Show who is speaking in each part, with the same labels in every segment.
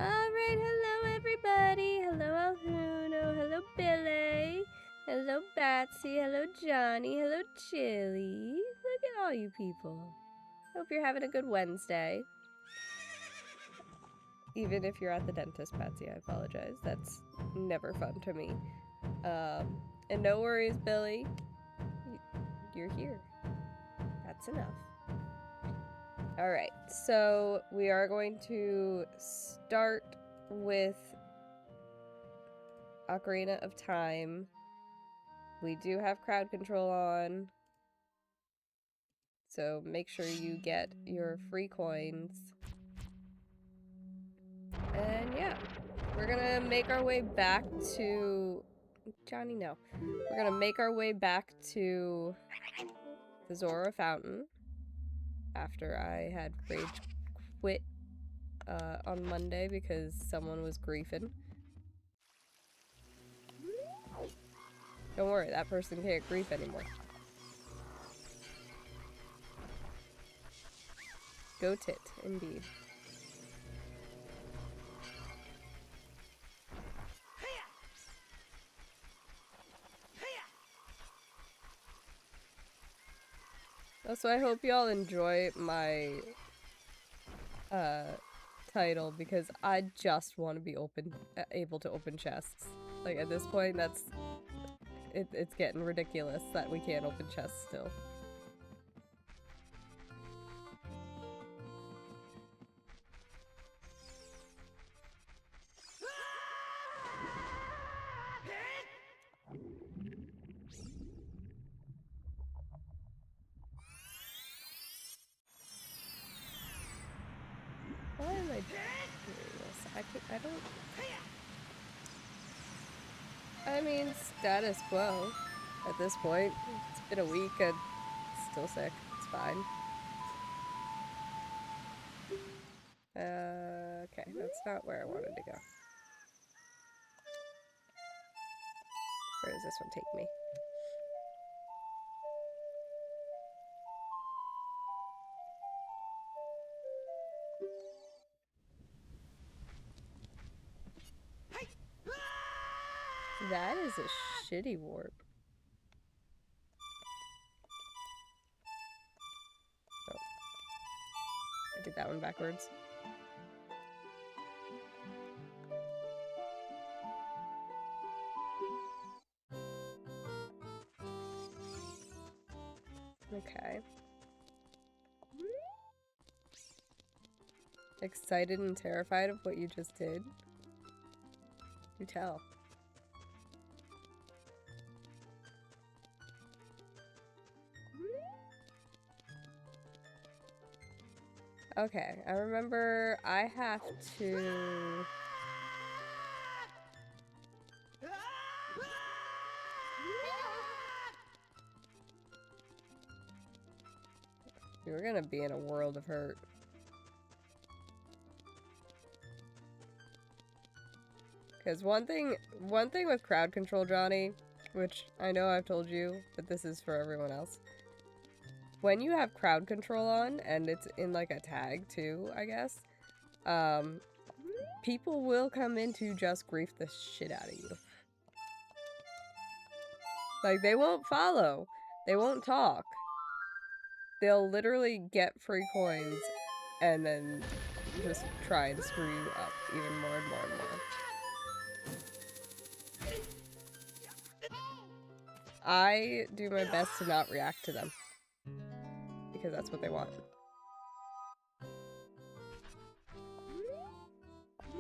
Speaker 1: Alright, hello everybody. Hello Alhuno. Hello Billy. Hello Batsy. Hello Johnny. Hello Chili. Look at all you people. Hope you're having a good Wednesday. Even if you're at the dentist, Batsy, I apologize. That's never fun to me. And no worries, Billy. You're here. That's enough. Alright, so we are going to start with Ocarina of Time. We do have crowd control on, so make sure you get your free coins. And yeah, we're gonna make our way back to... Johnny, no. We're gonna make our way back to the Zora Fountain after I had rage quit on Monday because someone was griefing. Don't worry, that person can't grief anymore. Go tit, indeed. Also, I hope y'all enjoy my title because I just want to be able to open chests. Like at this point, it's getting ridiculous that we can't open chests still. Why am I doing this? I don't... I mean, status quo at this point. It's been a week and still sick. It's fine. Okay, that's not where I wanted to go. Where does this one take me? That is a shitty warp. Oh. I did that one backwards. Okay. Excited and terrified of what you just did? You tell. Okay, I remember I have to... You're gonna be in a world of hurt. Because one thing with crowd control, Johnny, which I know I've told you, but this is for everyone else. When you have crowd control on, and it's in like a tag too, I guess, people will come in to just grief the shit out of you. Like, they won't follow. They won't talk. They'll literally get free coins and then just try and screw you up even more and more and more. I do my best to not react to them. Because that's what they want.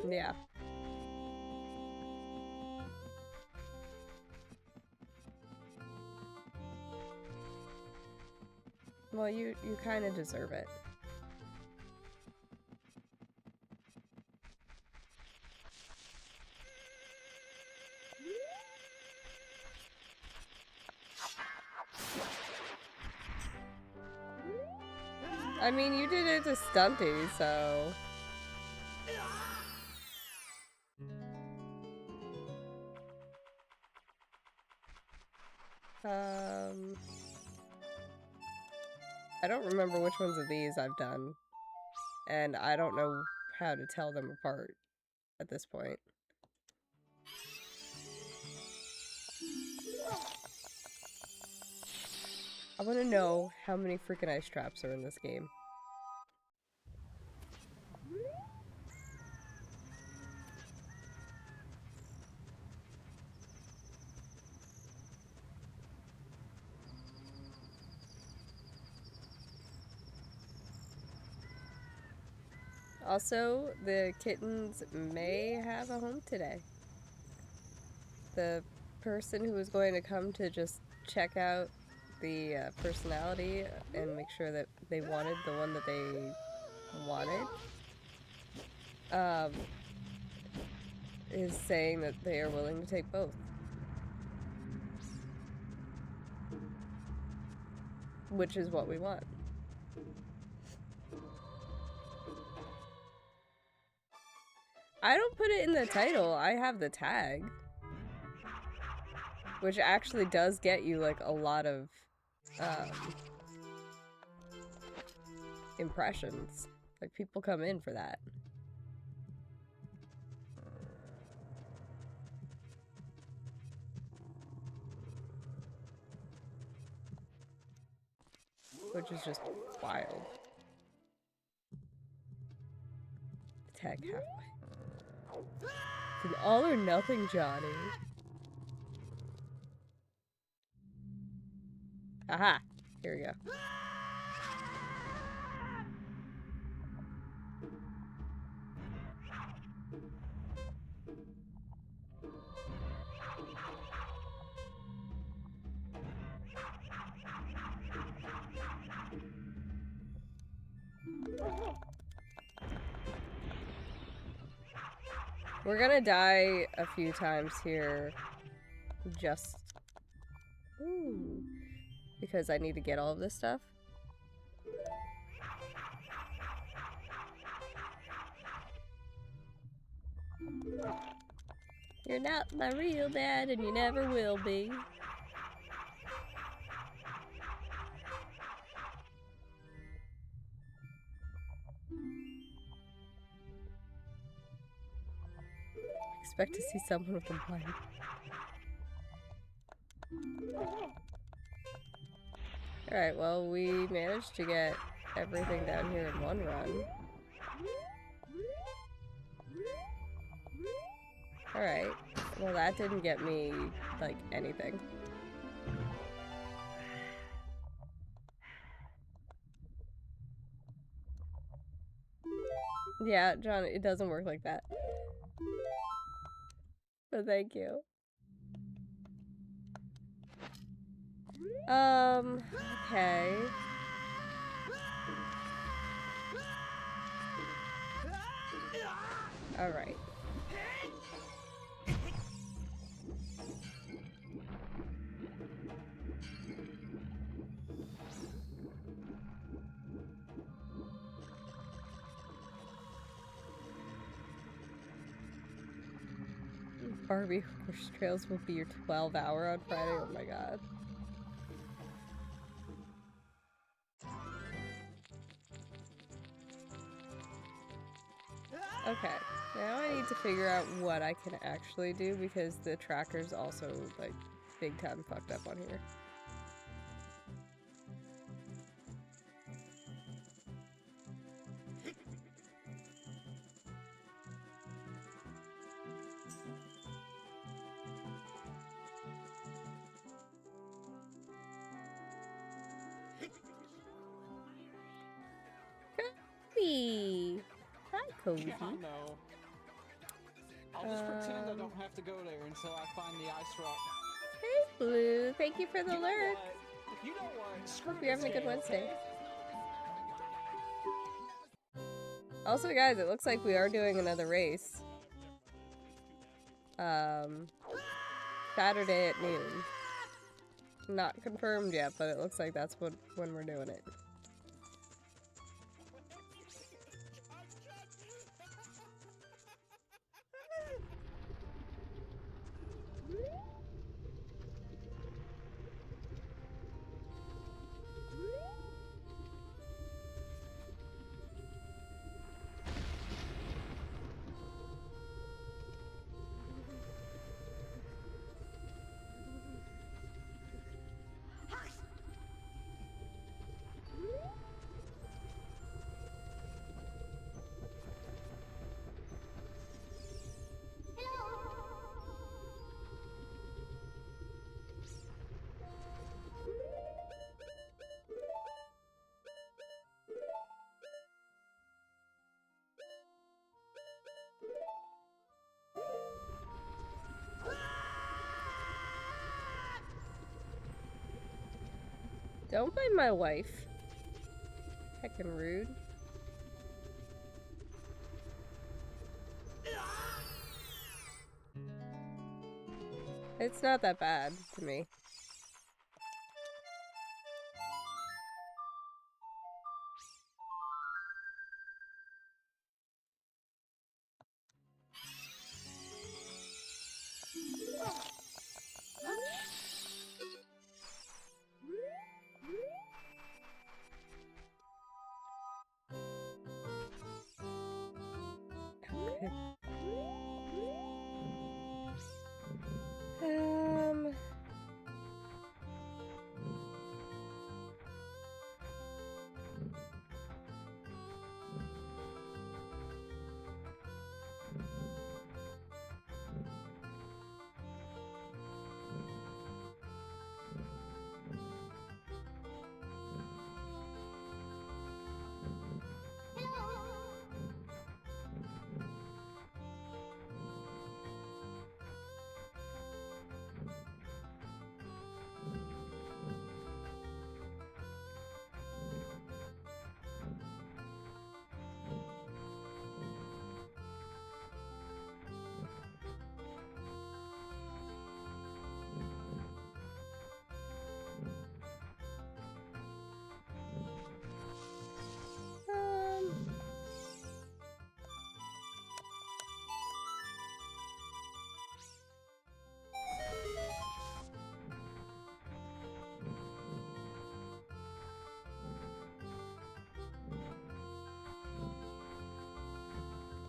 Speaker 1: Yeah. Well, you kind of deserve it. I mean, you did it to Stunty, so... I don't remember which ones of these I've done. And I don't know how to tell them apart. at this point. I want to know how many freaking ice traps are in this game. Also, the kittens may have a home today. The person who was going to come to just check out the personality and make sure that they wanted the one that they wanted, is saying that they are willing to take both. Which is what we want. I don't put it in the title, I have the tag. Which actually does get you, like, a lot of, impressions. Like, people come in for that. Which is just wild. Tag halfway. It's an all or nothing, Johnny. Aha! Here we go. We're gonna die a few times here, just because I need to get all of this stuff. You're not my real dad, and you never will be. Expect to see someone with a blank. Alright, well, we managed to get everything down here in one run. Alright, well, that didn't get me, like, anything. Yeah, John, it doesn't work like that. But thank you. Okay. Alright. Barbie Horse Trails will be your 12-hour on Friday. Oh my god. Okay, now I need to figure out what I can actually do because the tracker's also, like, big time fucked up on here. Cody! Hi, Cody.
Speaker 2: Yeah, I know. I'll just pretend I don't have to go there until I find the ice rock.
Speaker 1: Hey, Blue. Thank you for the lurk.
Speaker 2: You know what?
Speaker 1: Hope you're having a good Wednesday. Also, guys, it looks like we are doing another race. Saturday at noon. Not confirmed yet, but it looks like that's when we're doing it. Don't bite my wife. Heckin' rude. It's not that bad to me. Um...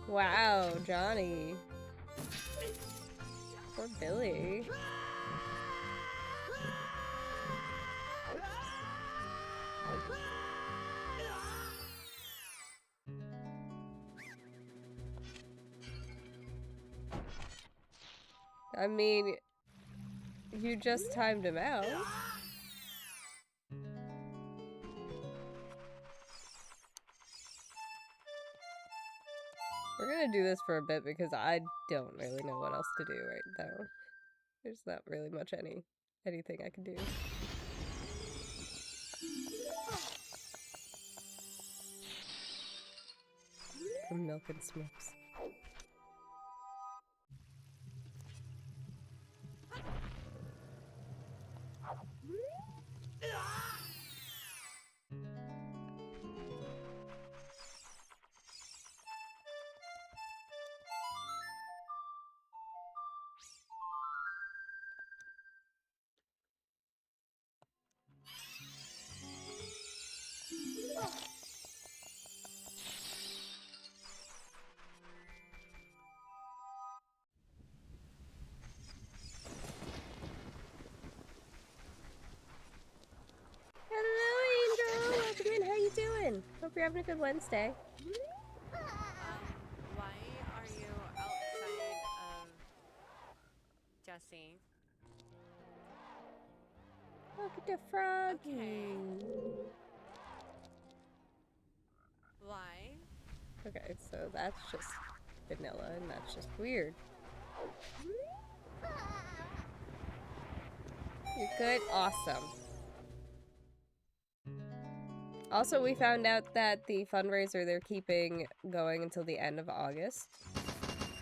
Speaker 1: Wow, Johnny. Poor Billy. I mean, you just timed him out. We're gonna do this for a bit because I don't really know what else to do right now. There's not really much anything I can do. Milk and smokes. Hope you're having a good Wednesday.
Speaker 3: Why are you outside of Jesse?
Speaker 1: Look at the froggy.
Speaker 3: Okay. Why?
Speaker 1: Okay, so that's just vanilla and that's just weird. You're good? Awesome. Also, we found out that the fundraiser they're keeping going until the end of August.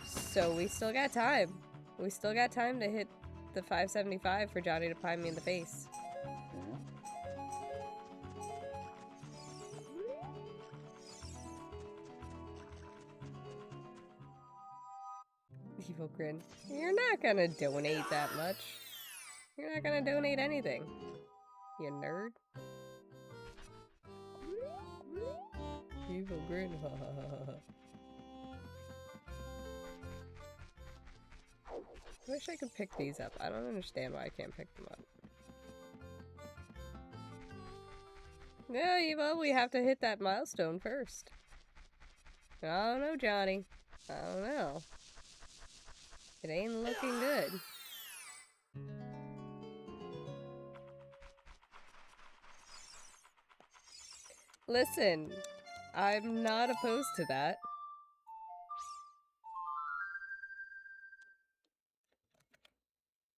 Speaker 1: So we still got time. We still got time to hit the 575 for Johnny to pie me in the face. Evil grin. You're not gonna donate that much. You're not gonna donate anything. You nerd. Evil grin. I wish I could pick these up. I don't understand why I can't pick them up. Yeah, well, we have to hit that milestone first. I don't know, Johnny. I don't know. It ain't looking good. Listen, I'm not opposed to that.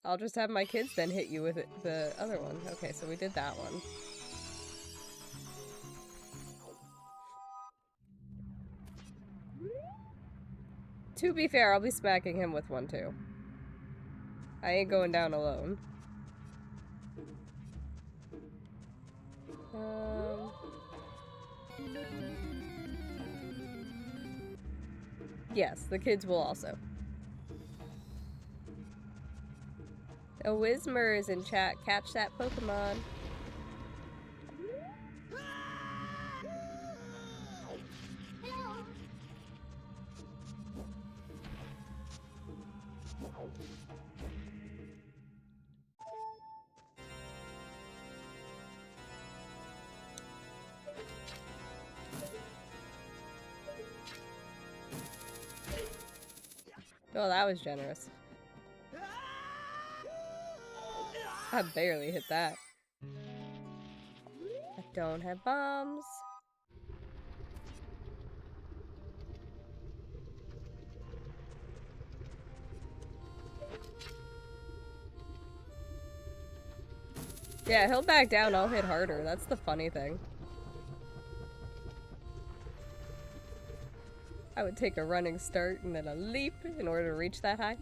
Speaker 1: I'll just have my kids then hit you with it, the other one. Okay, so we did that one. To be fair, I'll be smacking him with one too. I ain't going down alone. Yes, the kids will also. A Whismer is in chat. Catch that Pokemon. Oh, that was generous. I barely hit that. I don't have bombs. Yeah, he'll back down, I'll hit harder. That's the funny thing. I would take a running start and then a leap in order to reach that high.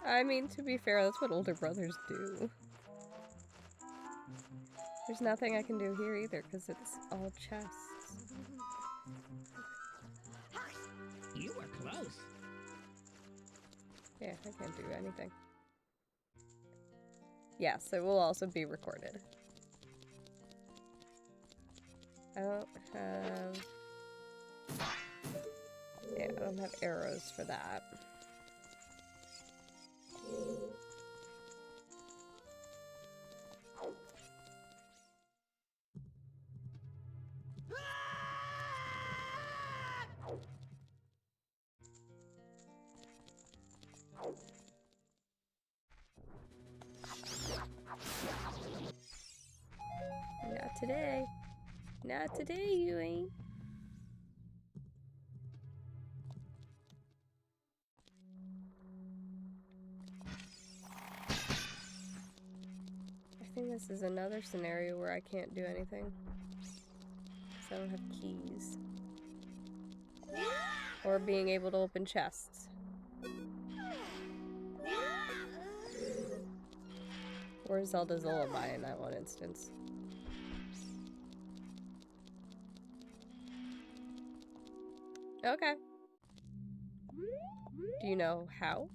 Speaker 1: I mean, to be fair, that's what older brothers do. There's nothing I can do here either, because it's all chests.
Speaker 4: You were close.
Speaker 1: Yeah, I can't do anything. Yes, it will also be recorded. I don't have... Yeah, I don't have arrows for that. Not today. Not today, you ain't. I think this is another scenario where I can't do anything. So I don't have keys. Or being able to open chests. Or Zelda's Lullaby in that one instance. Okay. Do you know how?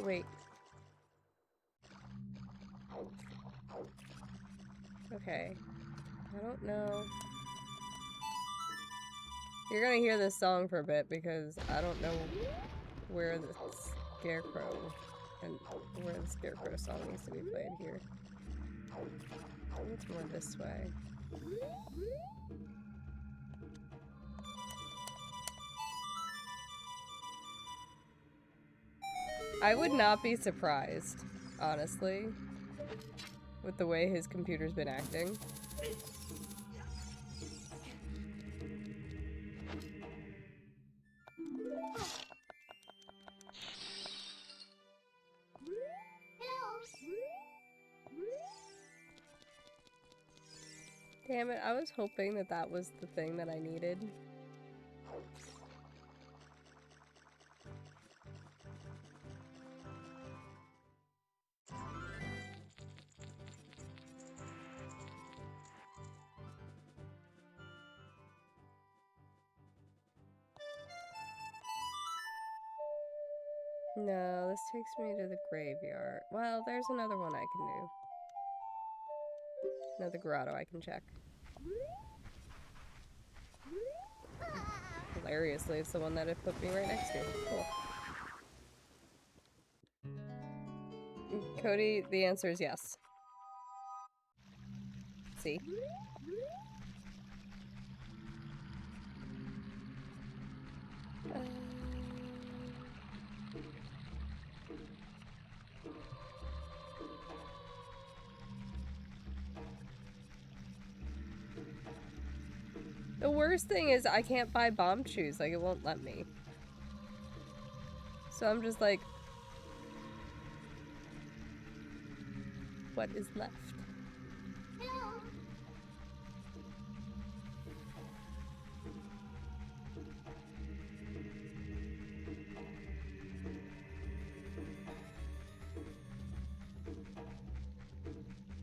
Speaker 1: Wait. Okay. I don't know. You're gonna hear this song for a bit because I don't know where the scarecrow and where the scarecrow song needs to be played here. I think it's more this way. I would not be surprised, honestly, with the way his computer's been acting. Damn it, I was hoping that that was the thing that I needed. No, this takes me to the graveyard. Well, there's another one I can do. Another grotto I can check. Hilariously, it's the one that it put me right next to. Cool. Cody, the answer is yes. See? The worst thing is I can't buy bomb shoes. Like, it won't let me. So I'm just like, what is left?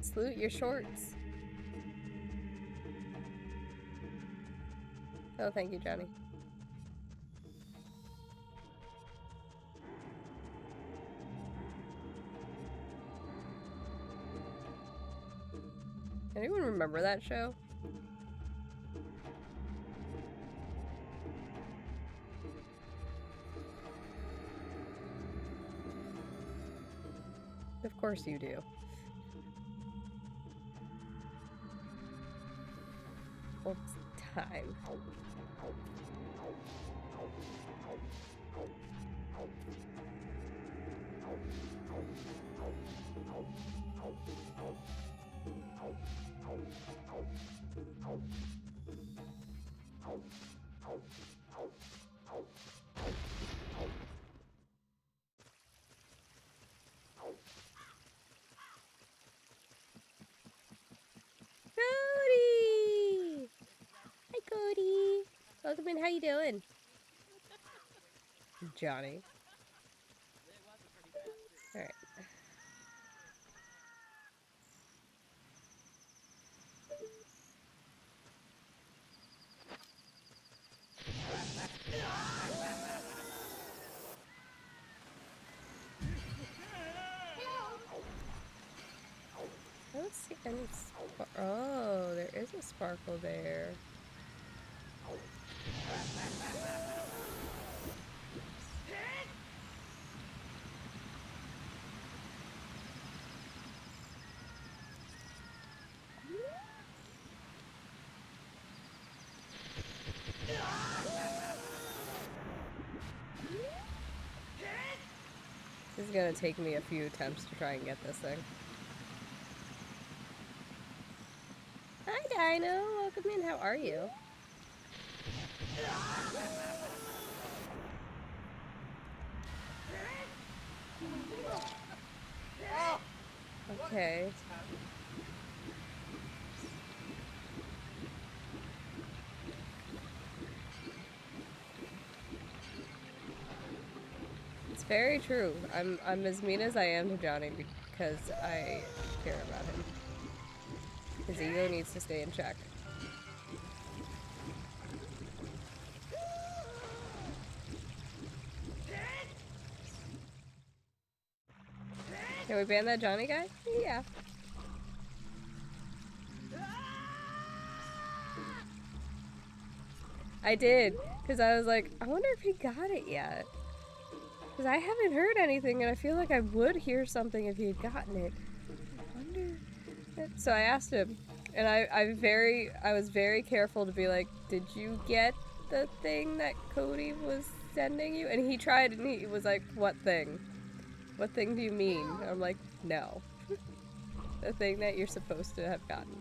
Speaker 1: Salute your shorts. Oh, thank you, Johnny. Anyone remember that show? Of course you do. Well, it's time. Cody! Hi, Cody. Welcome in. How you doing? Johnny. All right. I don't see any oh, there is a sparkle there. This is gonna take me a few attempts to try and get this thing. Hi, Dino. Welcome in. How are you? Okay. It's very true. I'm as mean as I am to Johnny because I care about him. His ego needs to stay in check. Can we ban that Johnny guy? Yeah. I did, because I was like, I wonder if he got it yet. Because I haven't heard anything, and I feel like I would hear something if he had gotten it. I wonder. So I asked him, and I was very careful to be like, did you get the thing that Cody was sending you? And he tried, and he was like, what thing? What thing do you mean? And I'm like, no. The thing that you're supposed to have gotten.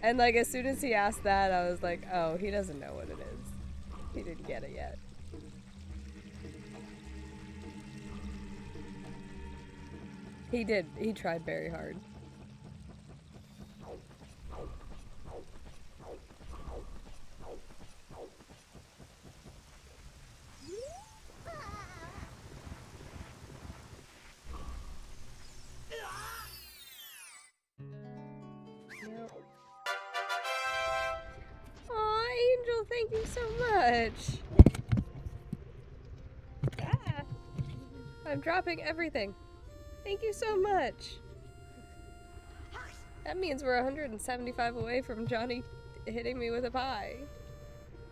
Speaker 1: And like, as soon as he asked that, I was like, oh, he doesn't know what it is. He didn't get it yet. He did. He tried very hard. Aw, Angel, thank you so much. Yeah. I'm dropping everything. Thank you so much. That means we're 175 away from Johnny hitting me with a pie.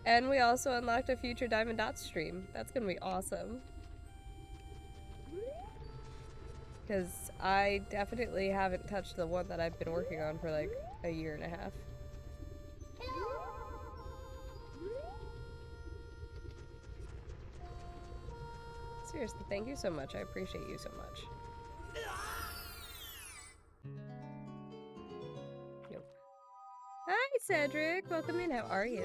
Speaker 1: And we also unlocked a future Diamond Dots stream. That's gonna be awesome. Because I definitely haven't touched the one that I've been working on for like a year and a half. Seriously, thank you so much. I appreciate you so much. Nope. Cedric. Welcome in. How are you?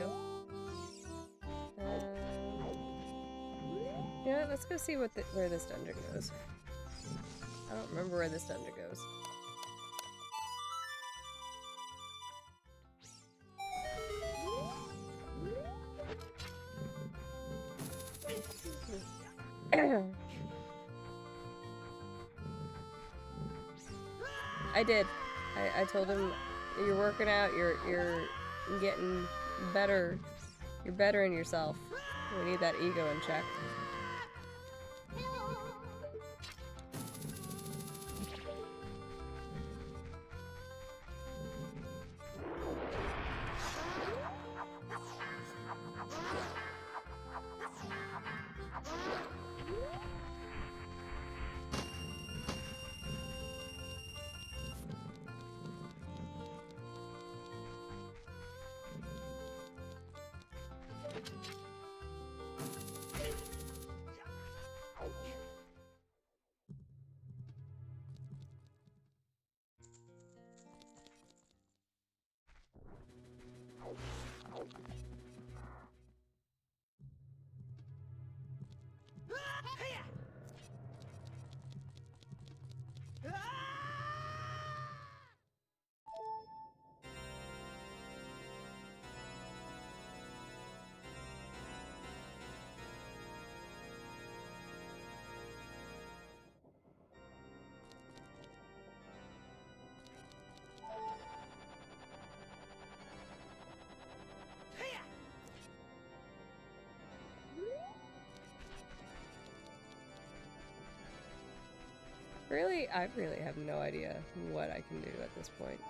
Speaker 1: You know what? Let's go see where this dungeon goes. I don't remember where this dungeon goes. I did. I told him you're working out. You're getting better. You're bettering yourself. We need that ego in check. Really, I really have no idea what I can do at this point.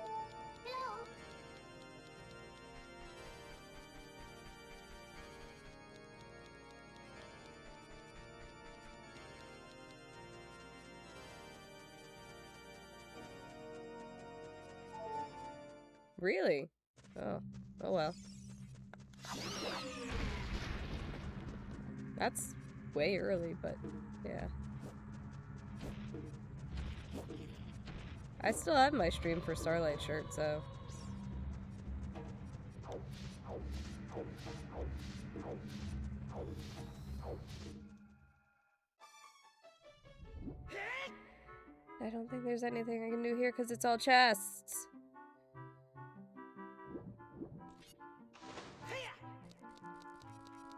Speaker 1: Really? Oh. Oh well. That's way early, but yeah. I still have my stream for Starlight shirt, so. I don't think there's anything I can do here because it's all chests.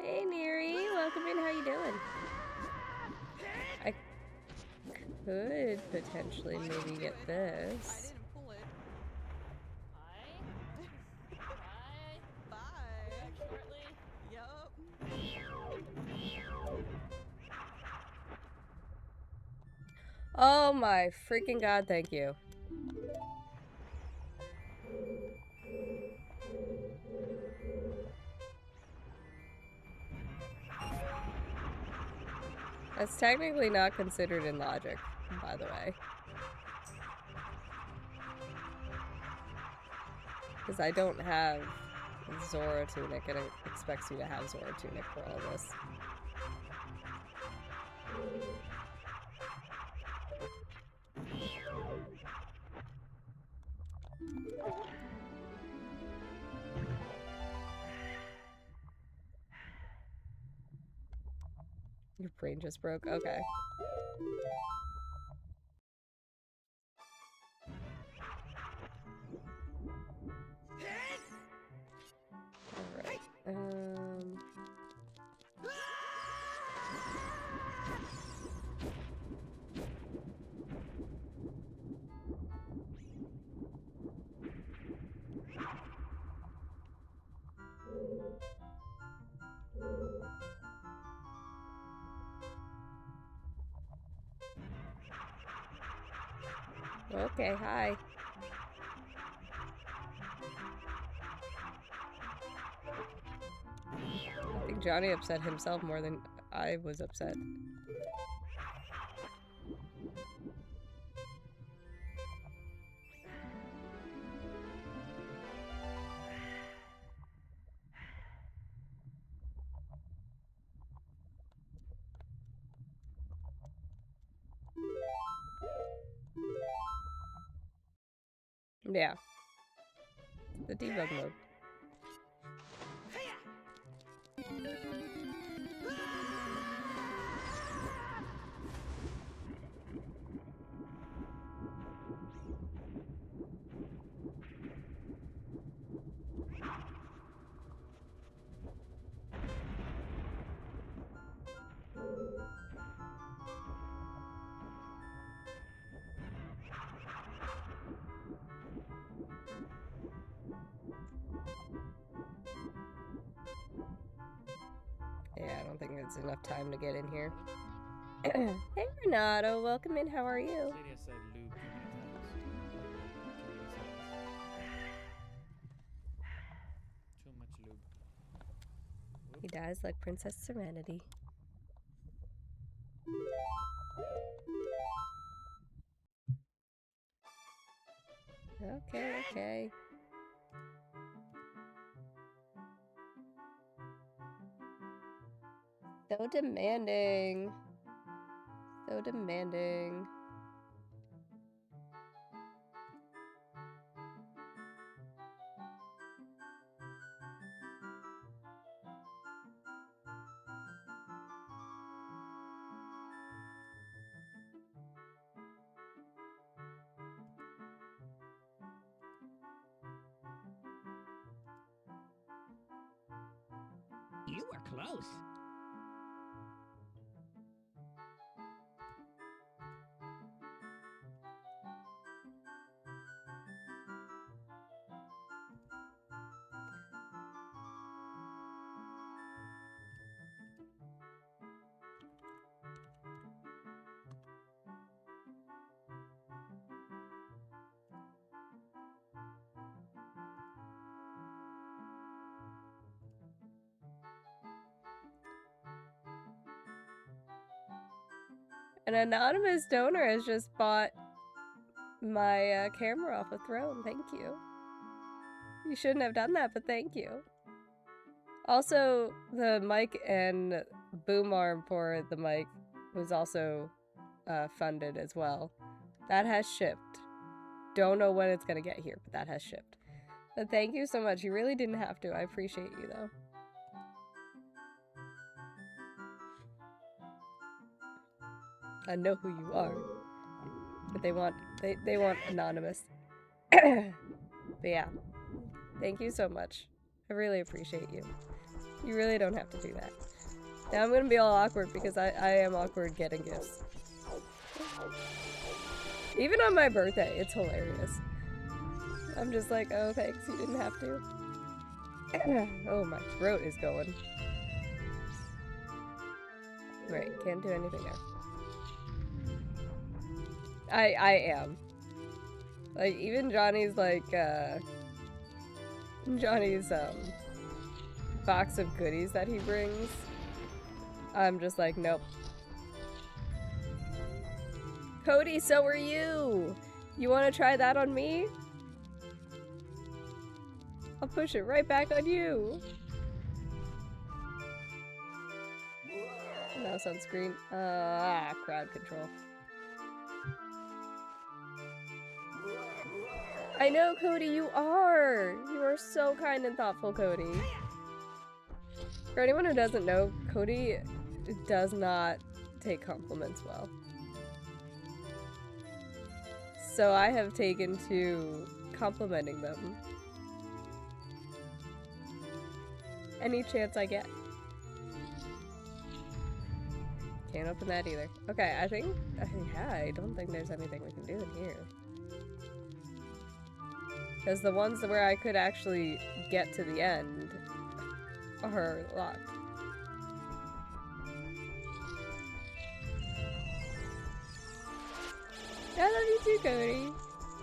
Speaker 1: Hey Neri, welcome in, how you doing? I could potentially maybe get
Speaker 3: I
Speaker 1: this.
Speaker 3: didn't pull it. Bye. Bye. Back shortly. Yup.
Speaker 1: Oh my freaking god, thank you. That's technically not considered in logic, by the way. Because I don't have Zora Tunic, and it expects you to have Zora Tunic for all this. Your brain just broke? Okay. Alright. Okay, hi. I think Johnny upset himself more than I was upset. Yeah. The debug mode. it's enough time to get in here. Hey Renato, welcome in. How are you?
Speaker 5: Lady, I said lube too many times. Too much lube.
Speaker 1: He dies like Princess Serenity. Okay, okay. So demanding. So demanding.
Speaker 4: You were close.
Speaker 1: An anonymous donor has just bought my camera off a throne. Thank you. You shouldn't have done that, but thank you. Also, the mic and boom arm for the mic was also funded as well. That has shipped. Don't know when it's gonna get here, but that has shipped. But thank you so much. You really didn't have to. I appreciate you though. I know who you are, but they want anonymous. But yeah, thank you so much. I really appreciate you. You really don't have to do that. Now I'm gonna be all awkward because I am awkward getting gifts. Even on my birthday, it's hilarious. I'm just like, oh thanks, you didn't have to. Oh, my throat is going. Right, can't do anything now. I am. Like, even Johnny's, like, Johnny's, box of goodies that he brings, I'm just like, nope. Cody, so are you! You wanna try that on me? I'll push it right back on you! Mouse on screen. Crowd control. I know, Cody, you are! You are so kind and thoughtful, Cody. For anyone who doesn't know, Cody does not take compliments well. So I have taken to complimenting them any chance I get. Can't open that either. Okay, yeah, I don't think there's anything we can do in here. Because the ones where I could actually get to the end are locked. I love you too, Cody.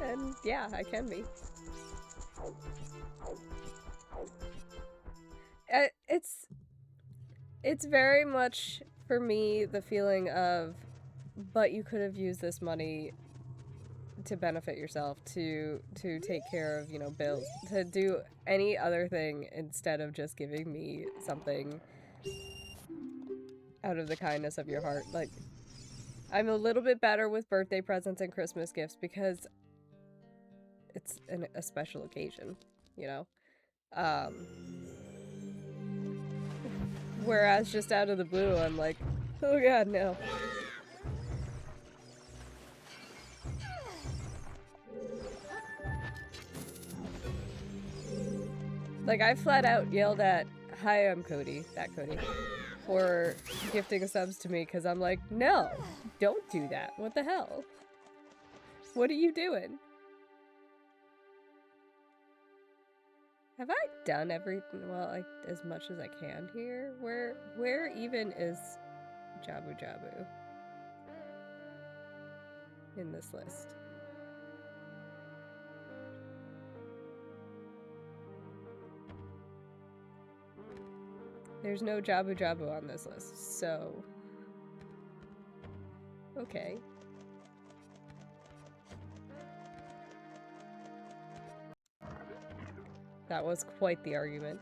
Speaker 1: And yeah, I can be. It's very much, for me, the feeling of, but you could have used this money to benefit yourself, to take care of, you know, bills, to do any other thing instead of just giving me something out of the kindness of your heart. Like, I'm a little bit better with birthday presents and Christmas gifts because it's a special occasion, you know? Whereas just out of the blue, I'm like, oh god, no. Like, I flat out yelled at, hi, I'm Cody, that Cody, for gifting subs to me, because I'm like, no, don't do that. What the hell? What are you doing? Have I done everything? Well, like as much as I can here. Where even is Jabu Jabu in this list? There's no Jabu Jabu on this list, so okay. That was quite the argument.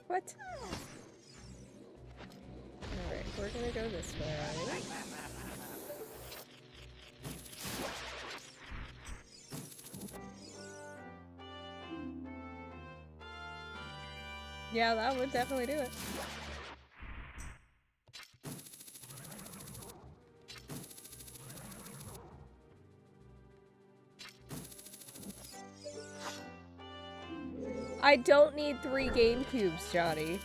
Speaker 1: What? Alright, we're gonna go this way. Yeah, that would definitely do it. I don't need 3 GameCubes, Johnny.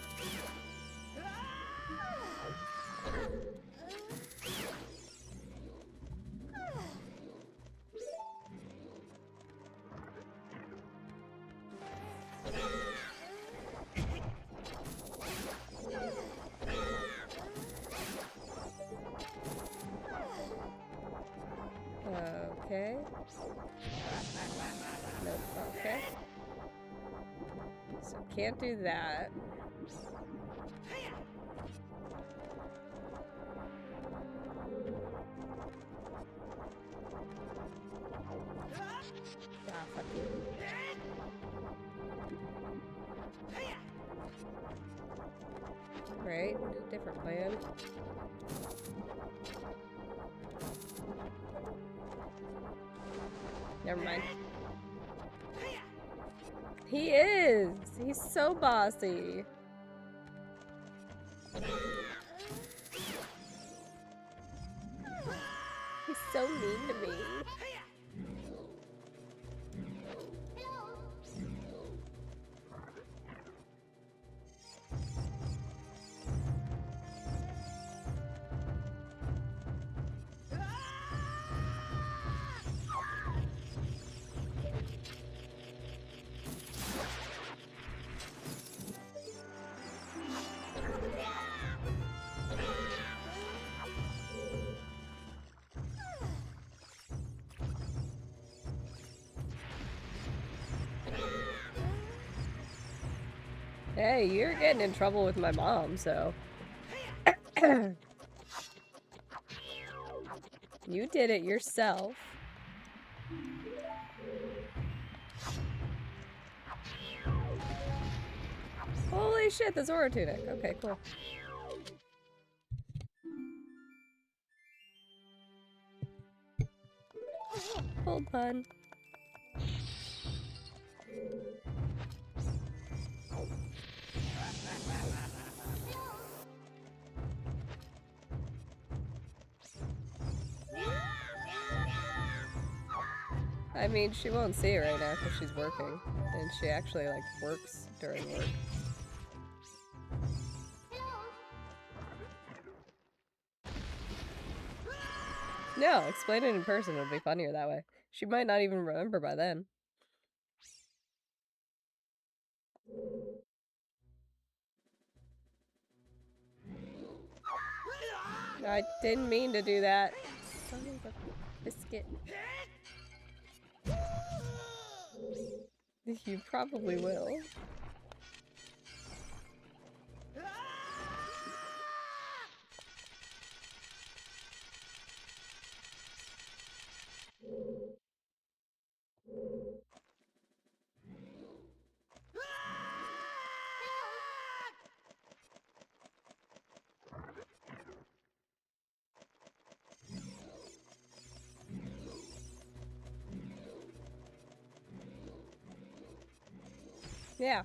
Speaker 1: Okay. Nope, okay. So can't do that. Ah, fuck you. Right, different plan. Never mind. He is! He's so bossy. He's so mean to me. Hey, you're getting in trouble with my mom, so. You did it yourself. Holy shit, the Zora tunic. Okay, cool. Hold pun. I mean, she won't see it right now because she's working. And she actually, like, works during work. No, explain it in person would be funnier that way. She might not even remember by then. I didn't mean to do that. Son of a biscuit. You probably will. Yeah.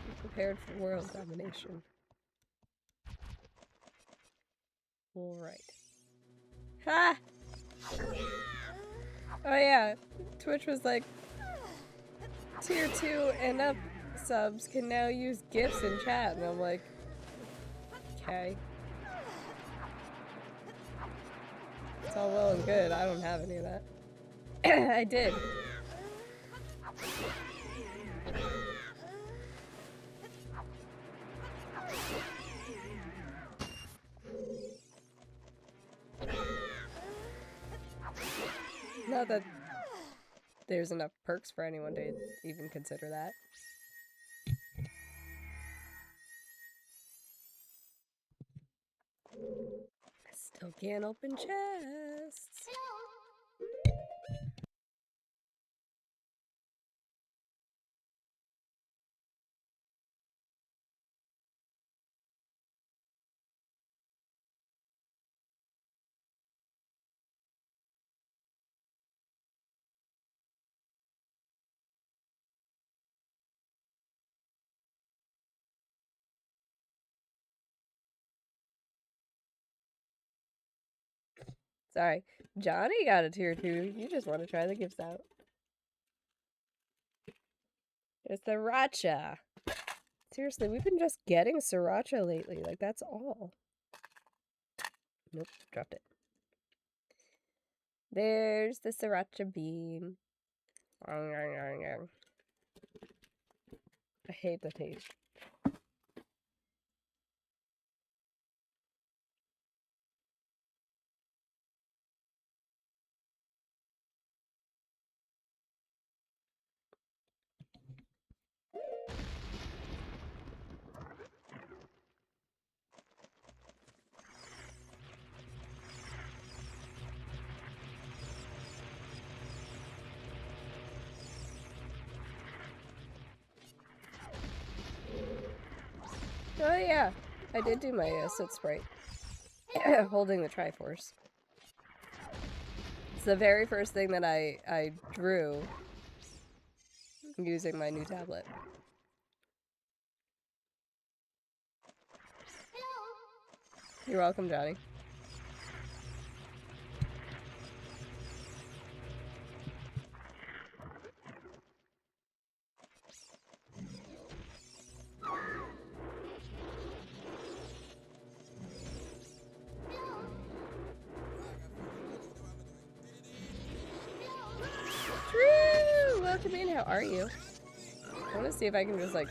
Speaker 1: Be prepared for world domination. double right. Ha! Oh yeah, Twitch was like, tier 2 and up subs can now use GIFs in chat, and I'm like, okay. It's all well and good, I don't have any of that. I did. Not that there's enough perks for anyone to even consider that. I still can't open chests. Sorry. Johnny got a tier 2. You just want to try the gifts out. There's the Sriracha. Seriously, we've been just getting Sriracha lately. Like, that's all. Nope, dropped it. There's the Sriracha bean. I hate the taste. Oh yeah, I did do my soot sprite. Holding the Triforce. It's the very first thing that I drew using my new tablet. You're welcome, Johnny. True! Welcome in, how are you? I want to see if I can just, like,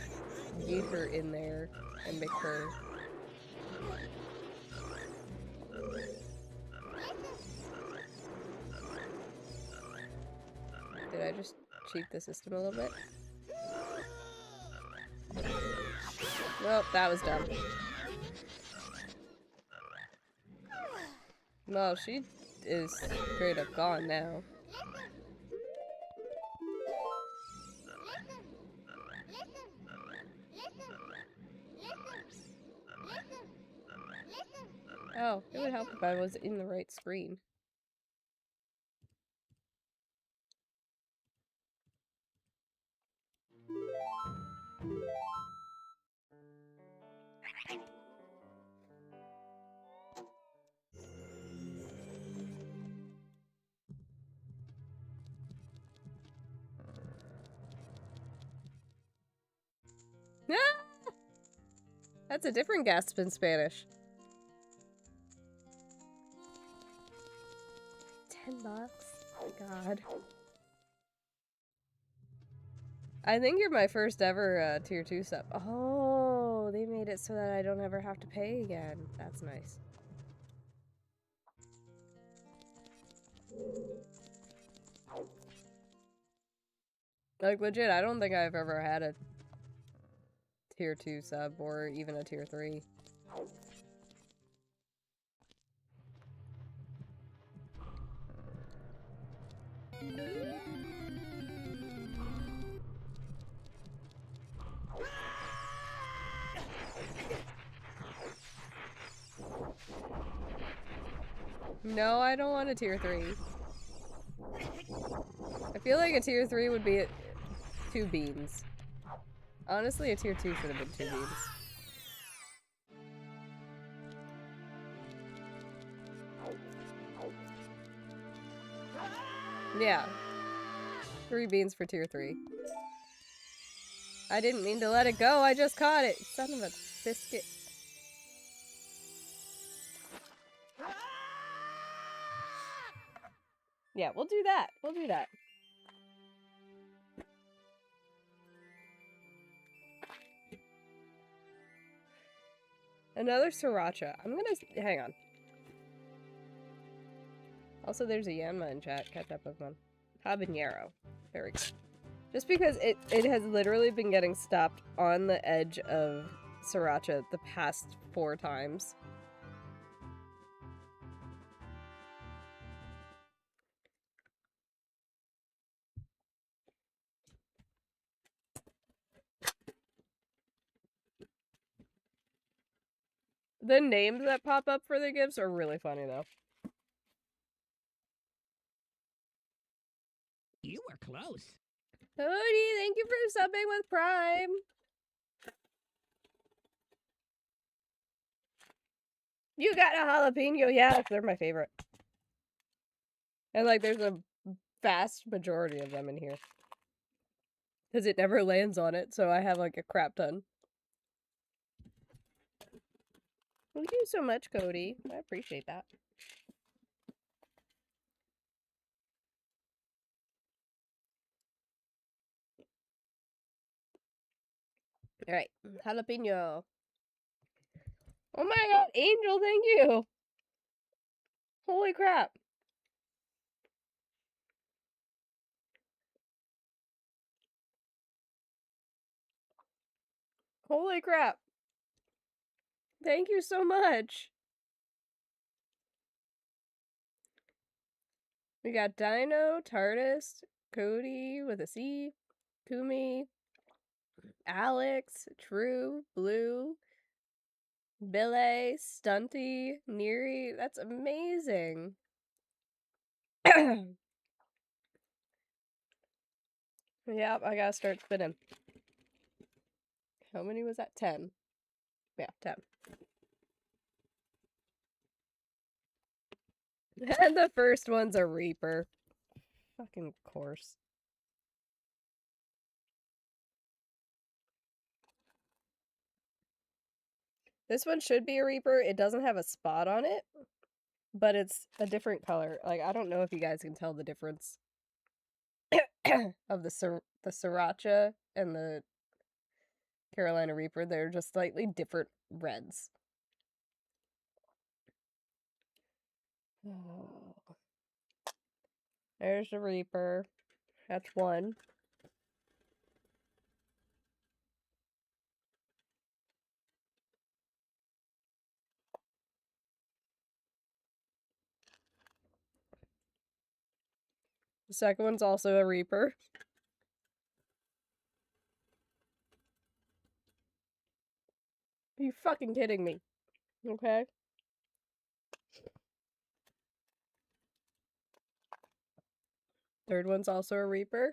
Speaker 1: yeet her in there and make her... Did I just cheat the system a little bit? Nope, that was dumb. No, she is straight up gone now. Oh, it would help if I was in the right screen. Ah! That's a different gasp in Spanish. $10? Oh my god. I think you're my first ever tier 2 sub. Oh, they made it so that I don't ever have to pay again. That's nice. Like, legit, I don't think I've ever had a tier 2 sub or even a tier 3. No, I don't want a tier 3. I feel like a tier 3 would be 2 beans. Honestly, a tier 2 should have been 2 beans. Yeah. 3 beans for tier 3. I didn't mean to let it go. I just caught it. Son of a biscuit. Yeah, we'll do that. We'll do that. Another sriracha. I'm gonna... Hang on. Also, there's a Yanma in chat. Catch up with one. Habanero. Very good. Just because it has literally been getting stopped on the edge of sriracha the past 4 times. The names that pop up for the gifts are really funny, though.
Speaker 4: You were close.
Speaker 1: Cody, thank you for subbing with Prime. You got a jalapeno. Yeah, they're my favorite. And, like, there's a vast majority of them in here. Because it never lands on it, so I have, like, a crap ton. Thank you so much, Cody. I appreciate that. Alright, jalapeno. Oh my god, Angel, thank you! Holy crap. Holy crap. Thank you so much. We got Dino, Tardis, Cody with a C, Kumi, Alex, True, Blue, Billy, Stunty, Neri. That's amazing. Yep, I gotta start spinning. How many was that? 10. Yeah, 10. And the first one's a Reaper. Fucking course. This one should be a Reaper. It doesn't have a spot on it, but it's a different color. Like, I don't know if you guys can tell the difference of the Sriracha and the Carolina Reaper. They're just slightly different reds. Oh. There's the Reaper. That's one. The second one's also a Reaper. Are you fucking kidding me? Okay. Third one's also a Reaper.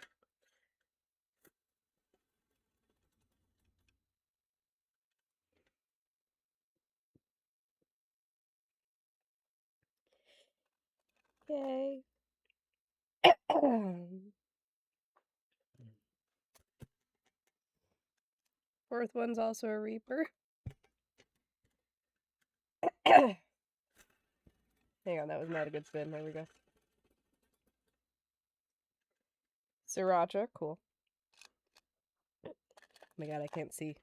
Speaker 1: Yay. Fourth one's also a Reaper. Hang on, that was not a good spin. There we go. Sriracha, cool. Oh my god, I can't see.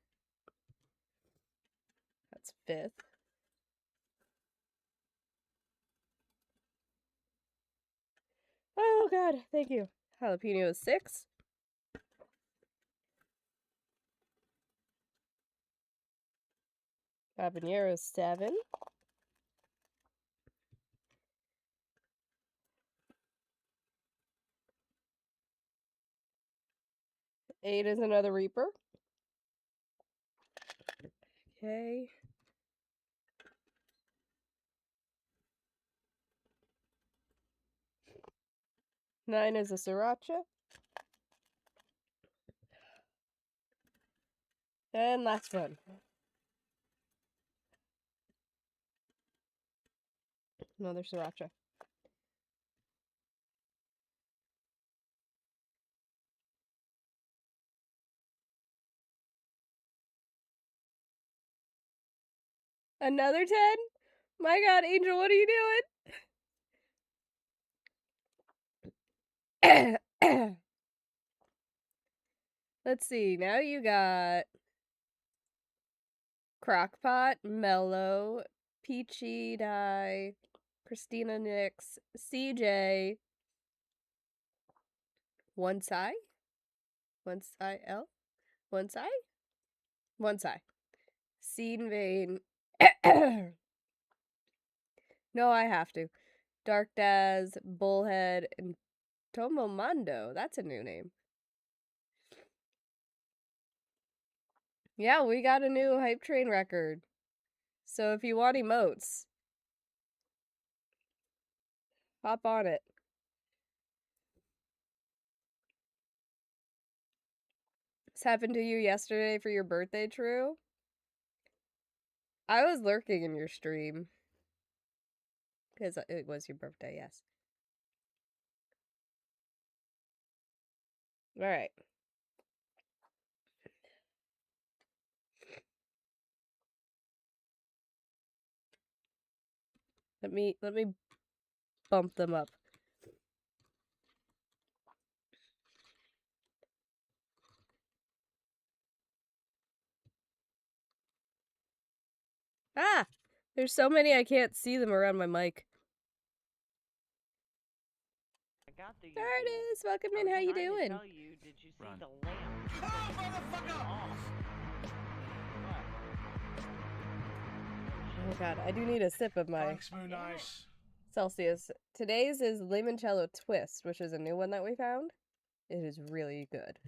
Speaker 1: That's fifth. Oh god, thank you. Jalapeno is 6. Habanero is 7. Eight is another Reaper. Okay. Nine is a Sriracha. And last one. Another Sriracha. Another 10? My god, Angel, what are you doing? Let's see, now you got Crockpot, Mellow, Peachy Dye, Christina Nix, CJ, One Sai? One Sai L? One Sai? One Sai. Seed Vein. No, I have to. Dark Daz, Bullhead, and Tomomondo. That's a new name. Yeah, we got a new Hype Train record. So if you want emotes, hop on it. This happened to you yesterday for your birthday, True? I was lurking in your stream. Because it was your birthday, yes. Alright. Let me bump them up. Ah! There's so many I can't see them around my mic.
Speaker 3: I got the
Speaker 1: There it is. Welcome in. How you doing?
Speaker 3: Tell you, did you see the lamp? Oh, motherfucker!
Speaker 1: Oh god, I do need a sip of my
Speaker 6: Thanks, Moon Ice.
Speaker 1: Celsius. Today's is Limoncello Twist, which is a new one that we found. It is really good.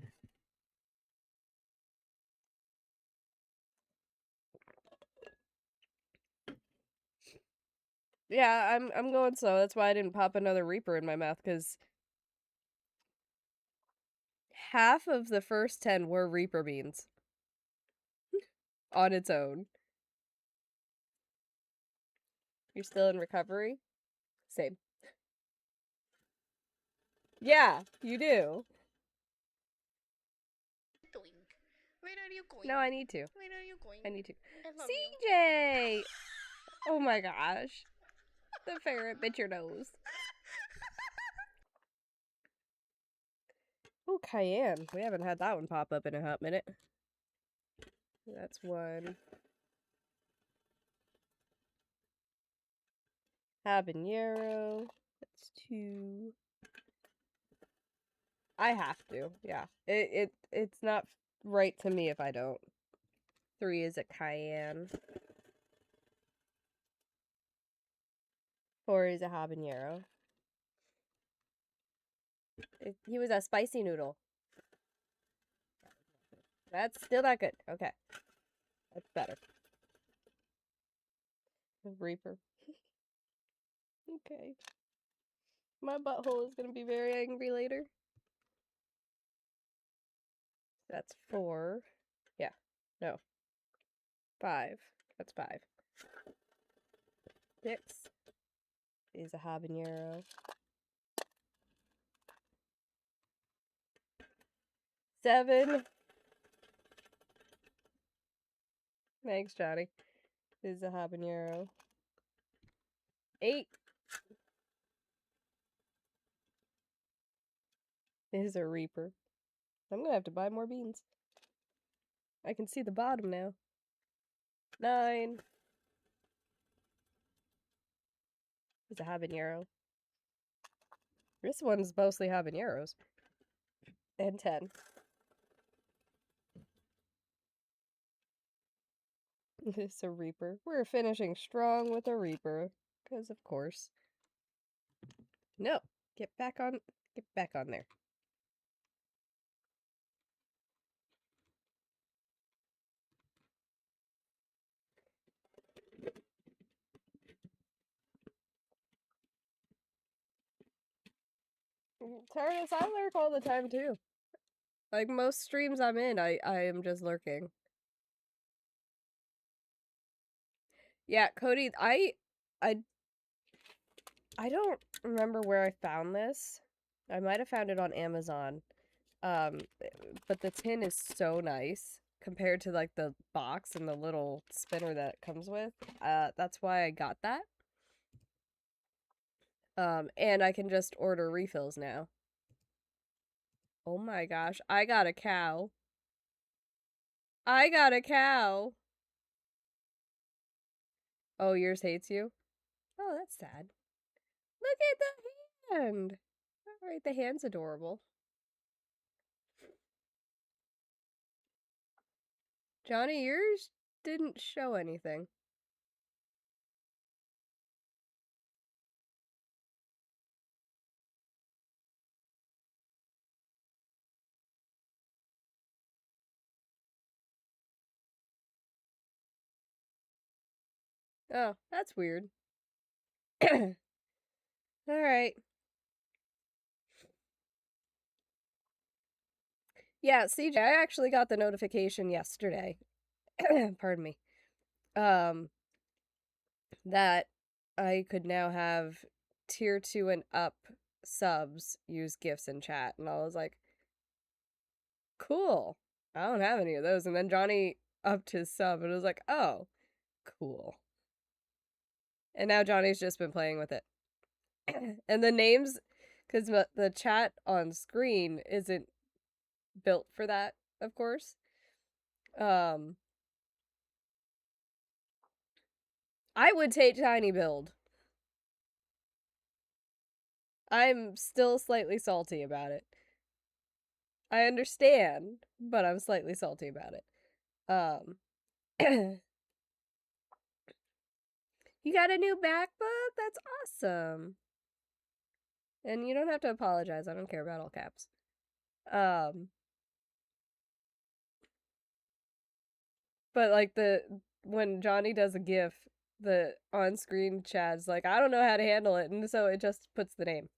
Speaker 1: Yeah, I'm going slow. That's why I didn't pop another Reaper in my mouth, because half of the first 10 were Reaper beans. On its own. You're still in recovery? Same. Yeah, you do.
Speaker 7: Where are you going?
Speaker 1: No, I need to.
Speaker 7: Where are you going?
Speaker 1: I need to.
Speaker 7: I love
Speaker 1: CJ! Oh my gosh. The ferret bit your nose. Oh, Cayenne. We haven't had that one pop up in a hot minute. That's one. Habanero. That's two. I have to, yeah. It's not right to me if I don't. 3 is a Cayenne. 4 is a habanero. He was a spicy noodle. That's still not good. Okay. That's better. Reaper. Okay. My butthole is gonna be very angry later. That's 4. Yeah. No. 5. That's 5. 6 is a habanero. 7. Thanks, Johnny. Is a habanero. 8 is a Reaper. I'm gonna have to buy more beans. I can see the bottom now. 9 is a habanero. This one's mostly habaneros. And 10. It's a Reaper. We're finishing strong with a Reaper. Because of course. No. Get back on there. Tardis, I lurk all the time too. Like most streams I'm in, I am just lurking. Yeah, Cody, I don't remember where I found this. I might have found it on Amazon. But the tin is so nice. compared to like the box and the little spinner that it comes with. That's why I got that. And I can just order refills now. Oh my gosh, I got a cow. I got a cow. Oh, yours hates you? Oh, that's sad. Look at the hand. Alright, the hand's adorable. Johnny, yours didn't show anything. Oh, that's weird. Alright. Yeah, CJ, I actually got the notification yesterday. Pardon me. That I could now have tier 2 and up subs use gifts in chat. And I was like, cool. I don't have any of those. And then Johnny upped his sub and I was like, oh, cool. And now Johnny's just been playing with it. And the names, because the chat on screen isn't built for that, of course. I would take Tiny Build. I'm still slightly salty about it. I understand, but I'm slightly salty about it. You got a new MacBook? That's awesome. And you don't have to apologize. I don't care about all caps. But like when Johnny does a GIF, the on-screen chat's like, I don't know how to handle it, and so it just puts the name.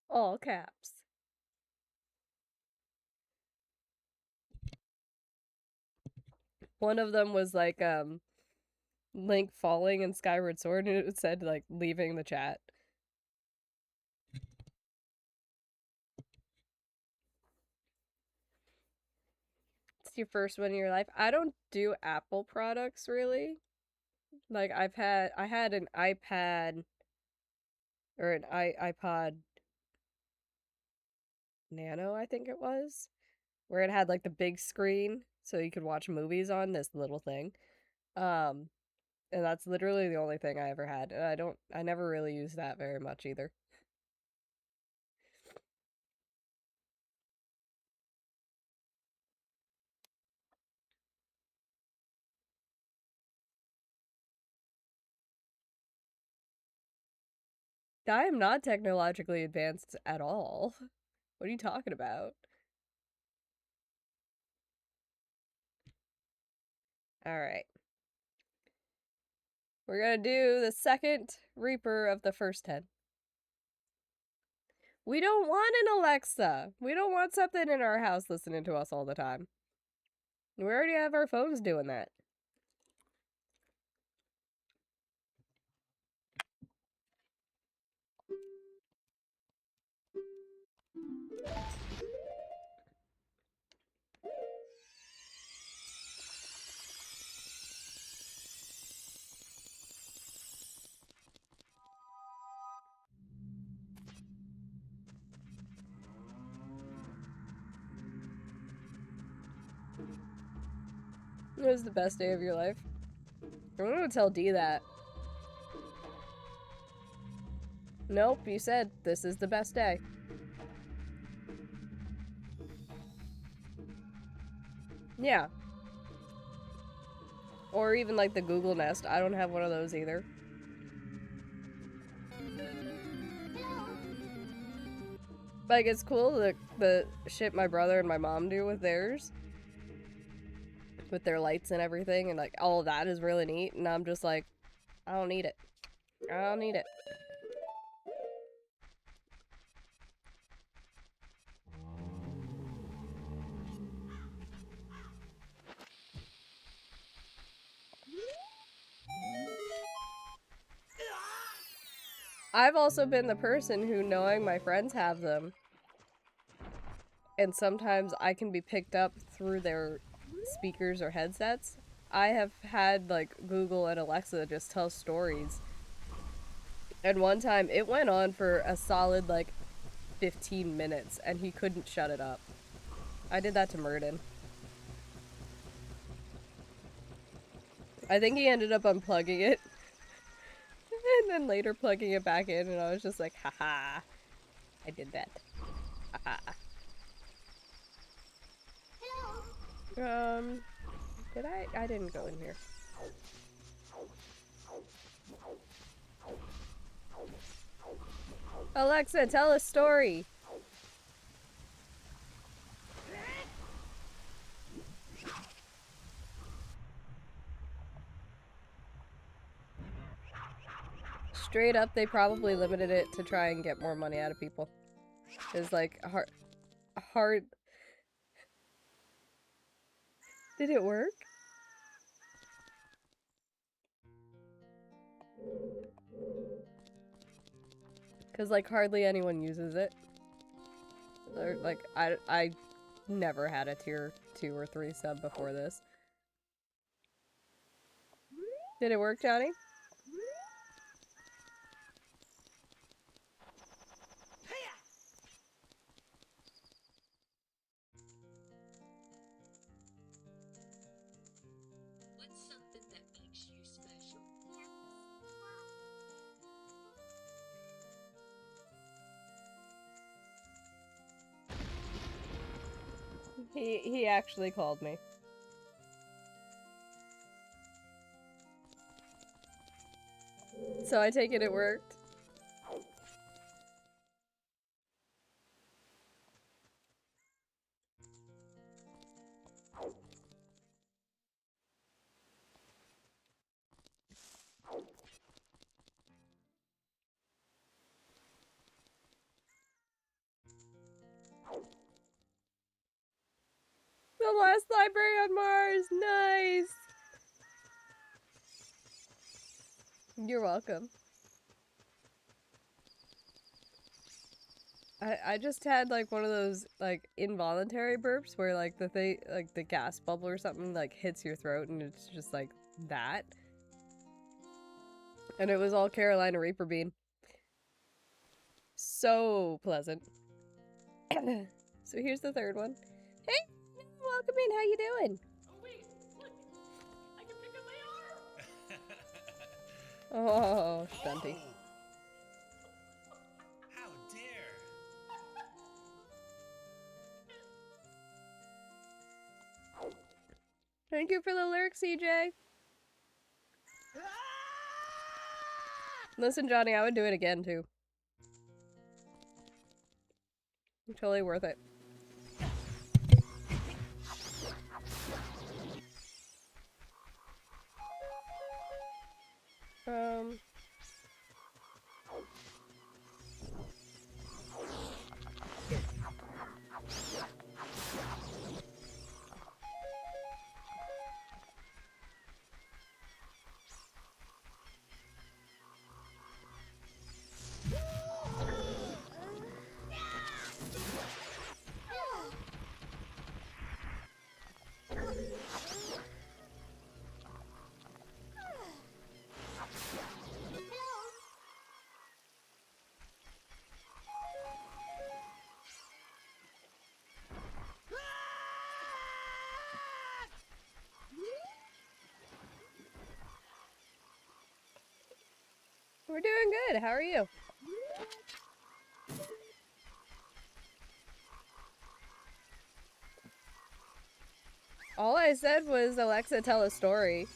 Speaker 1: All caps. One of them was like Link falling in Skyward Sword, and it said like leaving the chat. It's your first one in your life. I don't do Apple products really. Like I had an iPad or an iPod Nano, I think it was, where it had like the big screen so you could watch movies on this little thing. And that's literally the only thing I ever had. And I never really used that very much either. I am not technologically advanced at all. What are you talking about? Alright. We're gonna do the second Reaper of the first 10. We don't want an Alexa. We don't want something in our house listening to us all the time. We already have our phones doing that. It was the best day of your life. I'm gonna tell D that. Nope, you said this is the best day. Yeah. Or even like the Google Nest. I don't have one of those either. Like, it's cool the shit my brother and my mom do with theirs. With their lights and everything, and like all of that is really neat, and I'm just like, I don't need it. I don't need it. I've also been the person who, knowing my friends have them, and sometimes I can be picked up through their speakers or headsets. I have had, like, Google and Alexa just tell stories. And one time, it went on for a solid, like, 15 minutes, and he couldn't shut it up. I did that to Murden. I think he ended up unplugging it. And then later plugging it back in, and I was just like, haha. I did that. Haha. Did I? I didn't go in here. Alexa, tell a story. Straight up, they probably limited it to try and get more money out of people. It's like hard. Did it work? Because, like, hardly anyone uses it. Or, like, I never had a tier 2 or 3 sub before this. Did it work, Johnny?
Speaker 6: What's something that makes you special?
Speaker 1: He actually called me. So I take it worked. The last library on Mars! Nice! You're welcome. I just had, like, one of those, like, involuntary burps where, like, the thing, like, the gas bubble or something, like, hits your throat and it's just, like, that. And it was all Carolina Reaper bean. So pleasant. So here's the third one. Hey! Welcome in, how you doing?
Speaker 3: Oh wait, look! I can pick up my arm!
Speaker 1: Oh, stunty.
Speaker 4: How dare!
Speaker 1: Thank you for the lyrics, CJ. Listen, Johnny, I would do it again, too. Totally worth it. We're doing good. How are you? All I said was, Alexa, tell a story.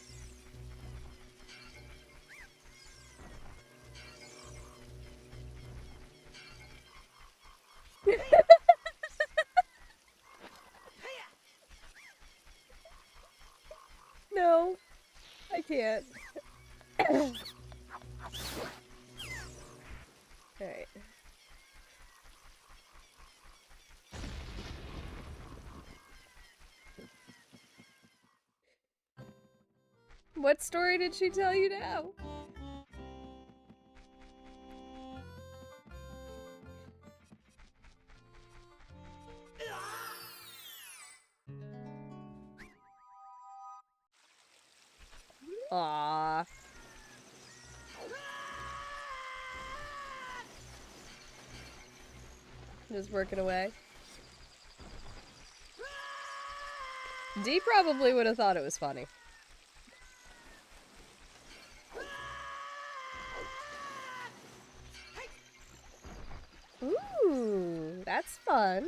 Speaker 1: No, I can't. Alright. What story did she tell you now? Aww. Just working away. D probably would have thought it was funny. Ooh, that's fun.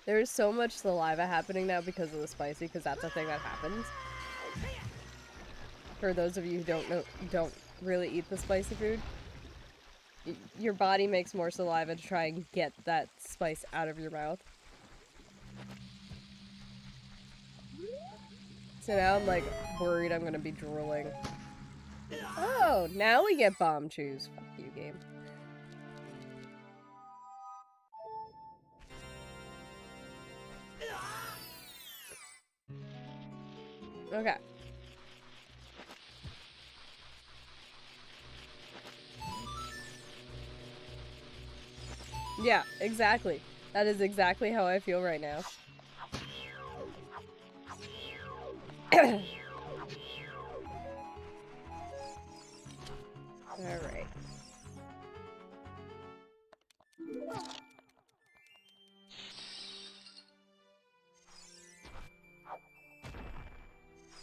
Speaker 1: There's so much saliva happening now because of the spicy, because that's a thing that happens. For those of you who don't really eat the spicy food, your body makes more saliva to try and get that spice out of your mouth. So now I'm like worried I'm gonna be drooling. Oh, now we get bomb chews. Fuck you, game. Okay. Yeah, exactly. That is exactly how I feel right now. Alright.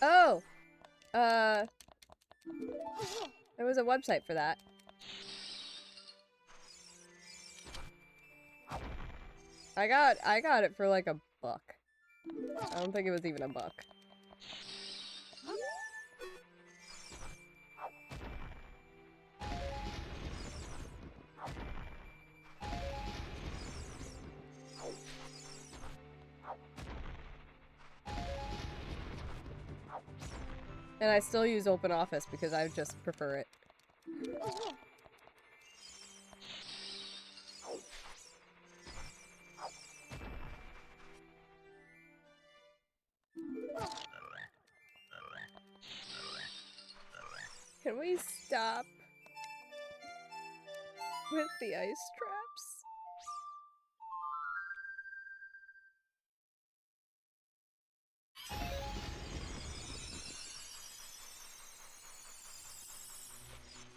Speaker 1: Oh! There was a website for that. I got it for like $1. I don't think it was even $1. And I still use OpenOffice because I just prefer it. Can we stop with the ice traps?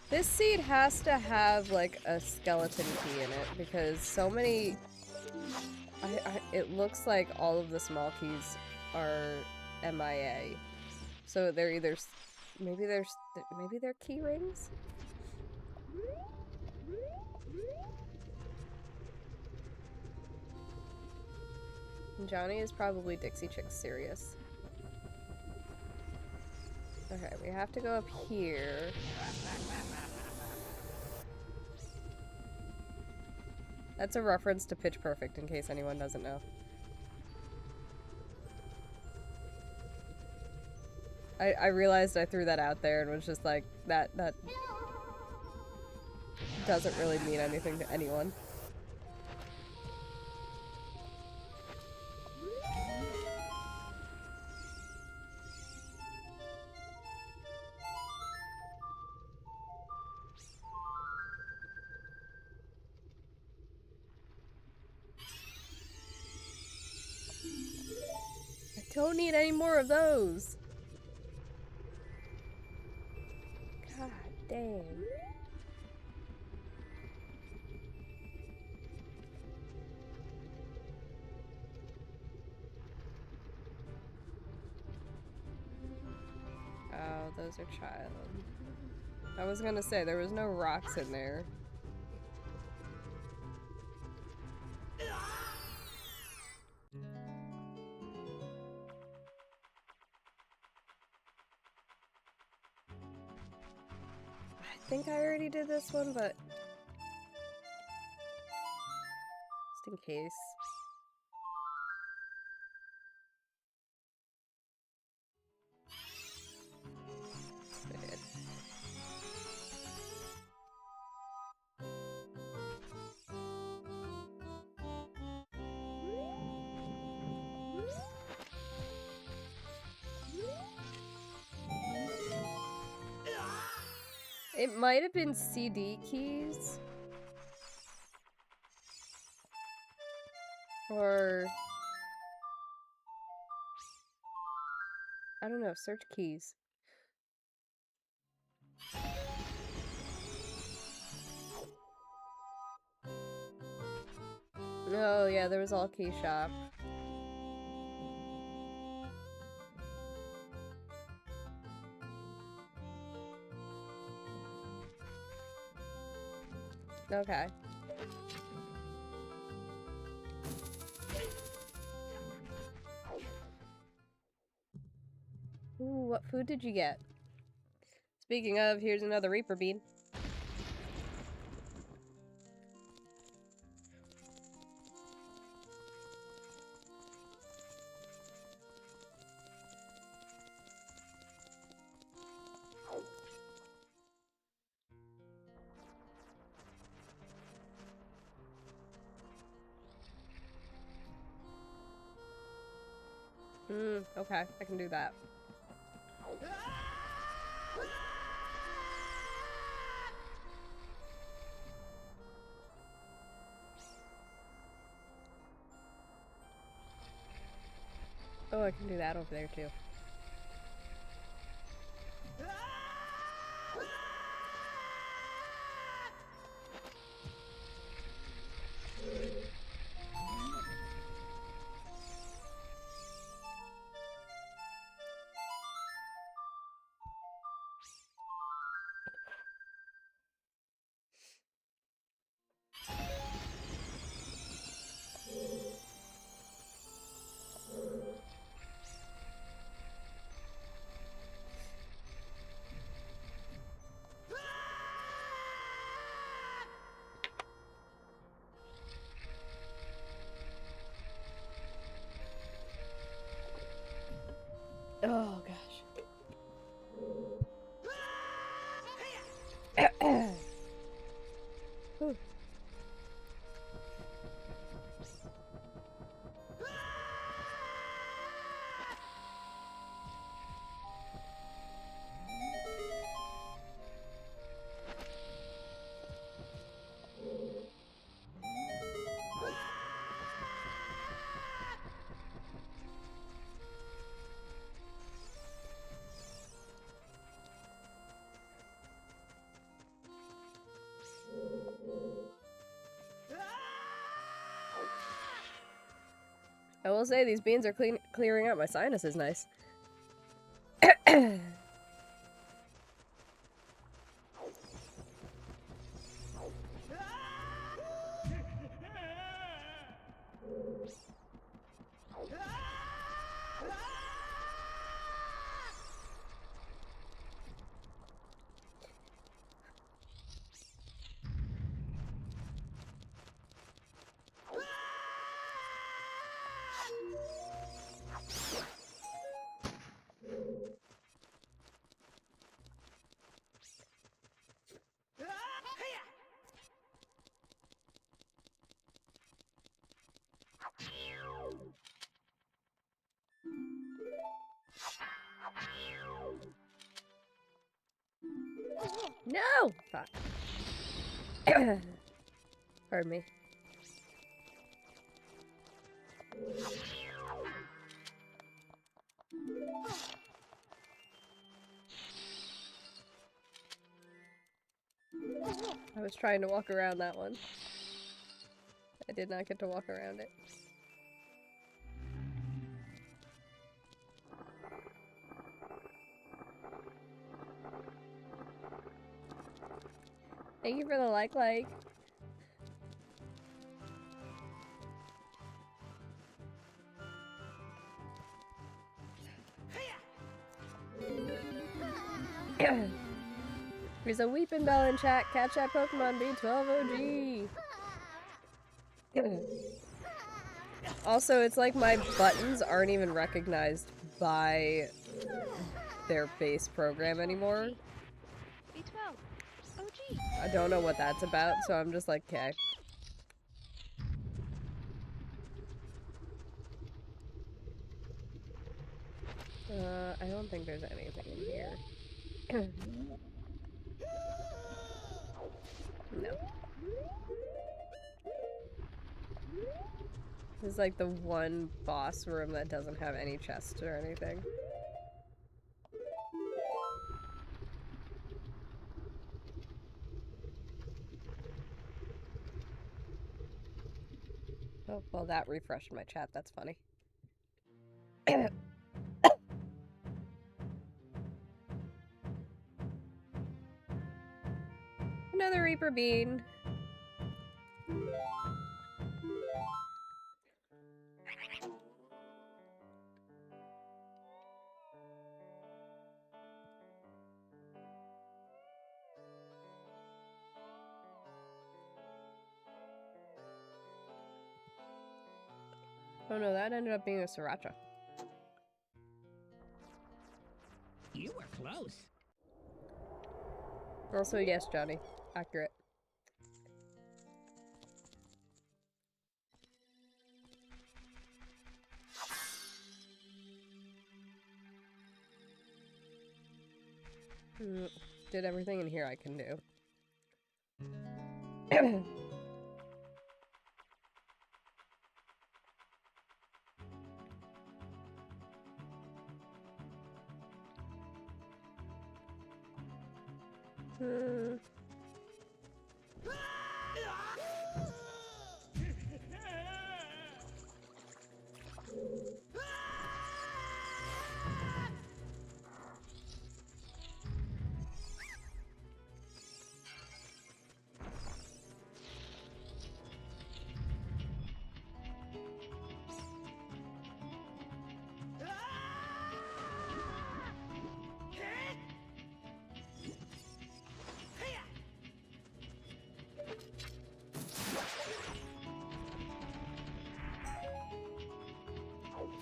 Speaker 1: This seed has to have like a skeleton key in it because so many. It looks like all of the small keys are MIA, so they're either maybe they're key rings. And Johnny is probably Dixie Chick serious. Okay, we have to go up here. That's a reference to Pitch Perfect, in case anyone doesn't know. I realized I threw that out there and was just like, that doesn't really mean anything to anyone. I don't need any more of those. God dang. Oh, those are child. I was gonna say, there was no rocks in there. I think I already did this one, but just in case. Bad. It might have been CD keys. Or... I don't know, search keys. Oh yeah, there was all key shop. Okay. Ooh, what food did you get? Speaking of, here's another Reaper bean. Okay, I can do that. Oh, I can do that over there too. Oh gosh. Whew. I will say these beans are clearing out my sinuses nice. No! Fuck. Pardon me. I was trying to walk around that one. I did not get to walk around it. Thank you for the like. There's a Weepin' Bell in chat. Catch that Pokemon B12 OG. Also, it's like my buttons aren't even recognized by their base program anymore.
Speaker 7: B12. OG.
Speaker 1: I don't know what that's about, so I'm just like, okay. I don't think there's anything in here. No. This is like the one boss room that doesn't have any chests or anything. Oh, well, that refreshed my chat. That's funny. Another Reaper Bean. Oh no, that ended up being a sriracha.
Speaker 4: You were close.
Speaker 1: Also, yes, Johnny. Accurate. Did everything in here I can do.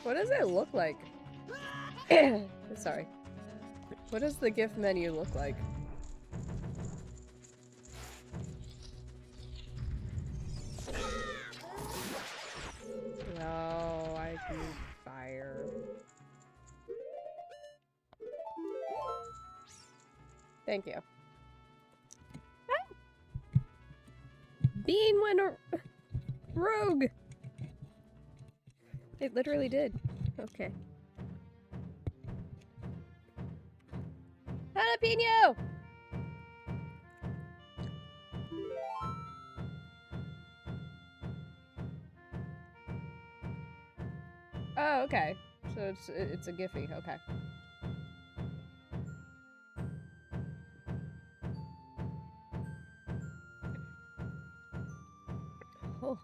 Speaker 1: What does it look like? Sorry. What does the gift menu look like? No, I do fire. Thank you. Ah! Bean went rogue! It literally did. Okay. Jalapeno! Oh, okay. So it's a Giphy. Okay. Oh.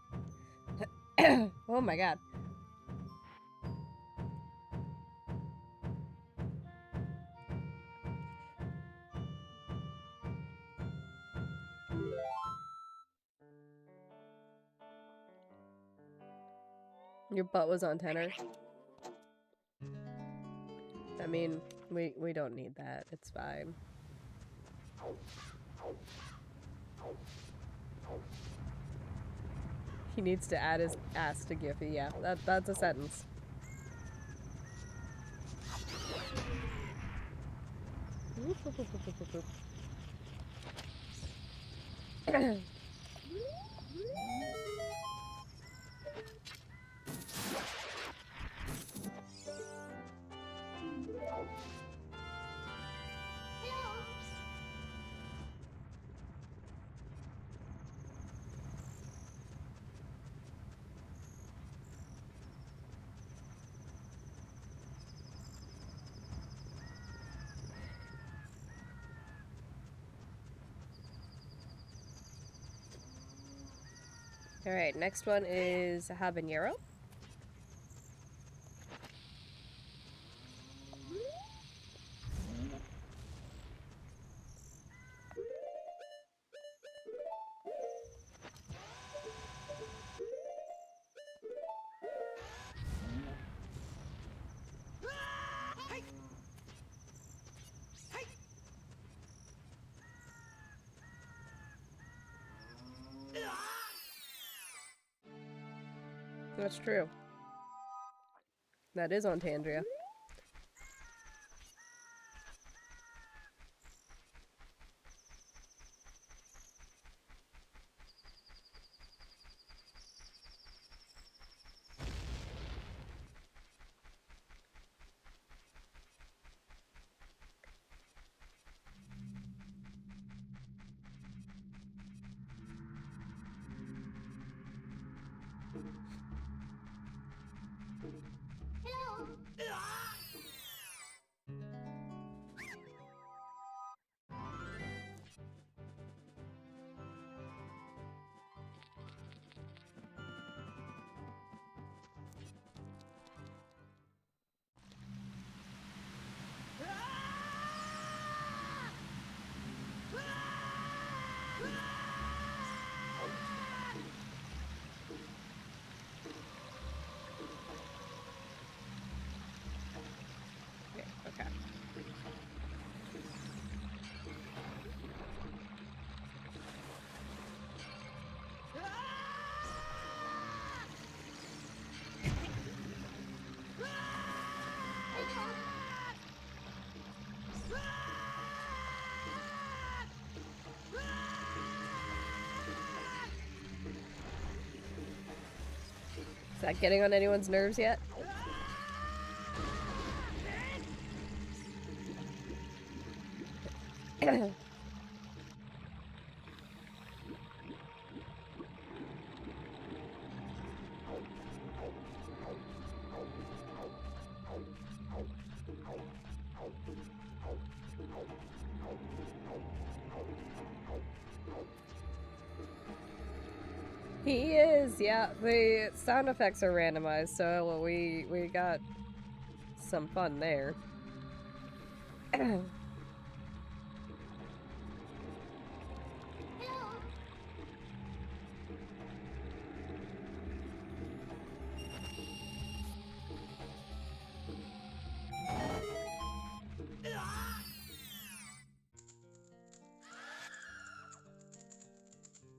Speaker 1: Oh my god. Your butt was on tenor. I mean, we don't need that. It's fine. He needs to add his ass to Giphy. Yeah, that's a sentence. Alright, next one is habanero. That's true. That is on Tandria. Is that getting on anyone's nerves yet? He is, yeah. The sound effects are randomized, so we got some fun there.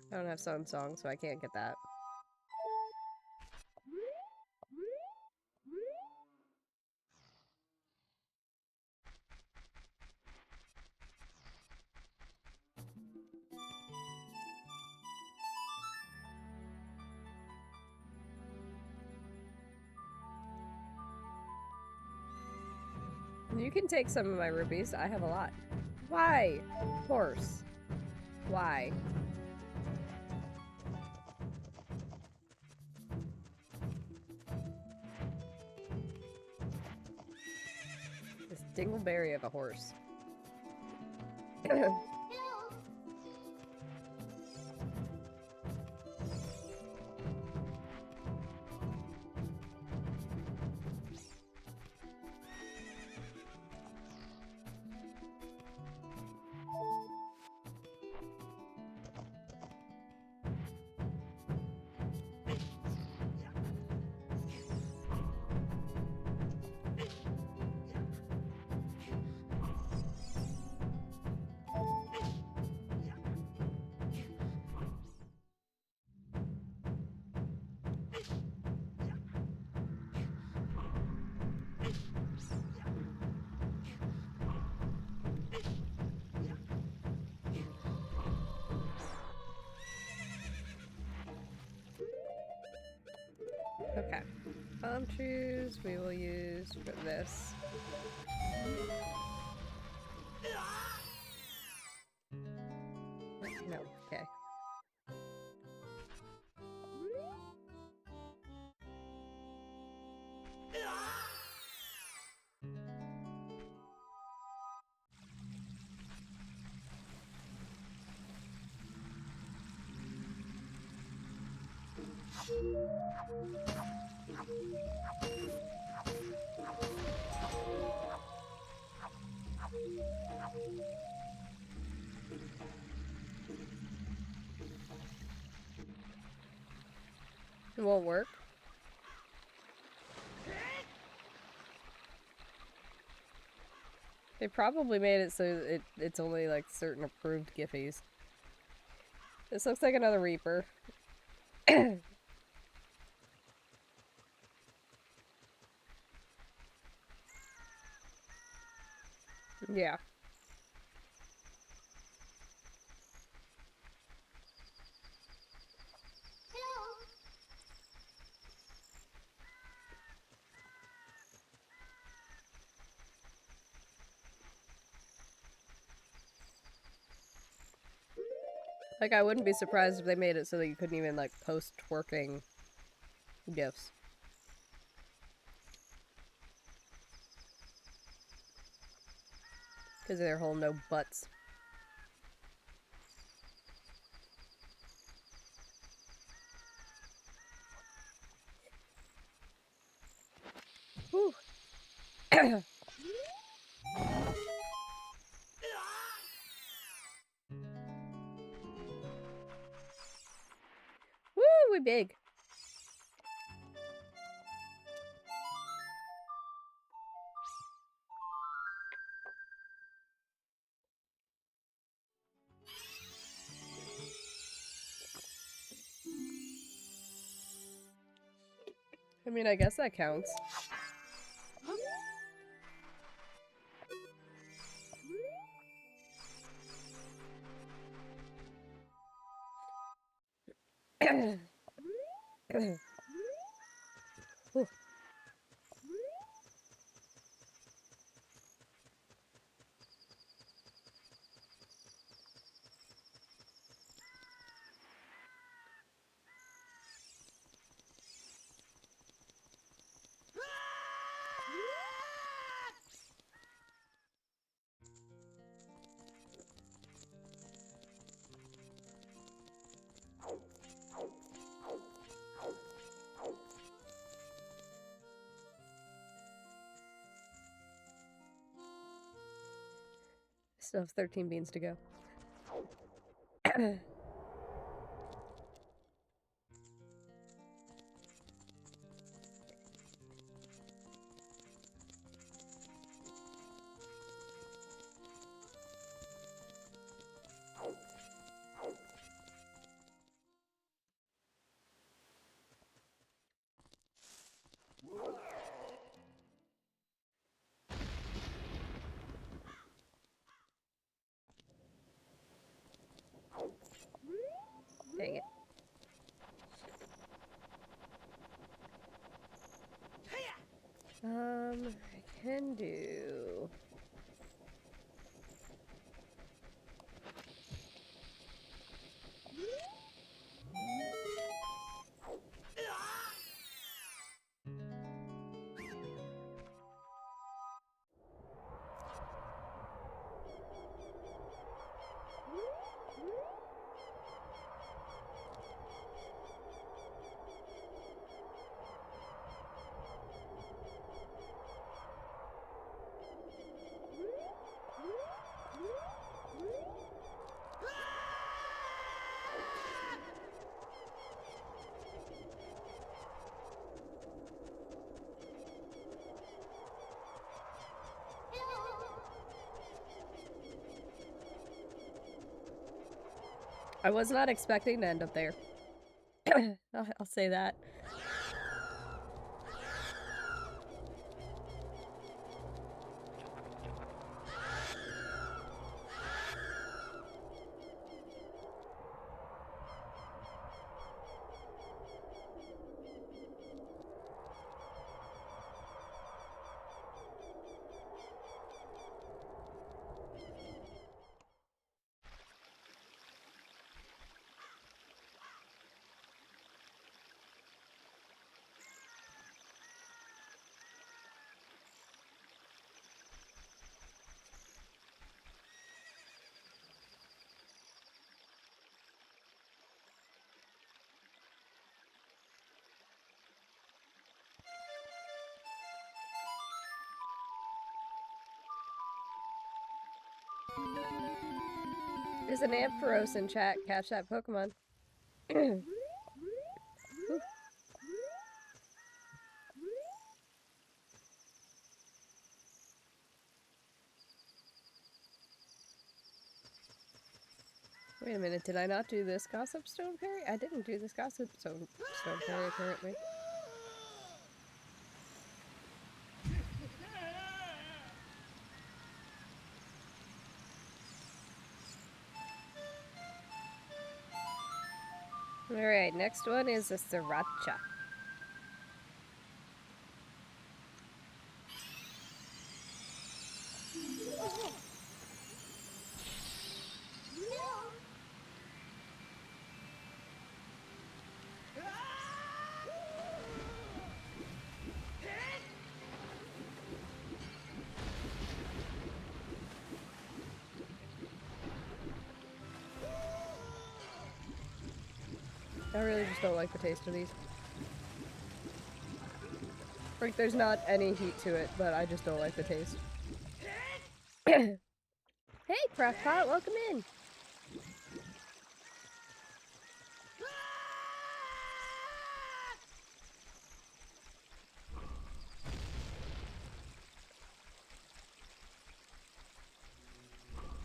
Speaker 1: I don't have some song, so I can't get that. You can take some of my rubies. I have a lot. Why? Horse. Why? This dingleberry of a horse. Okay. Palm trees we will use for this. No, okay. It won't work. They probably made it so it's only like certain approved Giphies. This looks like another Reaper. Yeah. Like, I wouldn't be surprised if they made it so that you couldn't even, like, post twerking gifs. Because of their whole no butts. Whew. Woo, we big. I mean, I guess that counts. Whew. Still have 13 beans to go. Dang it. I can do... I was not expecting to end up there. I'll say that. There's an Ampharos in chat. Catch that Pokemon. Wait a minute, did I not do this Gossip Stone Parry? I didn't do this Gossip Stone Parry, apparently. Alright, next one is a Sriracha. I really just don't like the taste of these. Like, there's not any heat to it, but I just don't like the taste. Hey, Crackpot, welcome in!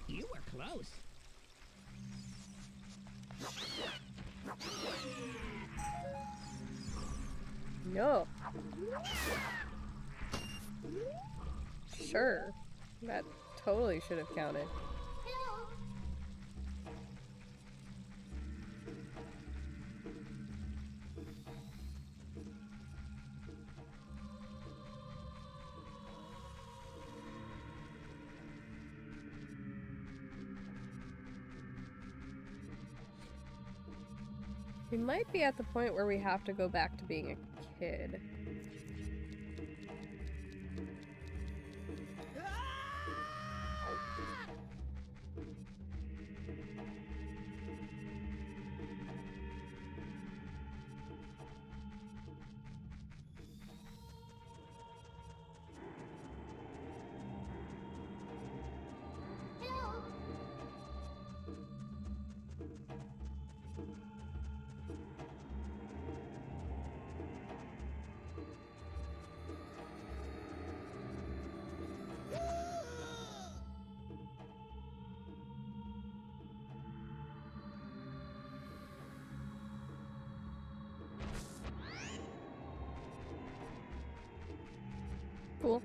Speaker 4: You were close.
Speaker 1: No. Sure. That totally should have counted. We might be at the point where we have to go back to being a kid. Cool.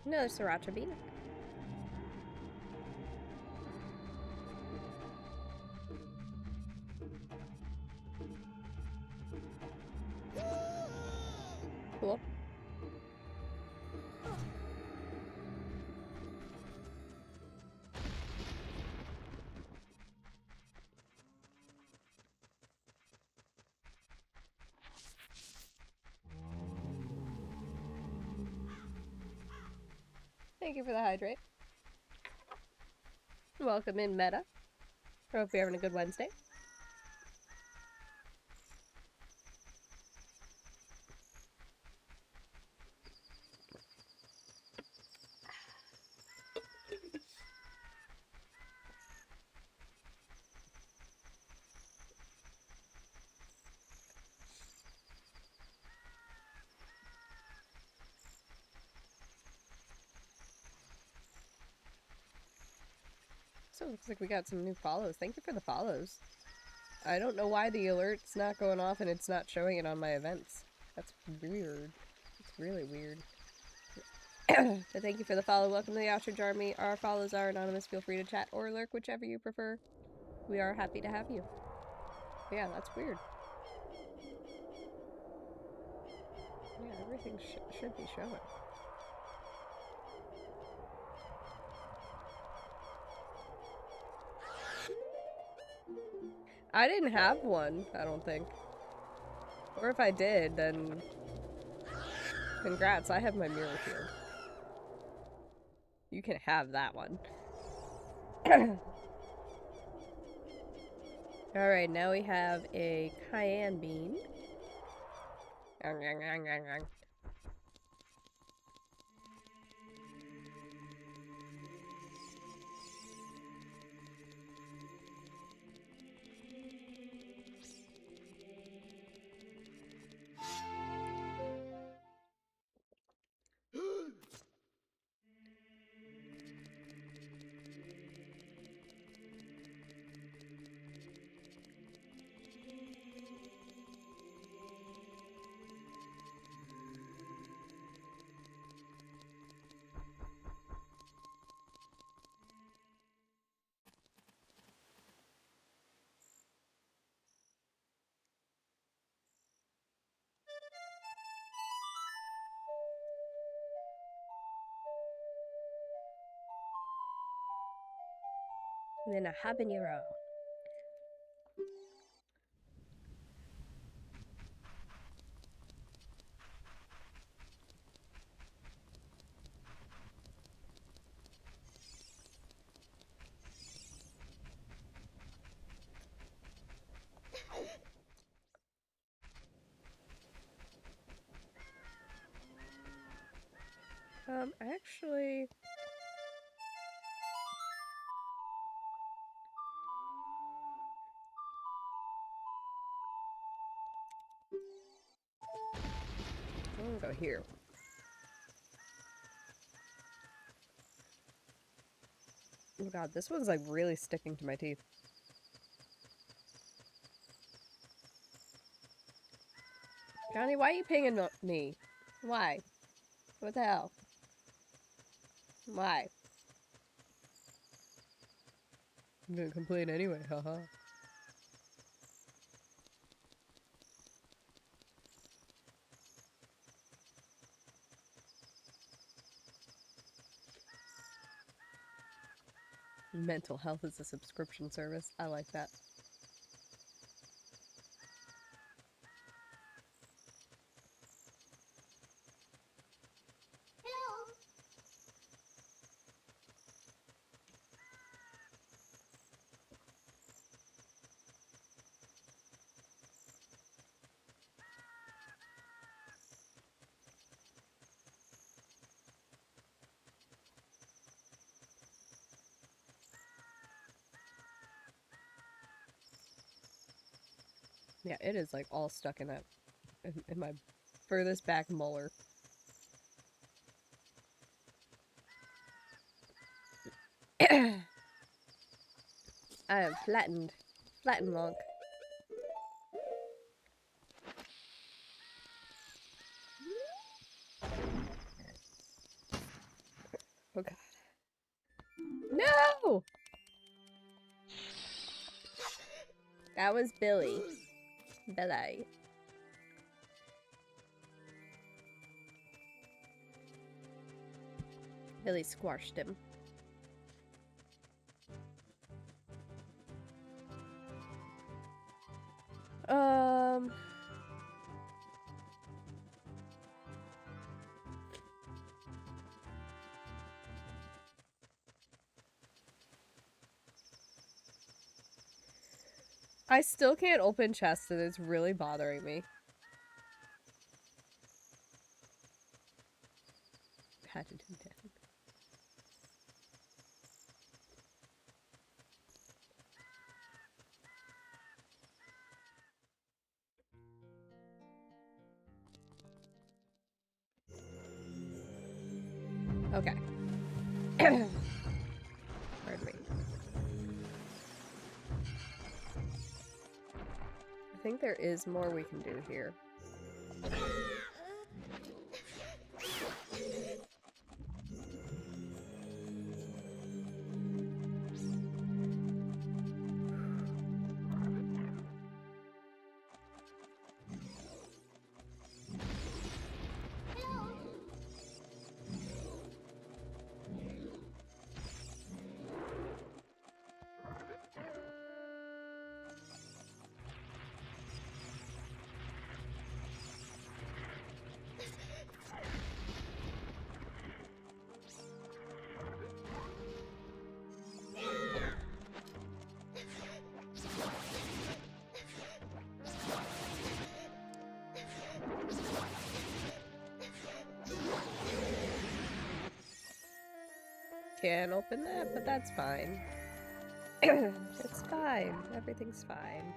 Speaker 1: Another sriracha bean. Cool. Thank you for the hydrate. Welcome in, Meta. Hope you're having a good Wednesday. So it looks like we got some new follows. Thank you for the follows. I don't know why the alert's not going off and it's not showing it on my events. That's weird. It's really weird. But thank you for the follow. Welcome to the Ostrich Army. Our follows are anonymous. Feel free to chat or lurk, whichever you prefer. We are happy to have you. But yeah, that's weird. Yeah, everything should be showing. I didn't have one, I don't think. Or if I did, then congrats, I have my mirror shield. You can have that one. Alright, now we have a cayenne bean. And then a habanero. Actually... I'm gonna go here. Oh god, this one's like really sticking to my teeth. Johnny, why are you pinging me? Why? What the hell? Why? I'm gonna complain anyway, haha. Mental health is a subscription service. I like that. Yeah, it is like all stuck in that in my furthest back molar. I am flattened. Flattened monk. Oh god. No! That was Billy. Billy. Billy squashed him. I still can't open chests and it's really bothering me. Had to do that. Okay. Pardon me. I think there is more we can do here. Can't open that, but that's fine. It's fine. Everything's fine.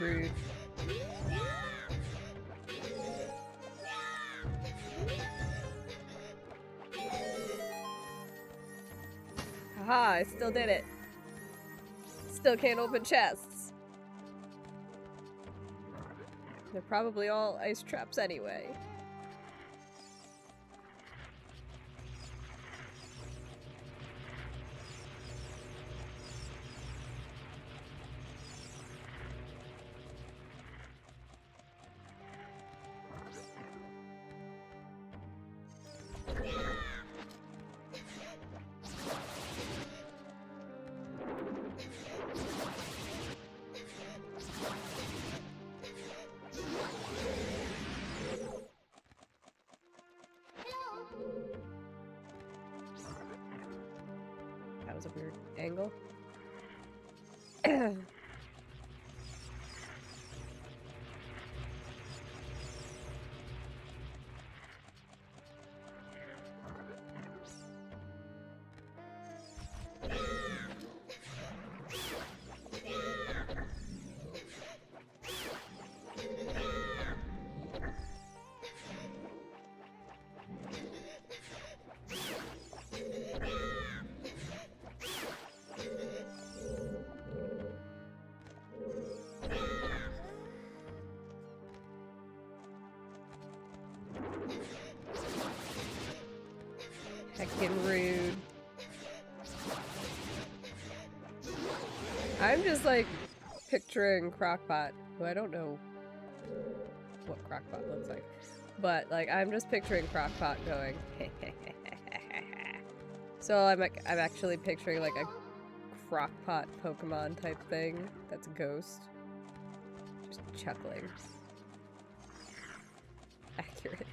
Speaker 1: Rude. Haha, I still did it. Still can't open chests. They're probably all ice traps anyway. That's a weird angle. Heckin' rude. I'm just like picturing Crockpot, who I don't know what Crockpot looks like, but like I'm just picturing Crockpot going. So I'm actually picturing like a Crockpot Pokemon type thing that's a ghost, just chuckling. Accurate.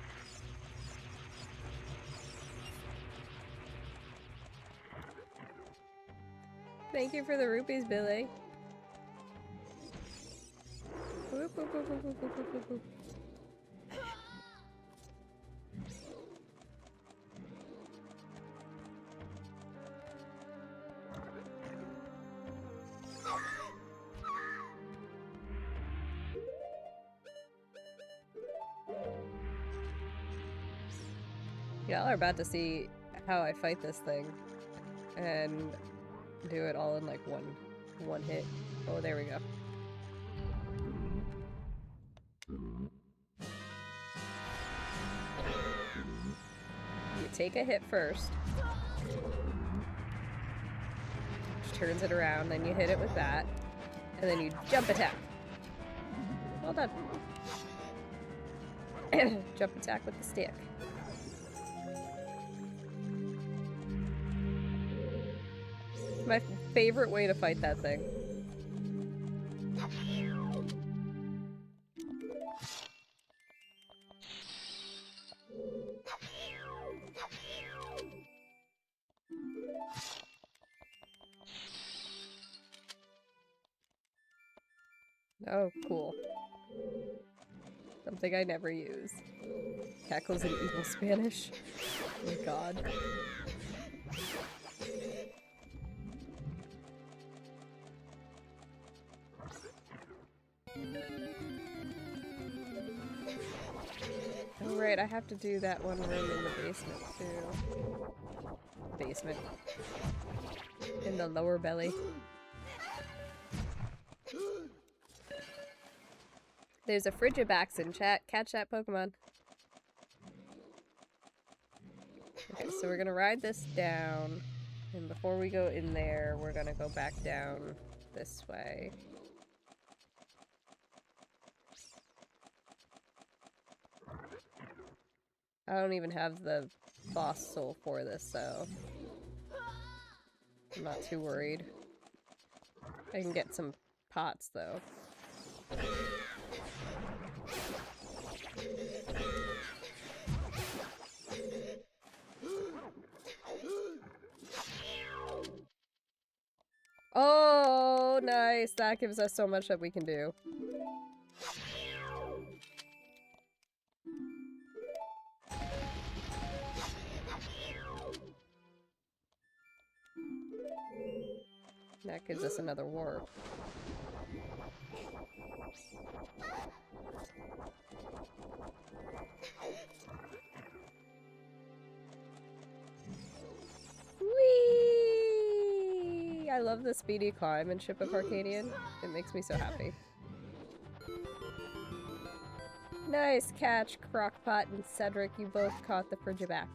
Speaker 1: Thank you for the rupees, Billy. Whoop, whoop, whoop, whoop, whoop, whoop, whoop, whoop. Y'all are about to see how I fight this thing and do it all in like one hit. Oh, there we go. You take a hit first, which turns it around, then you hit it with that, and then you jump attack. Well done. Jump attack with the stick. My favorite way to fight that thing. Oh, cool. Something I never use. Cackles in evil Spanish. Oh my god. Oh right, I have to do that one room in the basement too. Basement. In the lower belly. There's a Frigibax in chat. Catch that Pokemon. Okay, so we're gonna ride this down. And before we go in there, we're gonna go back down this way. I don't even have the boss soul for this, so I'm not too worried. I can get some pots, though. Oh, nice! That gives us so much that we can do. That gives us another warp. Whee! I love the speedy climb in Ship of Harkinian. It makes me so happy. Nice catch, Crockpot and Cedric. You both caught the Frigibax.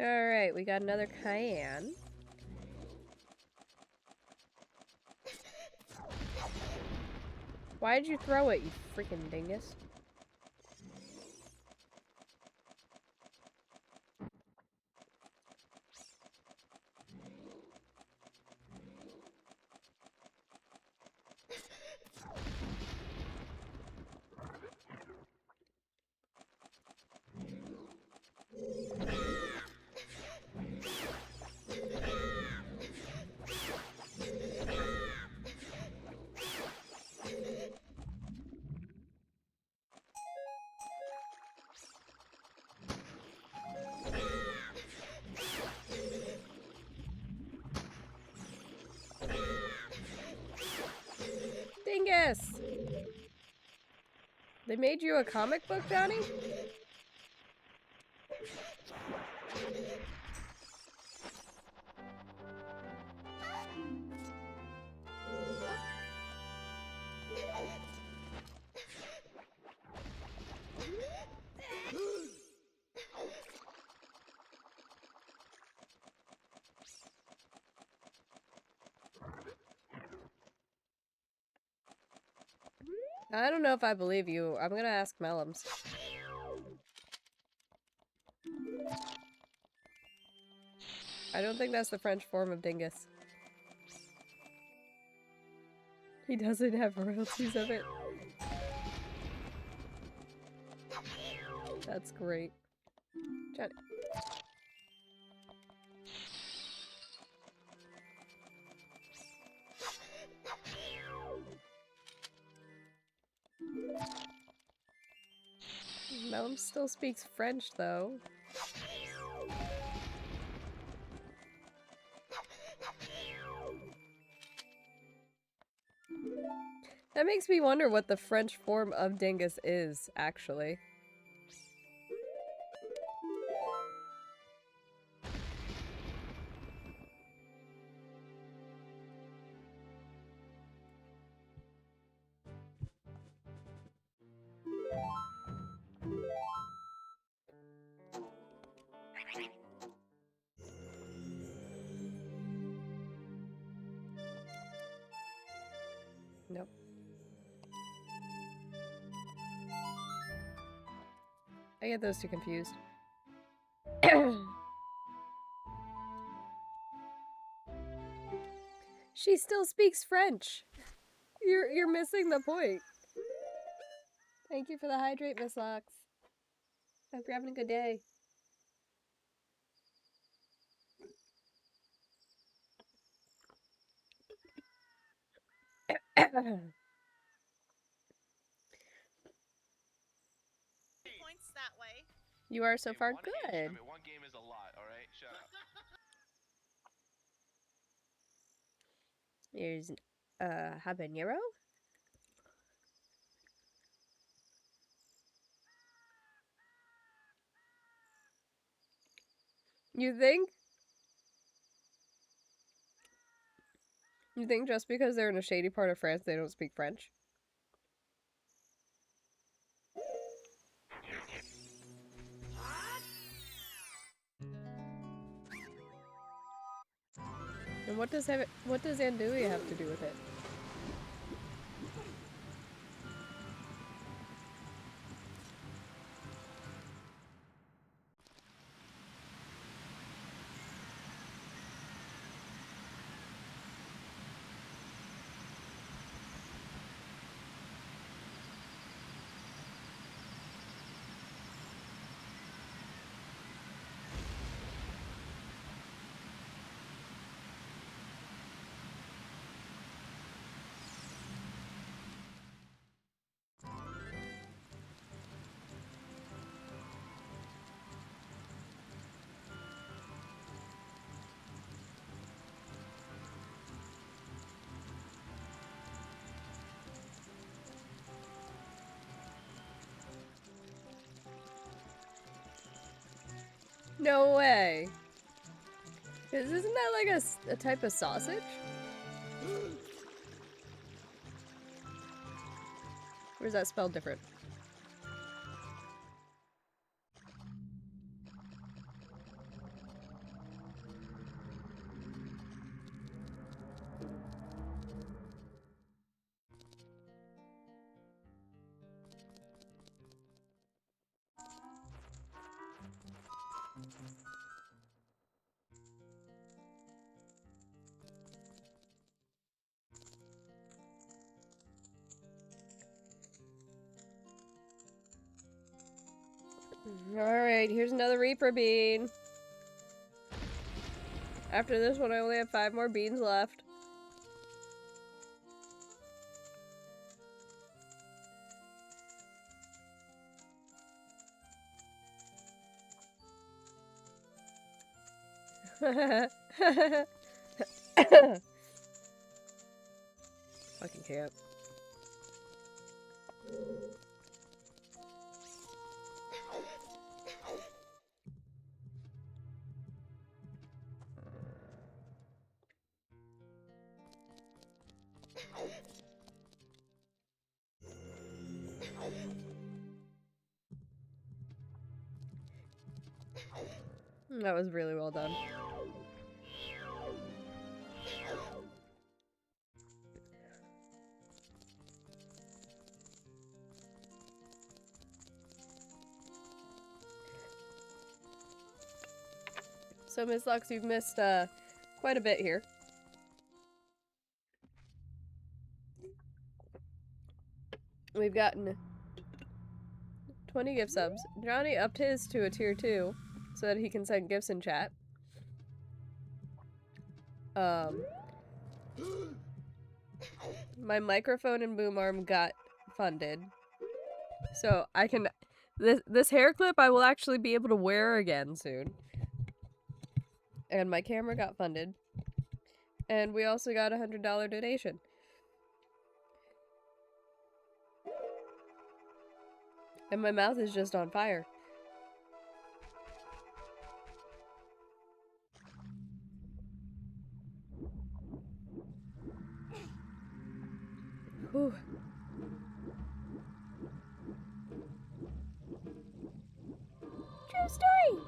Speaker 1: Alright, we got another Cayenne. Why'd you throw it, you freaking dingus? They made you a comic book, Johnny? I don't know if I believe you. I'm gonna ask Mellums. I don't think that's the French form of dingus. He doesn't have royalties of it. That's great. Johnny. Mellum still speaks French, though. That makes me wonder what the French form of dingus is, actually. Nope. I get those two confused. She still speaks French. You're missing the point. Thank you for the hydrate, Miss Lux. Hope you're having a good day.
Speaker 8: Points that way.
Speaker 1: You are so far
Speaker 9: One
Speaker 1: good.
Speaker 9: one game is a lot, alright? Shut up.
Speaker 1: Here's habanero. You think? You think just because they're in a shady part of France they don't speak French? And what does Andouille have to do with it? No way. 'Cause isn't that like a type of sausage? Or is that spelled different? Alright, here's another Reaper bean. After this one, I only have 5 more beans left. Fucking can't. That was really well done. So, Miss Lux, you've missed quite a bit here. We've gotten 20 gift subs. Johnny upped his to a tier 2 so that he can send gifts in chat. My microphone and boom arm got funded. So I can this hair clip I will actually be able to wear again soon. And my camera got funded. And we also got a $100 donation. And my mouth is just on fire. Whew. True story!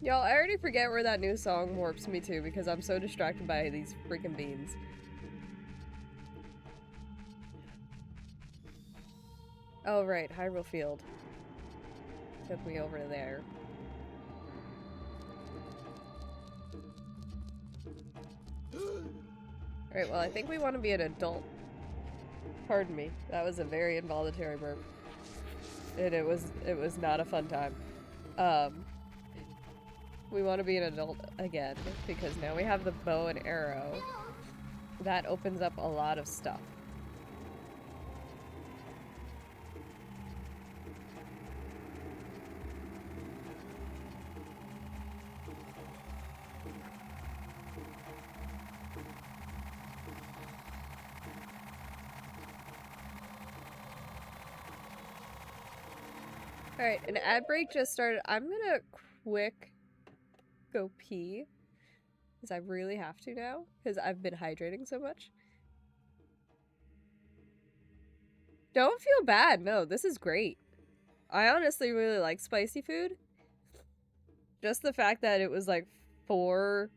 Speaker 1: Y'all, I already forget where that new song warps me to because I'm so distracted by these freaking beans. Oh, right, Hyrule Field. Took me over to there. Alright, well, I think we want to be an adult. Pardon me. That was a very involuntary burp. And it was not a fun time. We want to be an adult again, because now we have the bow and arrow. That opens up a lot of stuff. Alright, an ad break just started. I'm gonna quick go pee. Because I really have to now. Because I've been hydrating so much. Don't feel bad. No, this is great. I honestly really like spicy food. Just the fact that it was like 4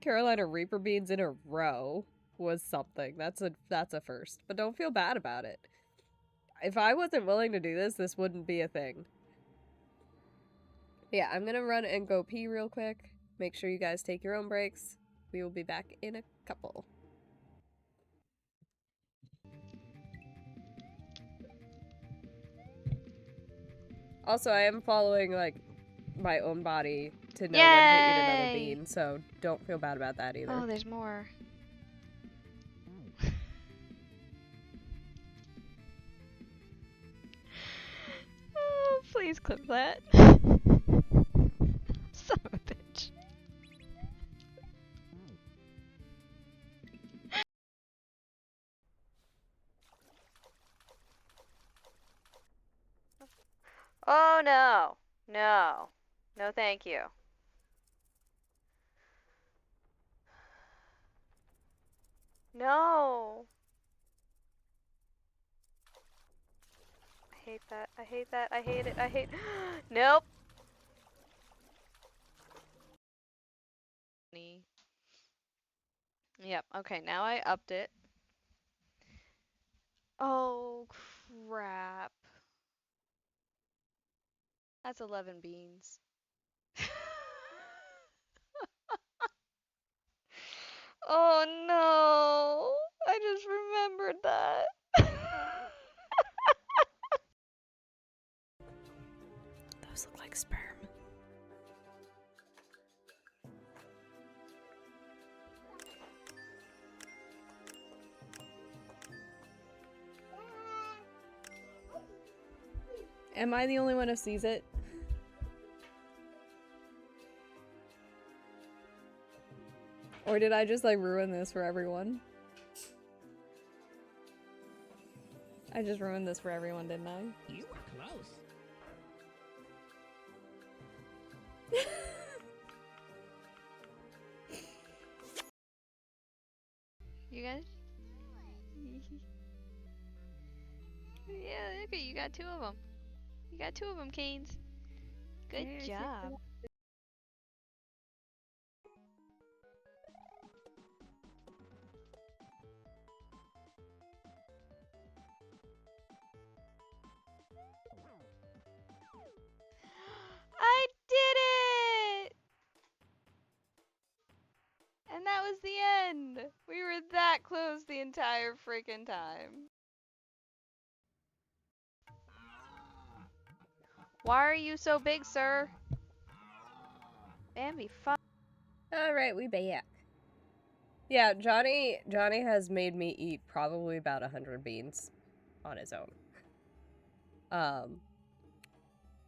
Speaker 1: Carolina Reaper beans in a row was something. That's a first. But don't feel bad about it. If I wasn't willing to do this, this wouldn't be a thing. Yeah, I'm gonna run and go pee real quick. Make sure you guys take your own breaks. We will be back in a couple. Also, I am following, like, my own body to know when to eat another
Speaker 7: Yay!
Speaker 1: bean, so don't feel bad about that either.
Speaker 7: Oh, there's more. Oh, please clip that. Son of a bitch. Oh no. No. No thank you. No. I hate that. I hate that. I hate it. I hate. Nope. Yep. Okay, now I upped it. Oh, crap. That's 11 beans. Oh no. I just remembered that.
Speaker 1: Those look like sperm. Am I the only one who sees it? Or did I just like ruin this for everyone? I just ruined this for everyone, didn't I?
Speaker 4: You were close.
Speaker 7: You guys? Yeah, okay, you got 2 of them. You got 2 of them, Canes. Good job. I did it! And that was the end! We were that close the entire freaking time. Why are you so big, sir? Bambi, fuck.
Speaker 1: Alright, we back. Yeah, Johnny has made me eat probably about 100 beans on his own.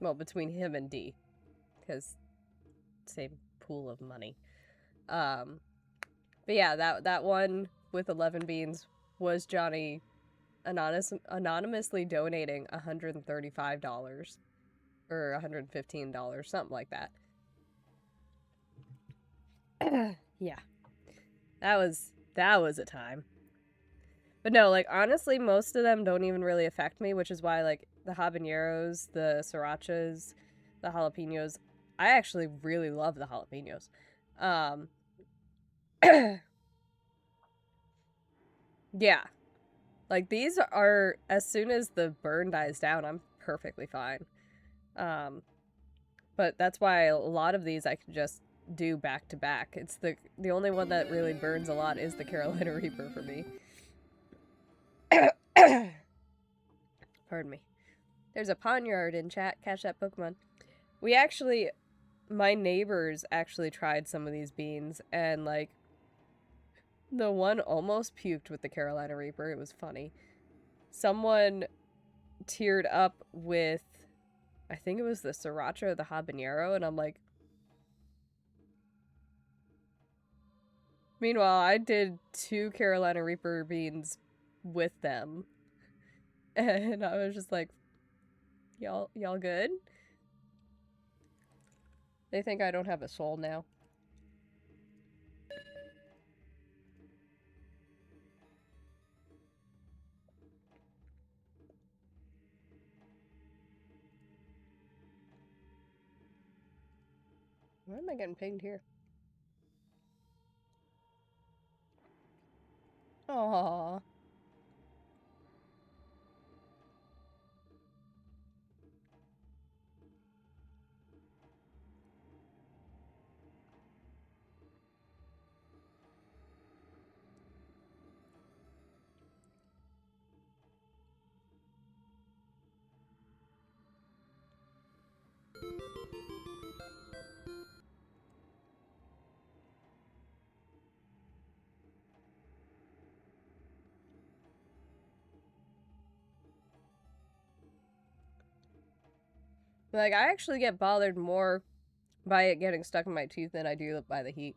Speaker 1: Well, between him and D, because same pool of money. But yeah, that one with 11 beans was Johnny anonymously donating $135 or $115, something like that. Yeah. That was a time. But no, like, honestly, most of them don't even really affect me, which is why, like, the habaneros, the srirachas, the jalapenos, I actually really love the jalapenos. Yeah. Like, these are, as soon as the burn dies down, I'm perfectly fine. But that's why a lot of these I can just do back to back. It's the only one that really burns a lot is the Carolina Reaper for me. Pardon me. There's a poniard in chat. Catch that Pokemon. My neighbors actually tried some of these beans, and, like, the one almost puked with the Carolina Reaper. It was funny. Someone teared up with, I think it was the Sriracha or the Habanero, and I'm like... Meanwhile, I did 2 Carolina Reaper beans with them. And I was just like, y'all good? They think I don't have a soul now. Why am I getting pinged here? Aww. Like, I actually get bothered more by it getting stuck in my teeth than I do by the heat.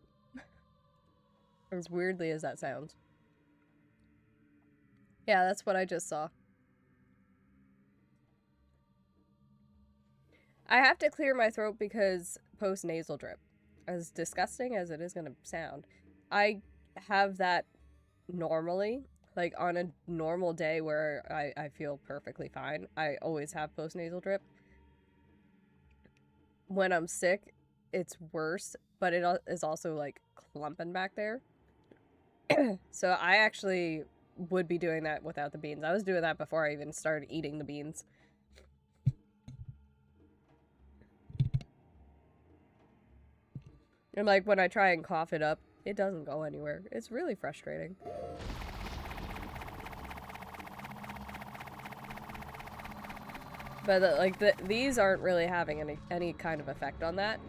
Speaker 1: As weirdly as that sounds. Yeah, that's what I just saw. I have to clear my throat because post-nasal drip. As disgusting as it is gonna sound, I have that normally. Like, on a normal day where I feel perfectly fine, I always have post-nasal drip. When I'm sick, it's worse, but it is also, like, clumping back there. So I actually would be doing that without the beans. I was doing that before I even started eating the beans. And, like, when I try and cough it up, it doesn't go anywhere. It's really frustrating. But, these aren't really having any kind of effect on that.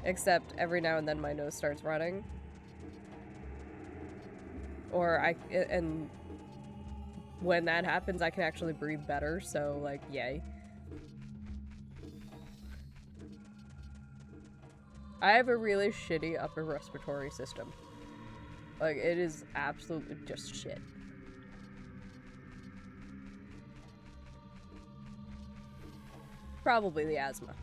Speaker 1: Except every now and then my nose starts running. And when that happens, I can actually breathe better, so, like, yay. I have a really shitty upper respiratory system. Like, it is absolutely just shit. Probably the asthma.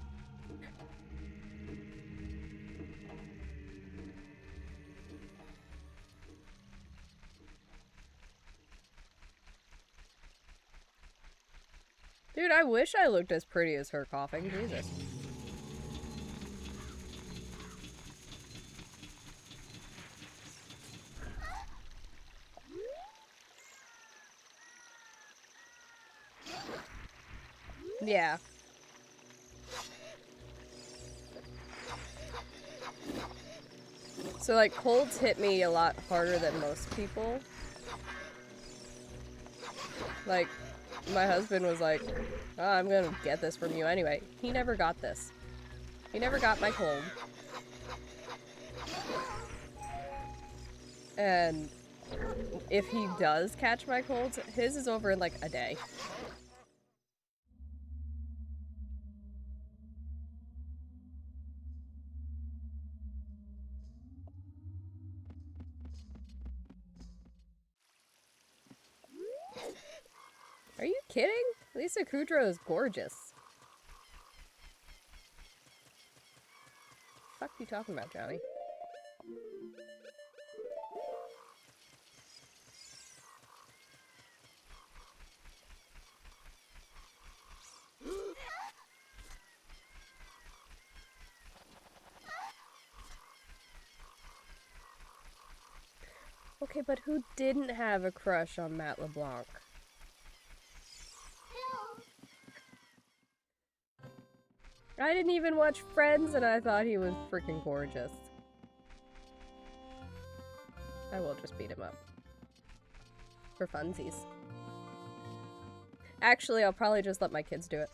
Speaker 1: Dude, I wish I looked as pretty as her coughing. Jesus. Yeah. So, like, colds hit me a lot harder than most people. Like, my husband was like, oh, I'm gonna get this from you anyway. He never got this. He never got my cold. And if he does catch my colds, his is over in like a day. Are you kidding? Lisa Kudrow is gorgeous. Fuck you talking about, Johnny? Okay, but who didn't have a crush on Matt LeBlanc? I didn't even watch Friends and I thought he was freaking gorgeous. I will just beat him up. For funsies. Actually, I'll probably just let my kids do it.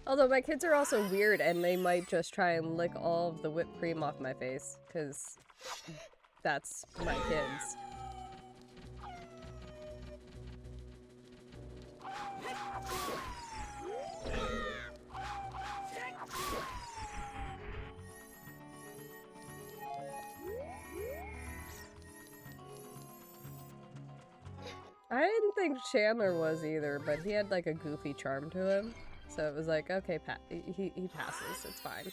Speaker 1: Although my kids are also weird and they might just try and lick all of the whipped cream off my face, because that's my kids. I didn't think Chandler was either, but he had like a goofy charm to him. So it was like, okay, he passes, it's fine.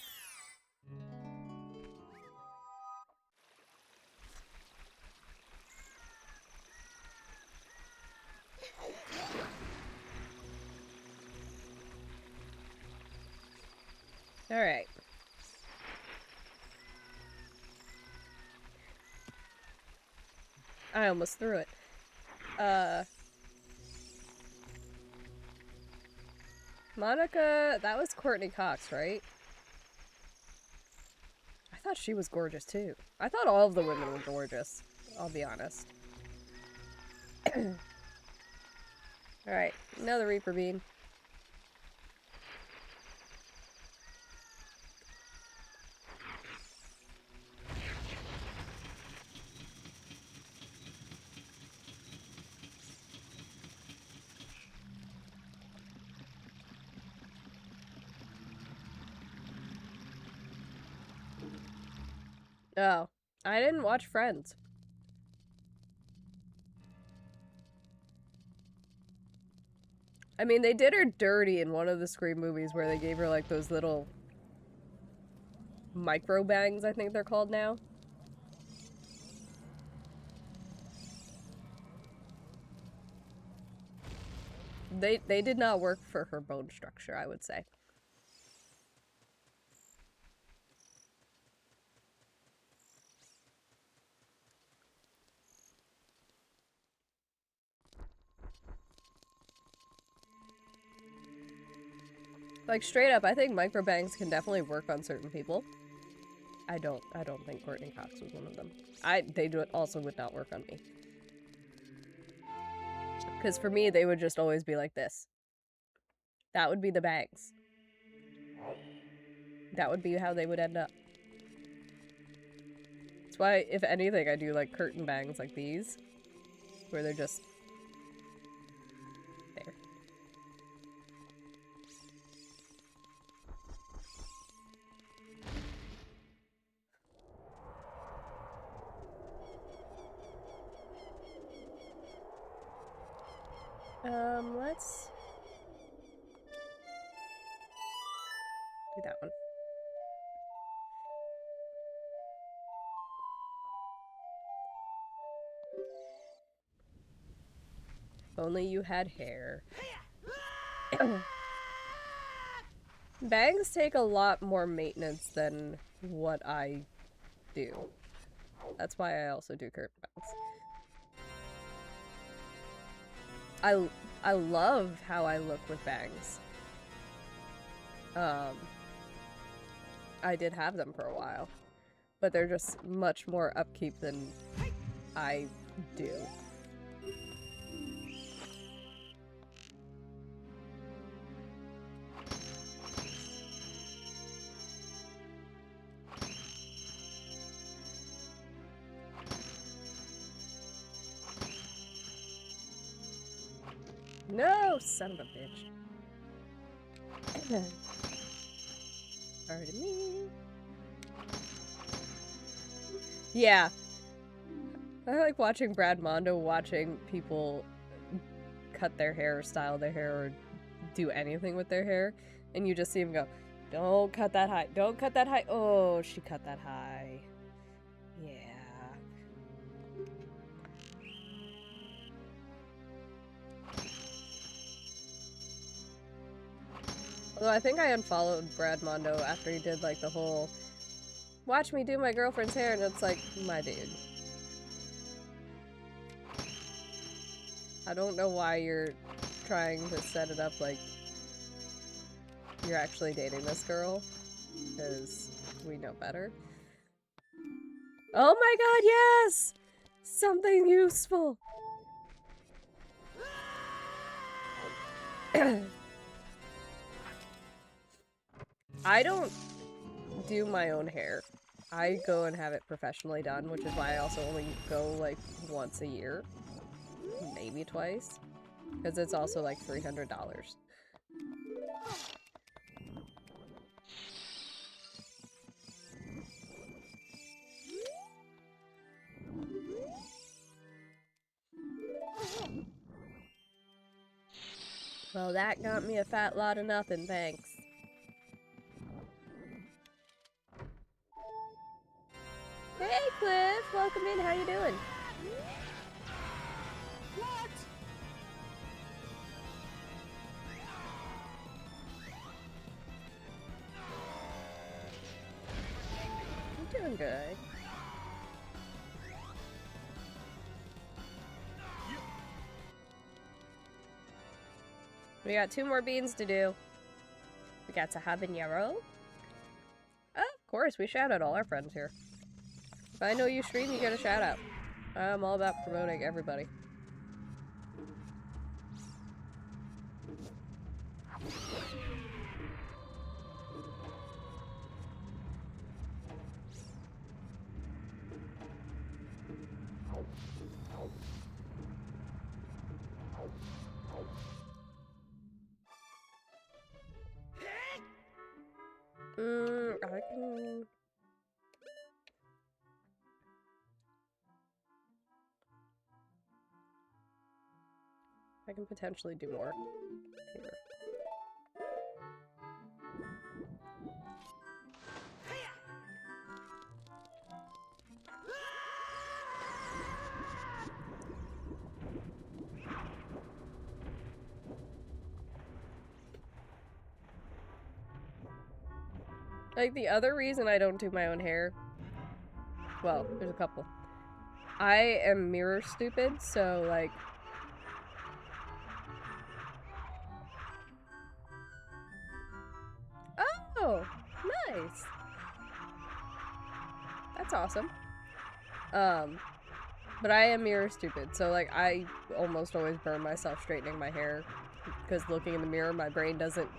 Speaker 1: Alright. I almost threw it. Monica, that was Courtney Cox, right? I thought she was gorgeous too. I thought all of the women were gorgeous, I'll be honest. Alright, another Reaper Bean. Oh, I didn't watch Friends. I mean, they did her dirty in one of the Scream movies where they gave her like those little micro bangs, I think they're called now. They did not work for her bone structure, I would say. Like, straight up, I think microbangs can definitely work on certain people. I don't think Courtney Cox was one of them. Also would not work on me. Because for me, they would just always be like this. That would be the bangs. That would be how they would end up. That's why, if anything, I do like curtain bangs like these. Where they're just... there. Let's do that one. If only you had hair. Bangs take a lot more maintenance than what I do. That's why I also do curtain bangs. I love how I look with bangs. I did have them for a while, but they're just much more upkeep than I do. No, son of a bitch. Pardon me. Yeah. I like watching Brad Mondo watching people cut their hair, or style their hair, or do anything with their hair, and you just see him go, don't cut that high, don't cut that high. Oh, she cut that high. Yeah. Although I think I unfollowed Brad Mondo after he did like the whole watch me do my girlfriend's hair, and it's like, my dude. I don't know why you're trying to set it up like you're actually dating this girl, because we know better. Oh my god, yes! Something useful! I don't do my own hair. I go and have it professionally done, which is why I also only go like once a year. Maybe twice. Because it's also like $300. Well, that got me a fat lot of nothing, thanks. Hey, Cliff! Welcome in, how you doing?
Speaker 2: What?
Speaker 1: I'm doing good. We got 2 more beans to do. We got a habanero. Oh, of course, we shout out all our friends here. If I know you stream, you get a shout out. I'm all about promoting everybody. I can potentially do more here. Like, the other reason I don't do my own hair, well, there's a couple. I am mirror stupid, so, like, Nice. That's awesome. But I am mirror stupid, so like I almost always burn myself straightening my hair because looking in the mirror, my brain doesn't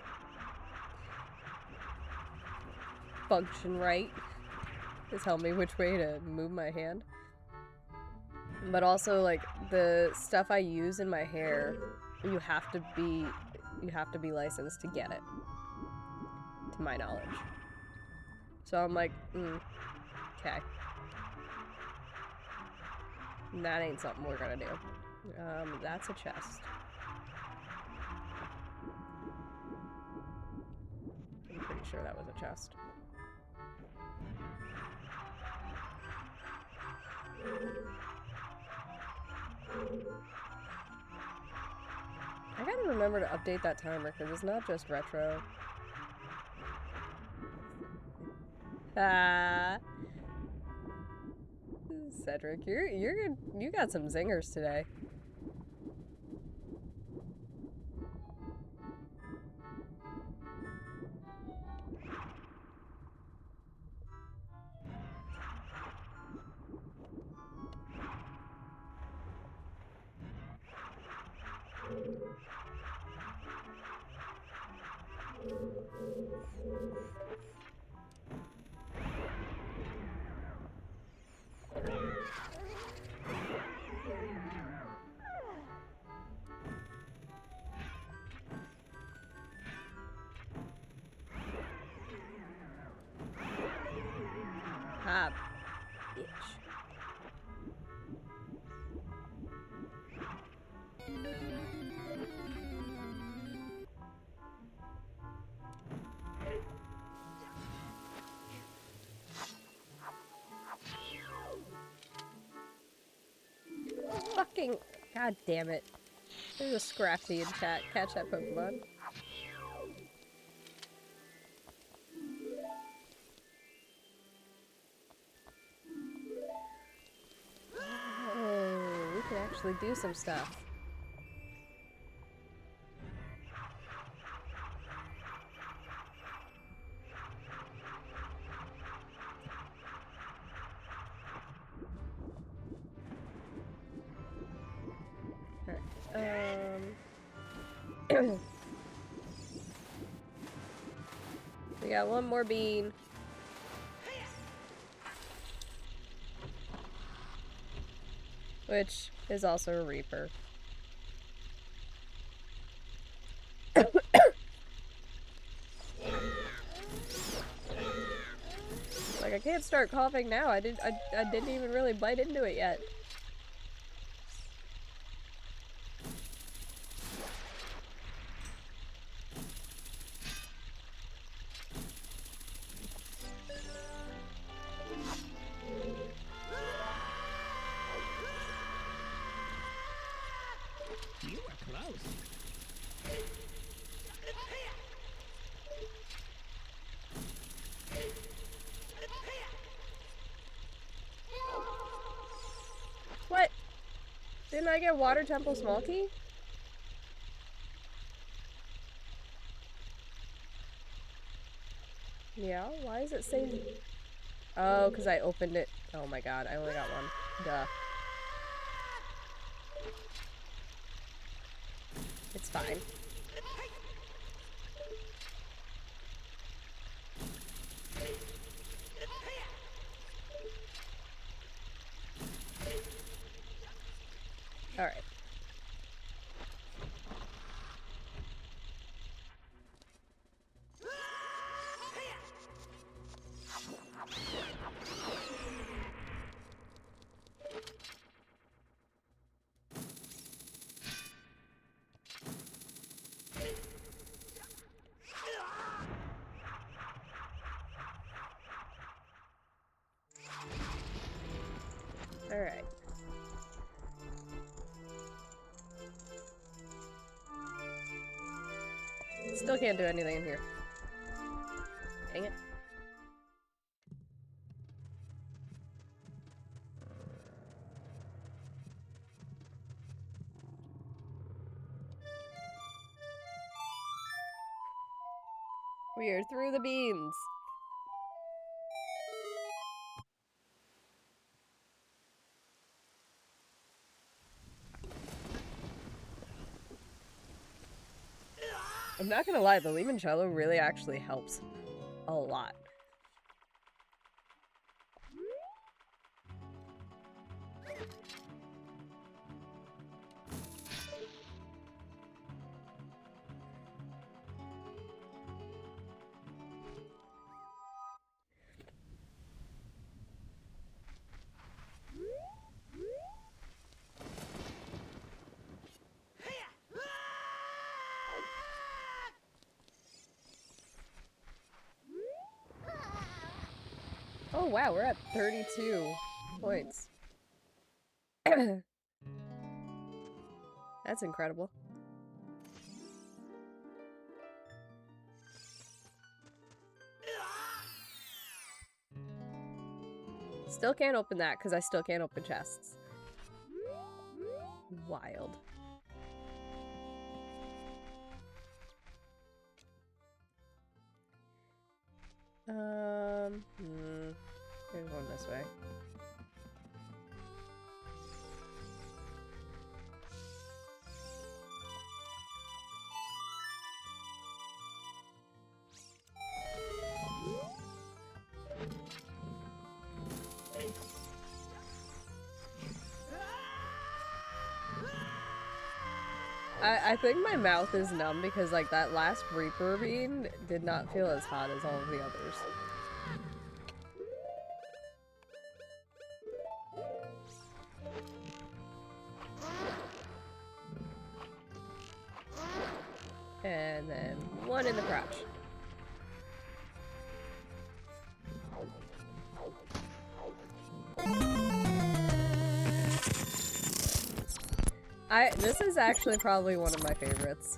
Speaker 1: function right to tell me which way to move my hand. But also like the stuff I use in my hair, you have to be licensed to get it, to my knowledge. So I'm like, okay. That ain't something we're gonna do. That's a chest. I'm pretty sure that was a chest. I gotta remember to update that timer because it's not just retro. Ah. Cedric, you got some zingers today. Ah, bitch. Fucking god damn it. There's a Scrafty in chat. Catch that Pokemon. Oh, we can actually do some stuff. We got one more bean. Which is also a Reaper. Like, I can't start coughing now. I didn't even really bite into it yet.
Speaker 4: You were close.
Speaker 1: What? Didn't I get Water Temple Small Key? Yeah, why does it say... Oh, because I opened it. Oh my god, I only got one. Duh. It's fine. Alright. Alright. Still can't do anything in here. Dang it. We are through the beans. I'm not gonna lie, the limoncello really actually helps a lot. Oh wow, we're at 32 points. That's incredible. Still can't open that because I still can't open chests. Wild. There's one this way. I think my mouth is numb because like that last Reaper bean did not feel as hot as all of the others. And then one in the crotch. This is actually probably one of my favorites.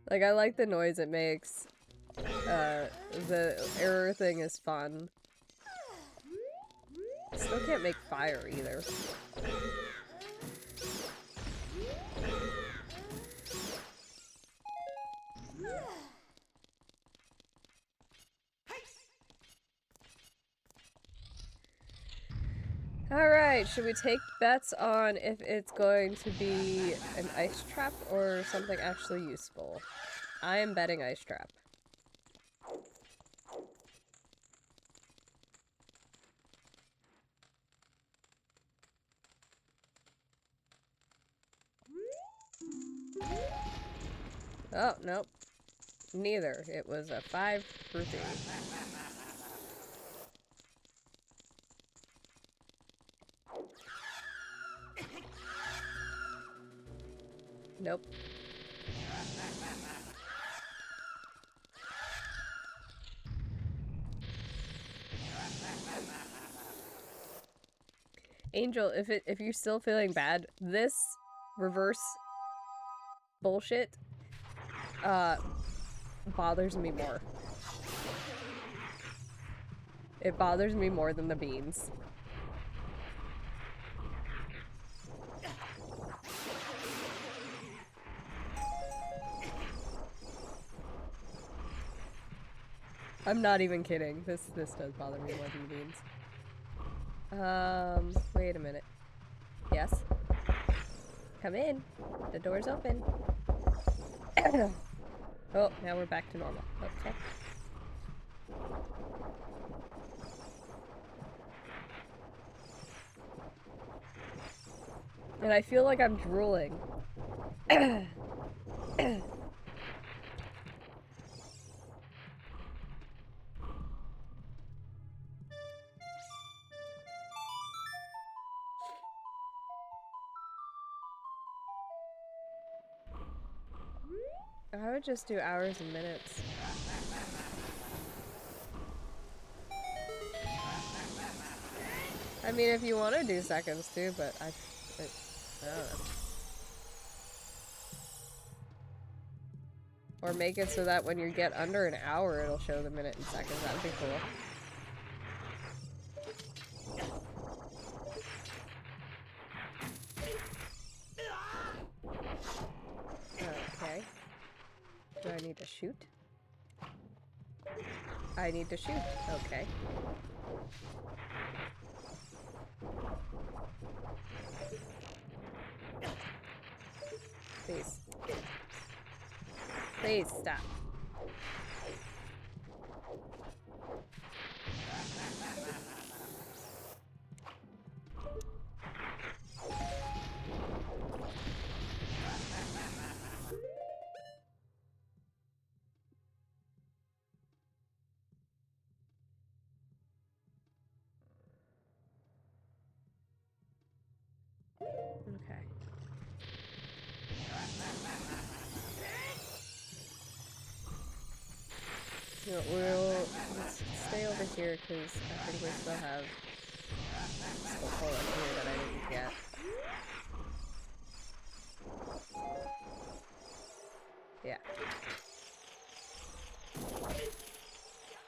Speaker 1: Like, I like the noise it makes. The error thing is fun. Still can't make fire either. Alright, should we take bets on if it's going to be an ice trap or something actually useful? I am betting ice trap. Oh, nope. Neither. It was a 5 rupee. Nope. Angel, if you're still feeling bad, this reverse bullshit bothers me more. It bothers me more than the beans. I'm not even kidding. This does bother me more than the beans. Wait a minute. Yes? Come in. The door's open. Oh, now we're back to normal. Okay. And I feel like I'm drooling. I would just do hours and minutes. I mean, if you want to do seconds too, but I don't know. Or make it so that when you get under an hour, it'll show the minute and seconds. That'd be cool. Okay. Do I need to shoot? I need to shoot. Okay. Please. Please stop. Okay. You know, let's stay over here because I think we still have a hole in here that I didn't get. Yeah.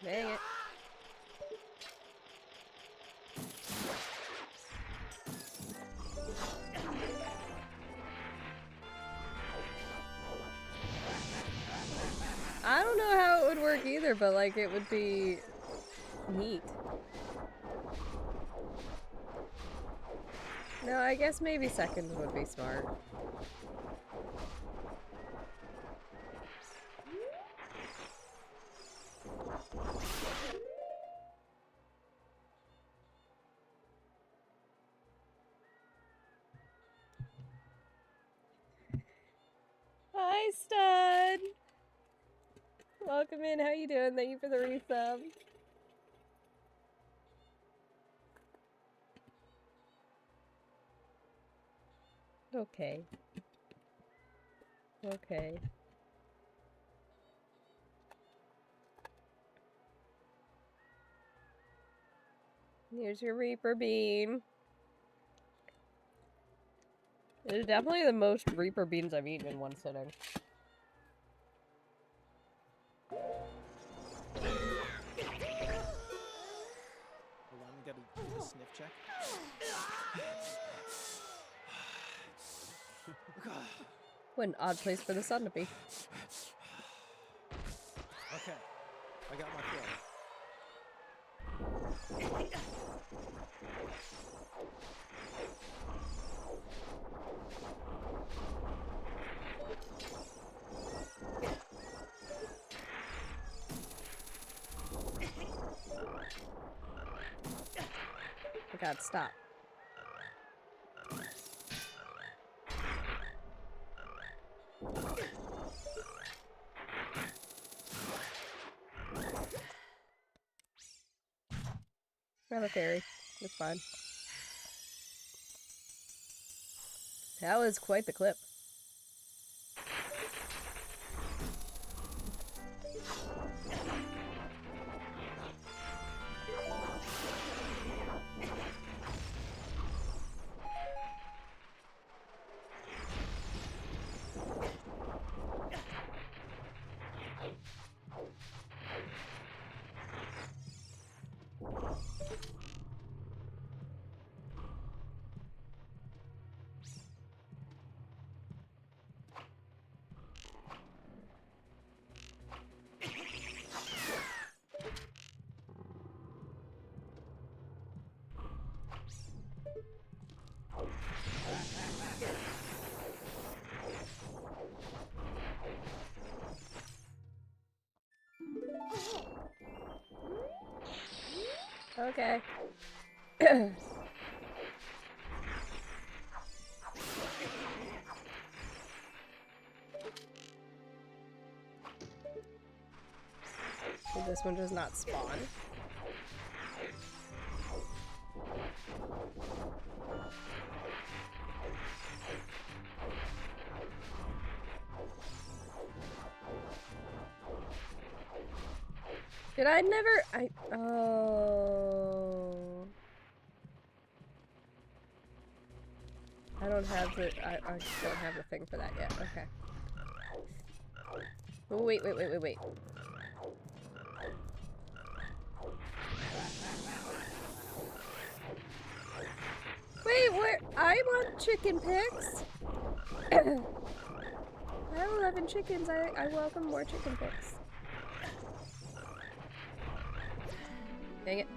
Speaker 1: Dang it. I don't know how it would work either, but like it would be neat. No, I guess maybe seconds would be smart. Hi, Stud! Welcome in, how you doing? Thank you for the resub. Okay. Okay. Here's your Reaper bean. It is definitely the most Reaper beans I've eaten in one sitting.
Speaker 10: Hold on, we gotta do a sniff check.
Speaker 1: What an odd place for the sun to be.
Speaker 10: Okay, I got my fill.
Speaker 1: Oh god, stop. I have a fairy. It's fine. That was quite the clip. Okay. So this one does not spawn. Did I never? Oh. I don't have the, I don't have the thing for that yet. Okay. Oh, wait. Wait, where? I want chicken pics. I have 11 chickens. I welcome more chicken pics. Dang it.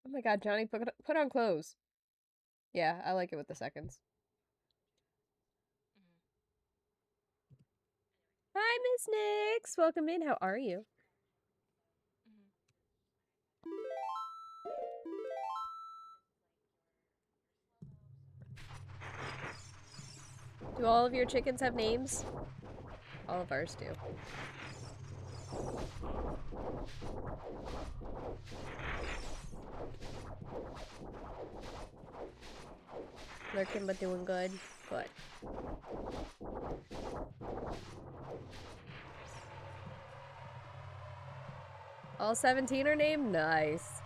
Speaker 1: Oh my god, Johnny, put on clothes. Yeah, I like it with the seconds. Hi, Miss Nix! Welcome in, how are you? Do all of your chickens have names? All of ours do. Lurking but doing good. Good. All 17 are named? Nice.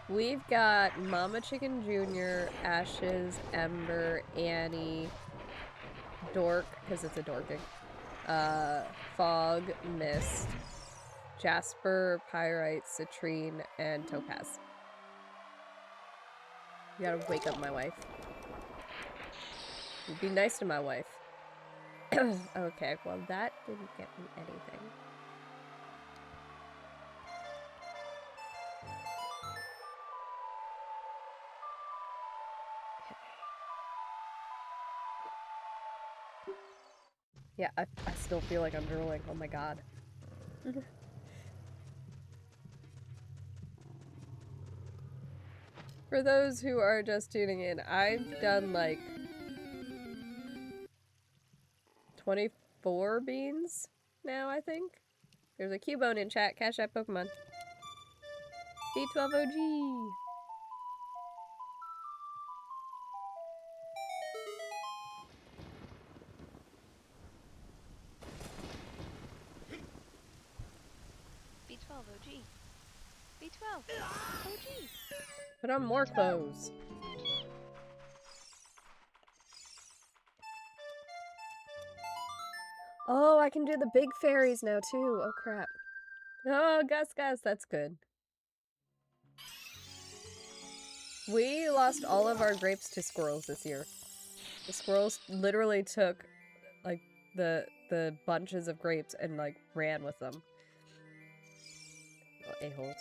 Speaker 1: We've got Mama Chicken Jr., Ashes, Ember, Annie, Dork, because it's a dorking, Fog, Mist, Jasper, Pyrite, Citrine, and Topaz. You gotta wake up my wife. You'd be nice to my wife. Okay, well that didn't get me anything. Yeah, I still feel like I'm drooling. Oh my god. For those who are just tuning in, I've done like 24 beans now, I think. There's a Cubone in chat. Cash that Pokemon. B12 OG.
Speaker 7: B12 OG. B12 OG.
Speaker 1: Put on more clothes. Oh, I can do the big fairies now too. Oh crap. Oh, Gus, that's good. We lost all of our grapes to squirrels this year. The squirrels literally took like the bunches of grapes and like ran with them. Oh, a-holes.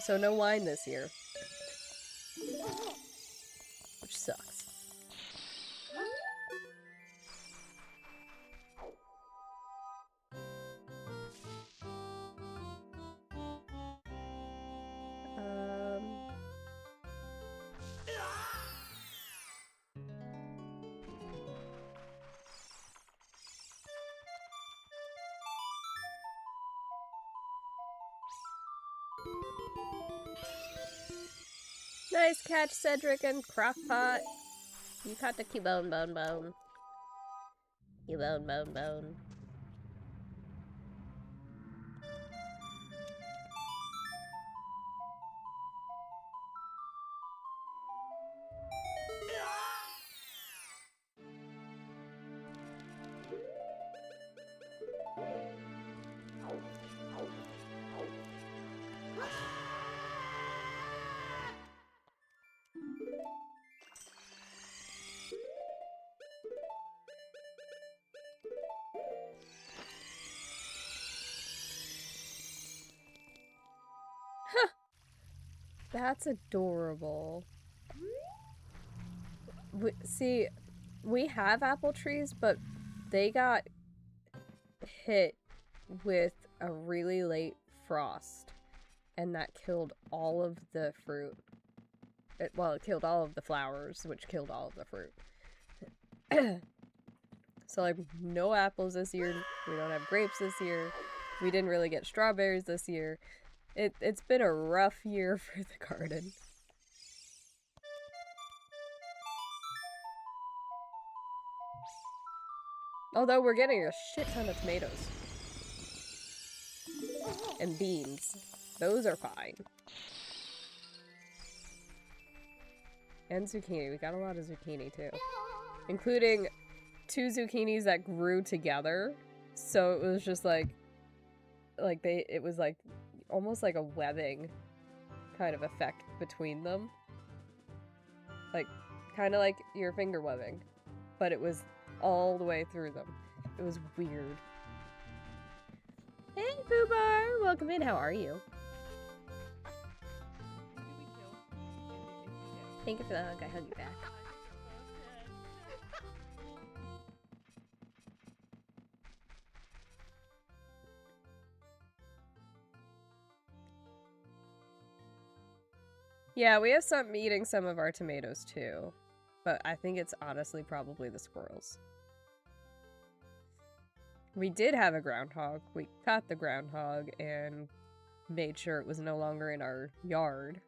Speaker 1: So no wine this year. Which sucks. Nice catch, Cedric and Crockpot. You caught the Cubone, bone. Cubone, bone. That's adorable. See, we have apple trees, but they got hit with a really late frost, and that killed all of the fruit. It killed all of the flowers, which killed all of the fruit. So, like, no apples this year. We don't have grapes this year. We didn't really get strawberries this year. It's been a rough year for the garden. Although we're getting a shit ton of tomatoes. And beans. Those are fine. And zucchini. We got a lot of zucchini too. Including 2 zucchinis that grew together. So it was just like it was like almost like a webbing kind of effect between them. Like, kind of like your finger webbing, but it was all the way through them. It was weird. Hey, Fubar! Welcome in, how are you? Thank you for the hug, I hug you back. Yeah, we have some eating some of our tomatoes too, but I think it's honestly probably the squirrels. We did have a groundhog. We caught the groundhog and made sure it was no longer in our yard.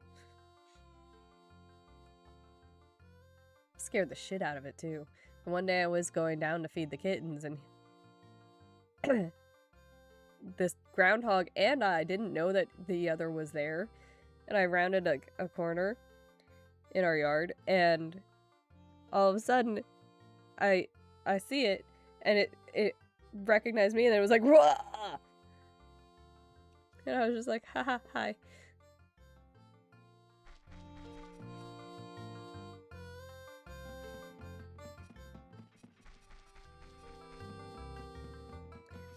Speaker 1: Scared the shit out of it too. One day I was going down to feed the kittens and this groundhog and I didn't know that the other was there. And I rounded a corner in our yard, and all of a sudden, I see it, and it recognized me, and it was like, "Rah!" And I was just like, haha, hi.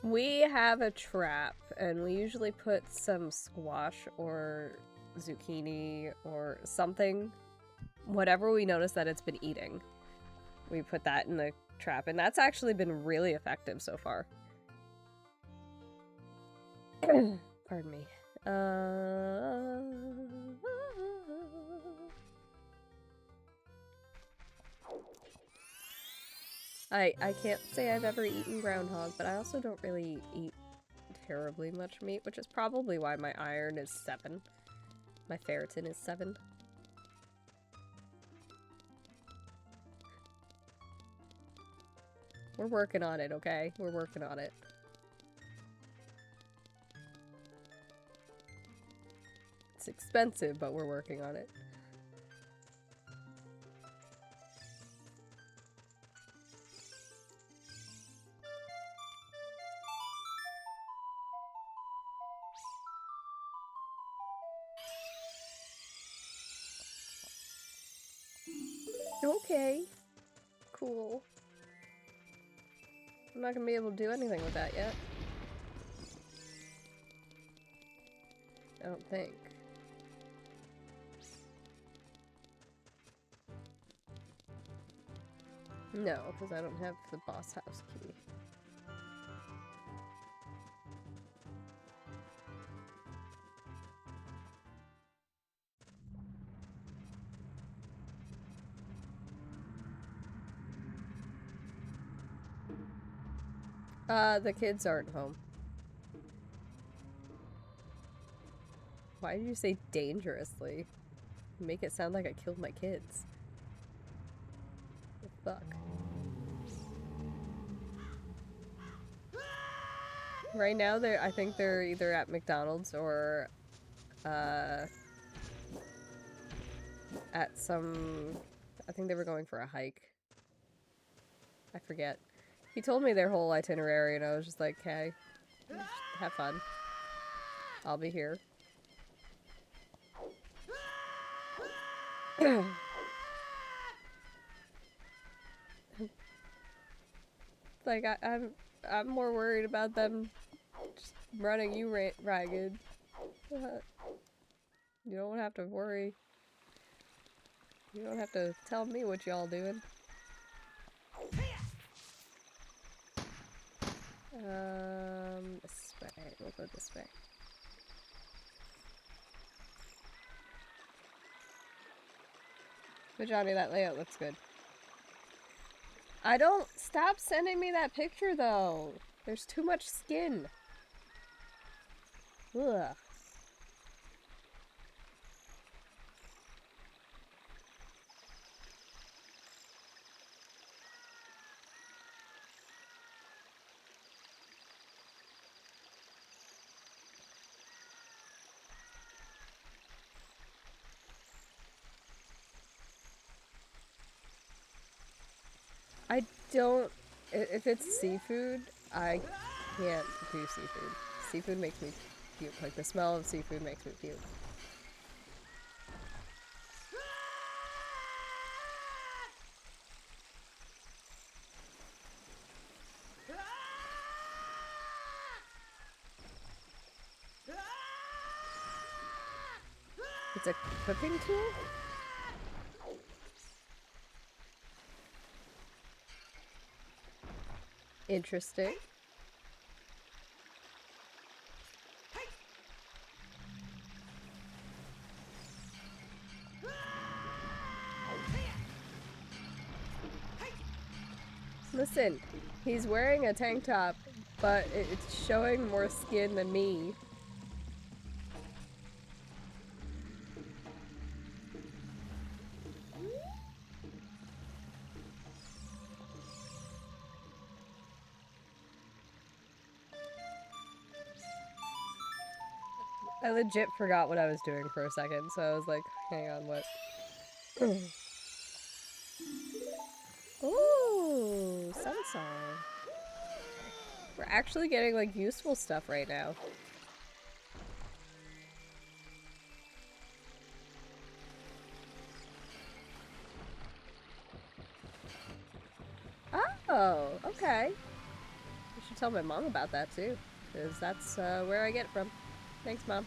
Speaker 1: We have a trap, and we usually put some squash or zucchini or something, whatever we notice that it's been eating. We put that in the trap, and that's actually been really effective so far. Pardon me. I can't say I've ever eaten groundhog, but I also don't really eat terribly much meat, which is probably why my iron is 7. My ferritin is 7. We're working on it, okay? We're working on it. It's expensive, but we're working on it. Okay. Cool. I'm not gonna be able to do anything with that yet. I don't think. No, because I don't have the boss house key. The kids aren't home. Why did you say dangerously? Make it sound like I killed my kids. The fuck? Right now, I think they're either at McDonald's or, at some... I think they were going for a hike. I forget. He told me their whole itinerary, and I was just like, okay, have fun. I'll be here. Like, I'm more worried about them just running you ragged. You don't have to worry. You don't have to tell me what y'all doing. This way. We'll go this way. But Johnny, that layout looks good. I don't... Stop sending me that picture, though! There's too much skin. Ugh. I don't... If it's seafood, I can't do seafood. Seafood makes me puke. Like, the smell of seafood makes me puke. It's a cooking tool? Interesting. Listen, he's wearing a tank top, but it's showing more skin than me. I legit forgot what I was doing for a second, so I was like, hang on, what? Ooh, sun song. We're actually getting, like, useful stuff right now. Oh, okay. I should tell my mom about that, too. Because that's, where I get it from. Thanks, Mom.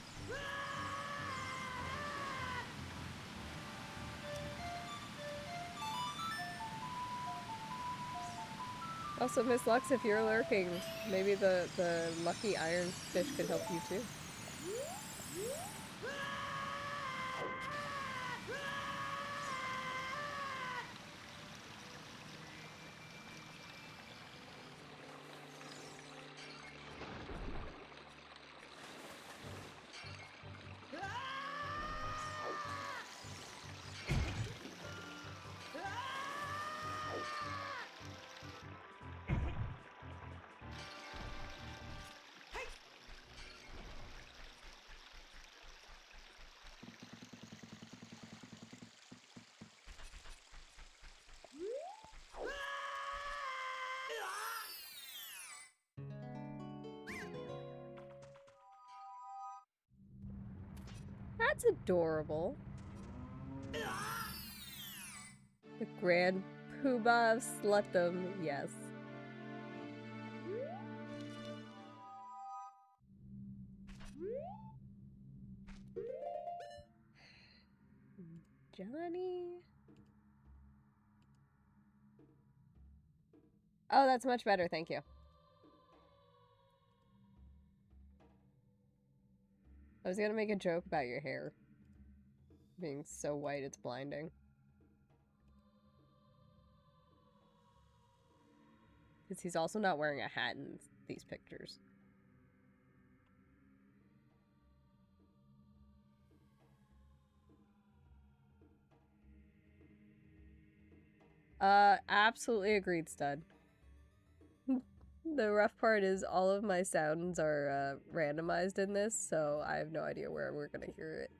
Speaker 1: Also, Miss Lux, if you're lurking, maybe the lucky ironfish could help you too. That's adorable. The Grand Poobah of Slutdom, yes. Johnny? Oh, that's much better, thank you. I was gonna make a joke about your hair being so white it's blinding. Because he's also not wearing a hat in these pictures. Absolutely agreed, stud. The rough part is all of my sounds are randomized in this, so I have no idea where we're gonna hear it.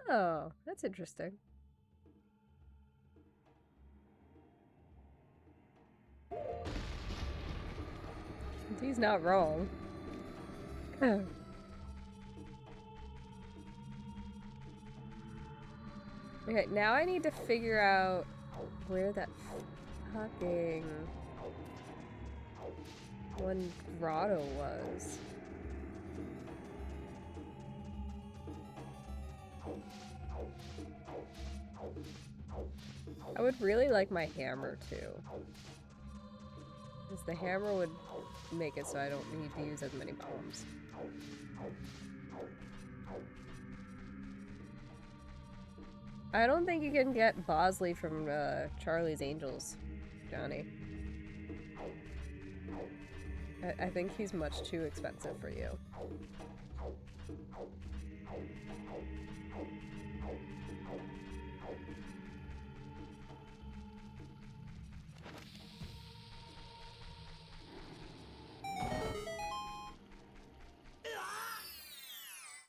Speaker 1: Oh, that's interesting. He's not wrong. Okay, now I need to figure out where that fucking one grotto was. I would really like my hammer too. Because the hammer would make it so I don't need to use as many bombs. I don't think you can get Bosley from Charlie's Angels, Johnny. I think he's much too expensive for you.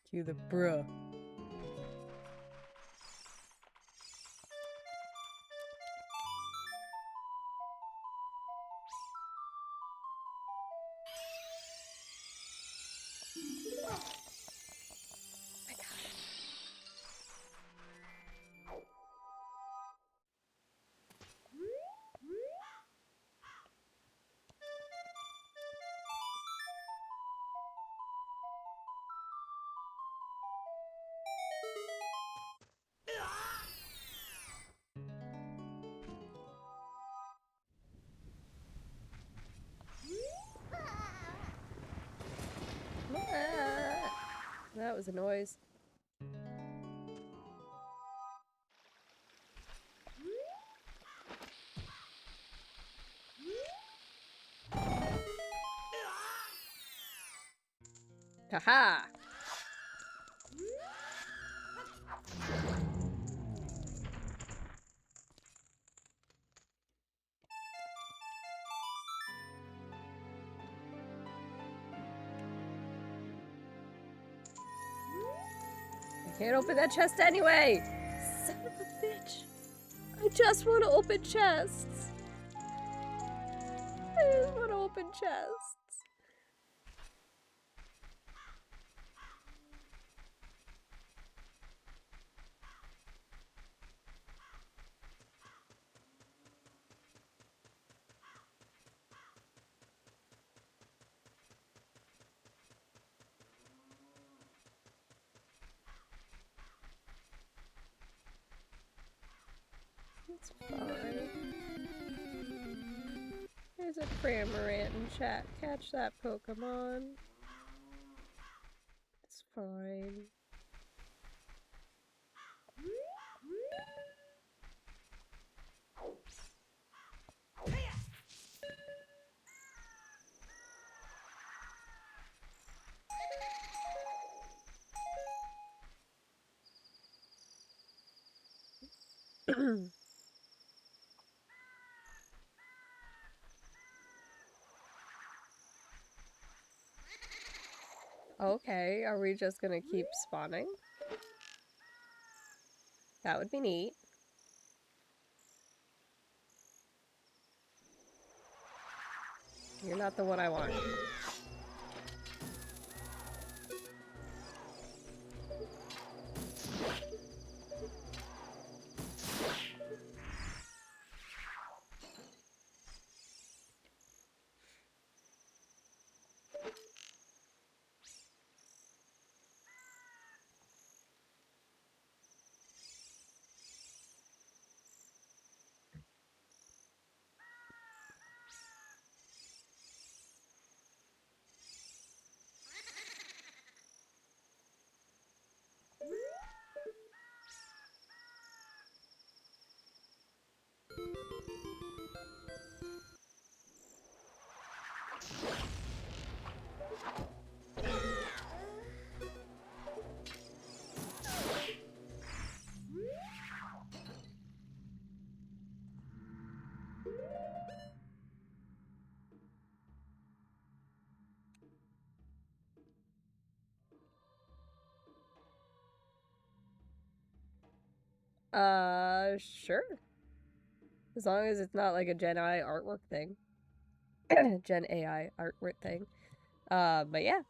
Speaker 1: Cue the bruh. was a noise. Haha! I can't open that chest anyway! Son of a bitch! I just want to open chests! I just want to open chests. It's fine. There's a Cramorant in chat. Catch that Pokemon. It's fine. Okay, are we just gonna keep spawning? That would be neat. You're not the one I want. Sure. As long as it's not like a Gen AI artwork thing. Gen AI artwork thing. But yeah.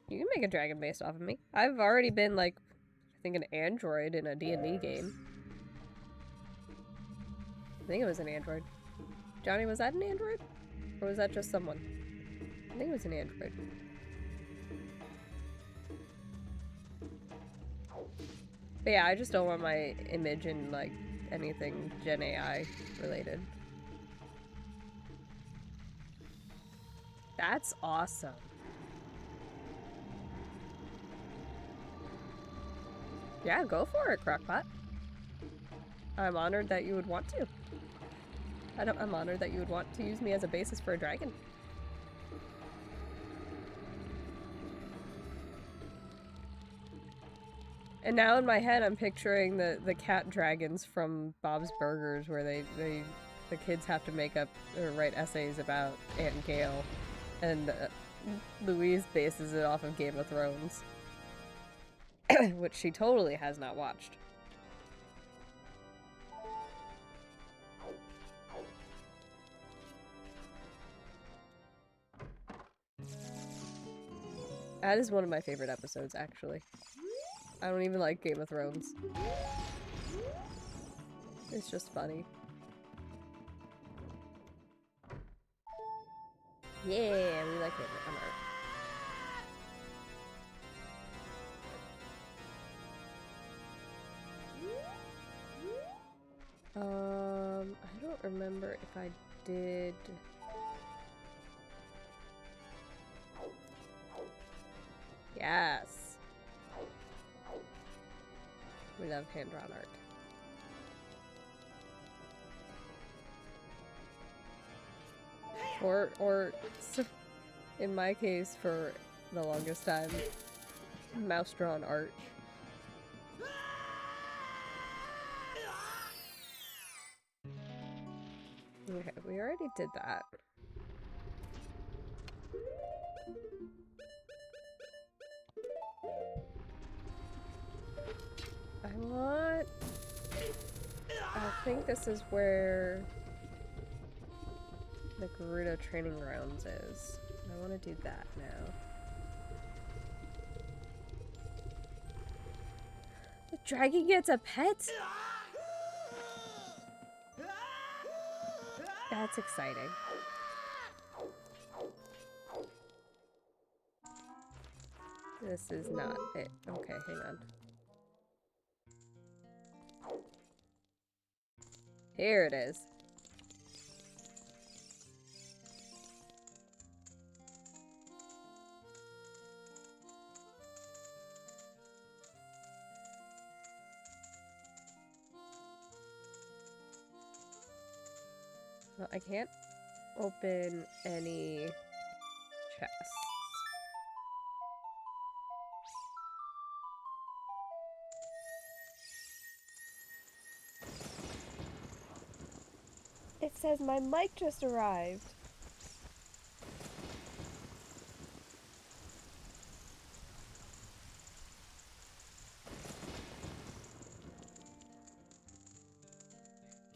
Speaker 1: You can make a dragon based off of me. I've already been, like, I think an android in a D&D game. I think it was an android. Johnny, was that an android? Or was that just someone? I think it was an android. But yeah, I just don't want my image in, like, anything Gen AI related. That's awesome. Yeah, go for it, Crockpot. I'm honored that you would want to. I'm honored that you would want to use me as a basis for a dragon. And now in my head, I'm picturing the cat dragons from Bob's Burgers, where the kids have to make up or write essays about Aunt Gail, and Louise bases it off of Game of Thrones, which she totally has not watched. That is one of my favorite episodes, actually. I don't even like Game of Thrones. It's just funny. Yeah, we like it. I'm I don't remember if I did... Yes. We love hand-drawn art. Or in my case, for the longest time, mouse-drawn art. Okay, we already did that. I think this is where the Gerudo training grounds is. I want to do that now. The dragon gets a pet? That's exciting. This is not it. Okay, hang on. Here it is. Well, I can't open any chests. It says my mic just arrived.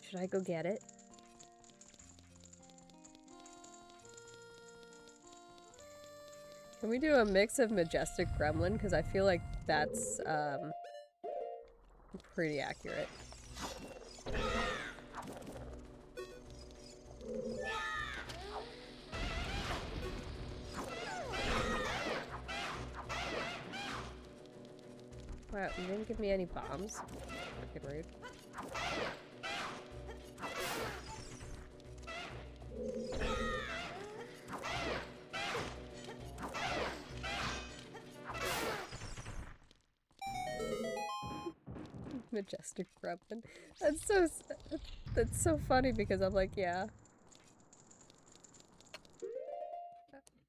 Speaker 1: Should I go get it? Can we do a mix of Majestic Gremlin? Because I feel like that's pretty accurate. Wow, you didn't give me any bombs. Freaking rude. Majestic Gremlin. That's so funny because I'm like, yeah.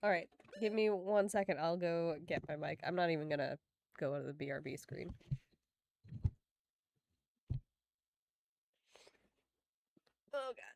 Speaker 1: Alright, give me 1 second. I'll go get my mic. I'm not even gonna go to the BRB screen. Oh god.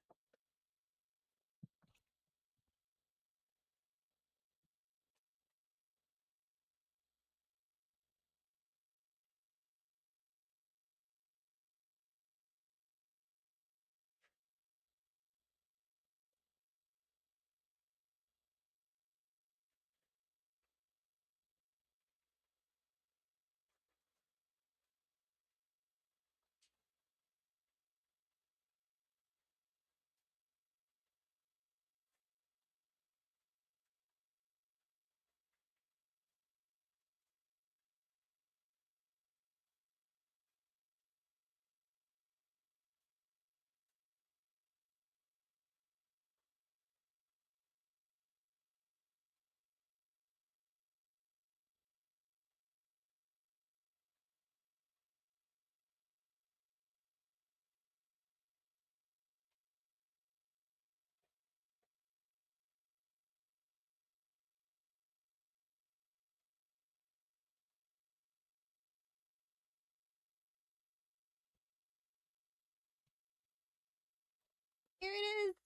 Speaker 1: Here it is!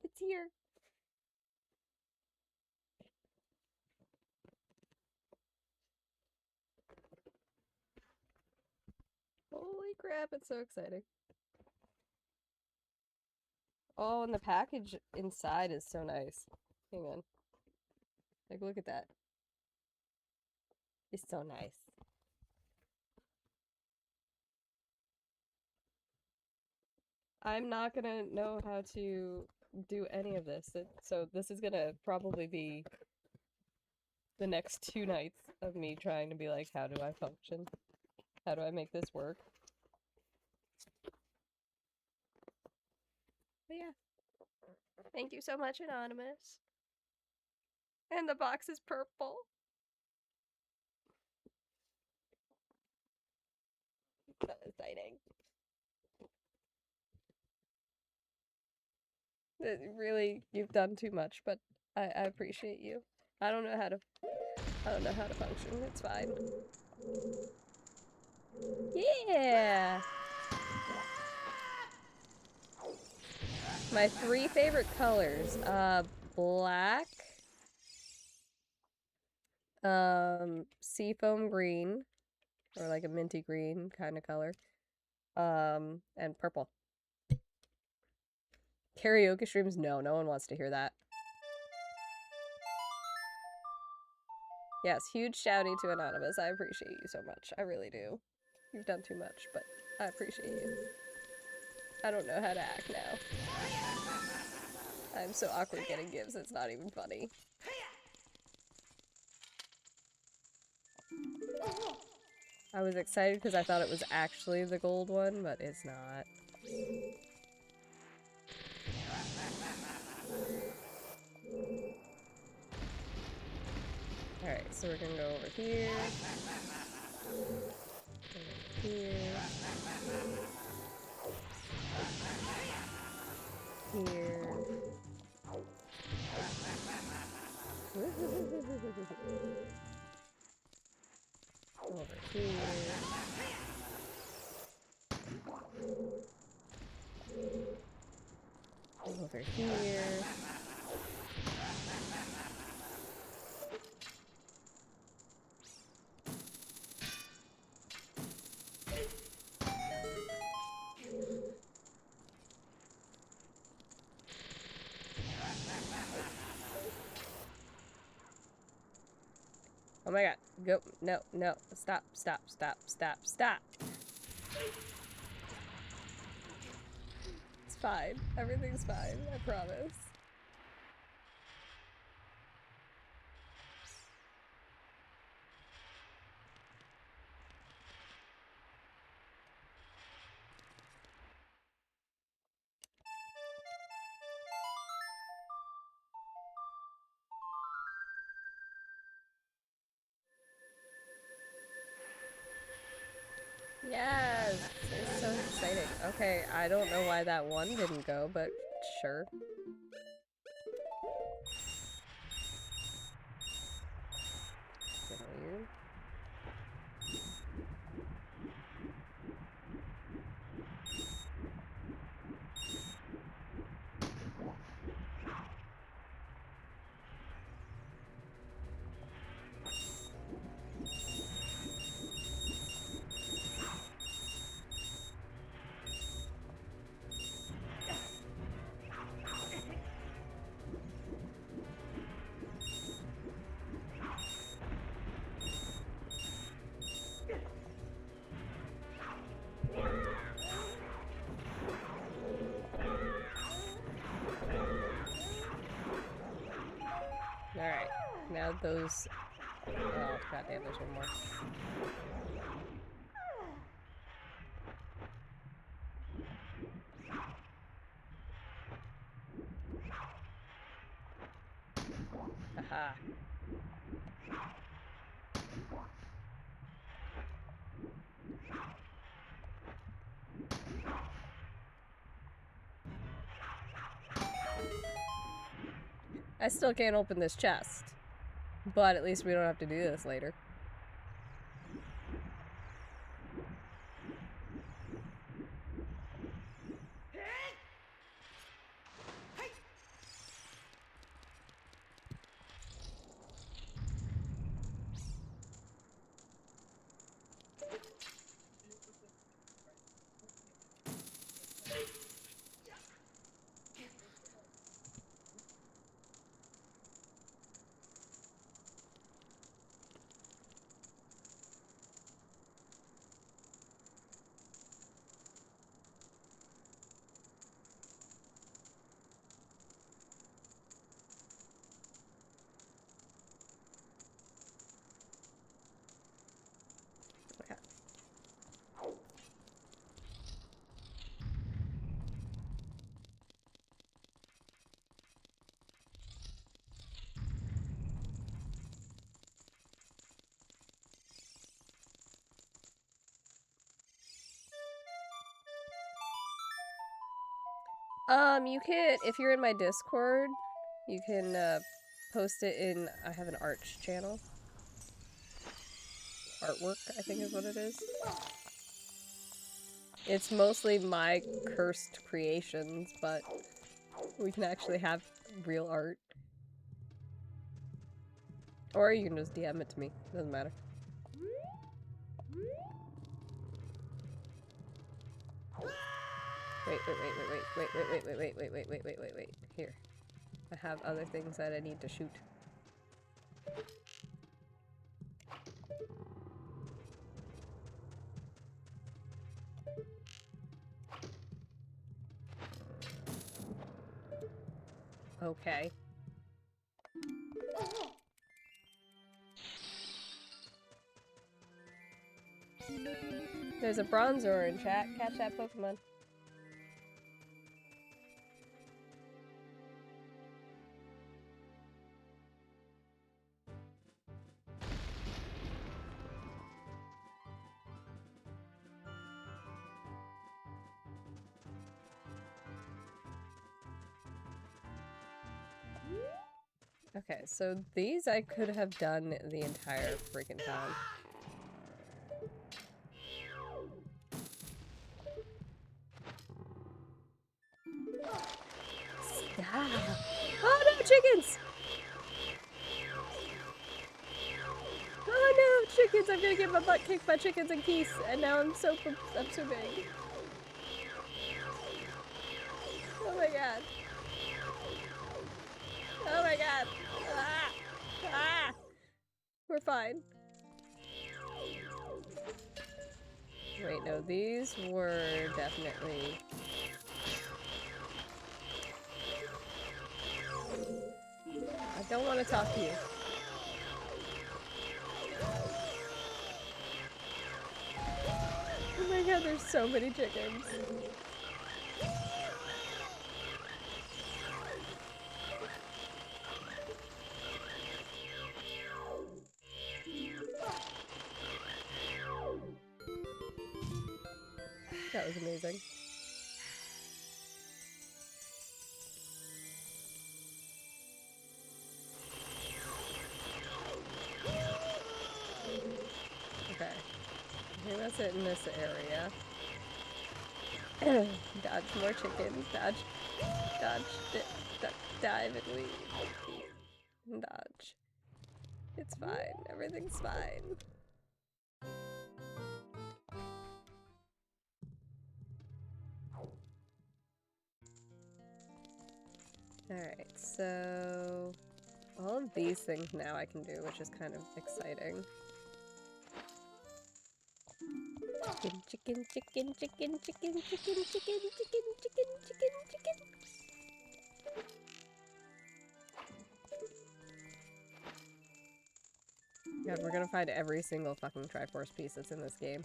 Speaker 1: It's here. Holy crap, it's so exciting. Oh, and the package inside is so nice. Hang on. Like, look at that. It's so nice. I'm not gonna know how to do any of this, so this is gonna probably be the next 2 nights of me trying to be like, how do I function? How do I make this work? But yeah. Thank you so much, Anonymous. And the box is purple. So exciting. Really, you've done too much, but I appreciate you. I don't know how to function. It's fine. Yeah. My 3 favorite colors. Black. Seafoam green. Or like a minty green kind of color. And purple. Karaoke streams? No, no one wants to hear that. Yes, huge shouty to Anonymous. I appreciate you so much. I really do. You've done too much, but I appreciate you. I don't know how to act now. I'm so awkward getting gifts, it's not even funny. I was excited because I thought it was actually the gold one, but it's not. Alright, so we're gonna go over here. Over here. Here. Over here. Over here. Oh my god. Go. No, no. Stop, stop, stop, stop, stop. It's fine. Everything's fine. I promise. Yes! It's so exciting. Okay, I don't know why that one didn't go, but sure. Kinda weird. Alright, now those... Oh, goddamn, there's one more. Aha. I still can't open this chest. But at least we don't have to do this later. You can, if you're in my Discord, you can post it in, I have an arch channel. Artwork, I think is what it is. It's mostly my cursed creations, but we can actually have real art. Or you can just DM it to me, doesn't matter. Wait. Here. I have other things that I need to shoot. Okay. There's a Bronzor in chat. Catch that Pokemon. Okay, so these I could have done the entire freaking time. Stop! Oh no, chickens! Oh no, chickens! I'm gonna get my butt kicked by chickens and geese, and now I'm so big. Oh my god. Oh my god. Ah! Ah! We're fine. Wait, no, these were definitely... I don't want to talk to you. Oh my god, there's so many chickens. That was amazing. Okay. I think that's it in this area. Dodge more chickens. Dodge. Dive and weave. Dodge. It's fine. Everything's fine. Alright, so all of these things now I can do, which is kind of exciting. Chicken. God, we're gonna find every single fucking Triforce piece that's in this game.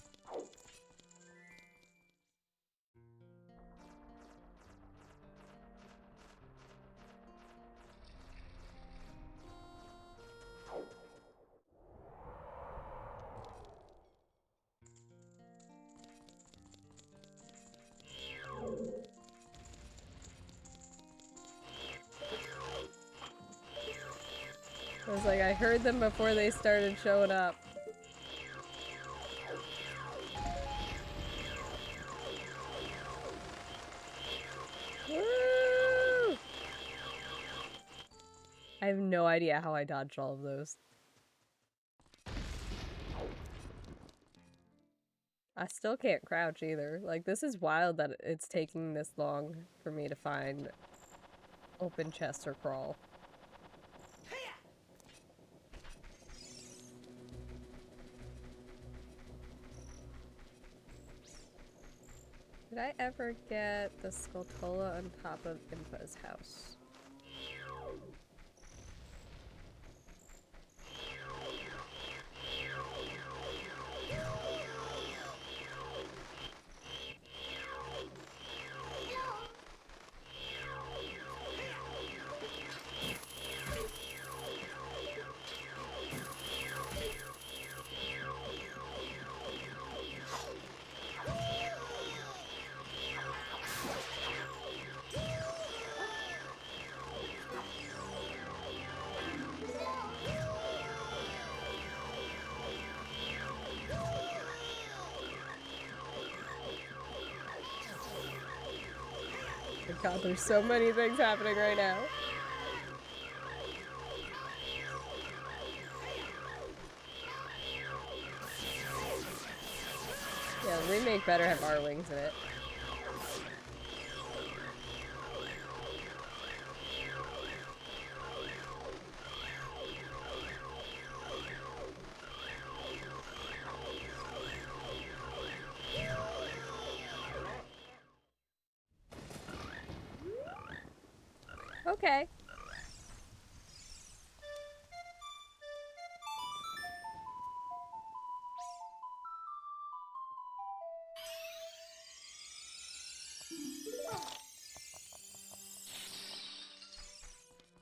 Speaker 1: I was like, I heard them before they started showing up. Woo! I have no idea how I dodged all of those. I still can't crouch either. Like, this is wild that it's taking this long for me to find open chests or crawl. Did I ever get the Skulltula on top of Impa's house? god, there's so many things happening right now. Yeah, the remake better have our wings in it. Okay.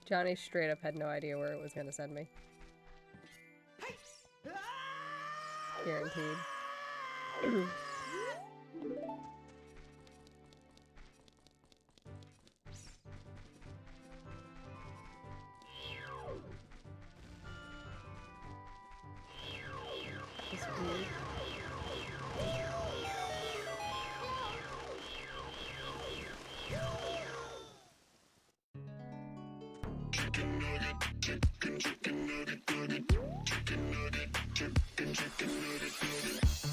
Speaker 1: Johnny straight up had no idea where it was gonna send me. Guaranteed. That's weird.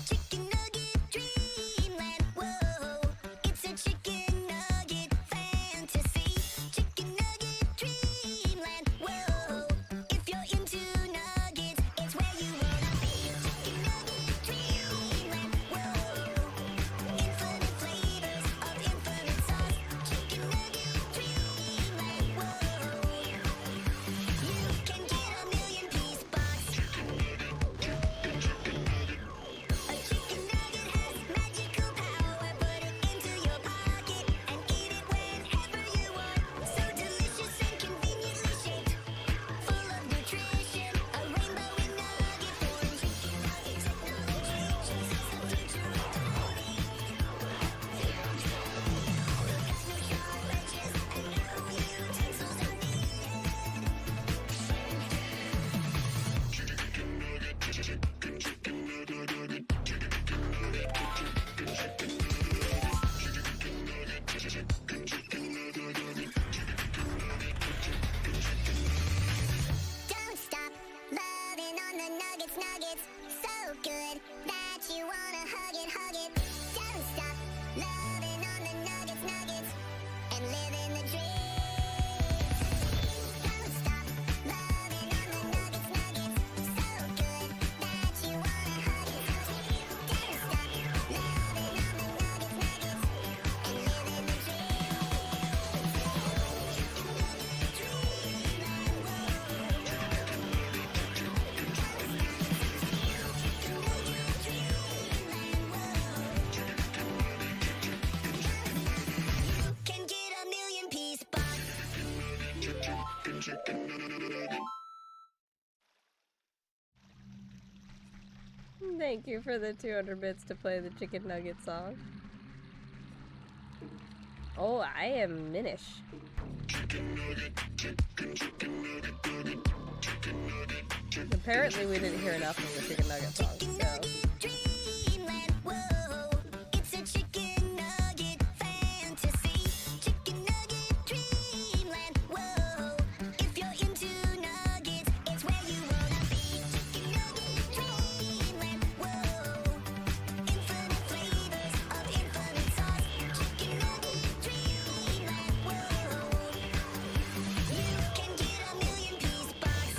Speaker 11: Chicken nugget dreamland, whoa, it's a chicken nugget fantasy. Chicken nugget dreamland, whoa, if you're into nuggets, it's where you wanna be. Chicken nugget dreamland, whoa, infinite flavors of infinite sauce. Chicken nugget dreamland, whoa, you can get a million piece box. A chicken nugget has magical power. Put it into your pocket and eat it whenever you want. So delicious and conveniently shaped, full of nutrition, a rainbow in nugget form. Chicken nugget technology chases the future of dining. Got no sharp edges and no utensils are Don't stop loving on the nuggets, nuggets. So good that you wanna hug it, hug it. Don't stop loving on the nuggets, nuggets, and living the dream. Don't stop loving on the nuggets, nuggets. So good that you wanna hug it, hug it. Don't stop loving on the nuggets, nuggets, and living the dream. Can get a million piece box.
Speaker 1: Thank you for the 200 bits to play the chicken nugget song. Oh, I am Minish. Apparently we didn't hear enough of the chicken nugget song, so...
Speaker 11: Dreamland, whoa, it's a chicken nugget fantasy. Chicken nugget dreamland, whoa, if you're into nuggets, it's where you wanna be. Chicken nugget dreamland, whoa, infinite flavors of infinite sauce. Chicken nugget dreamland, whoa, you can get a million piece box.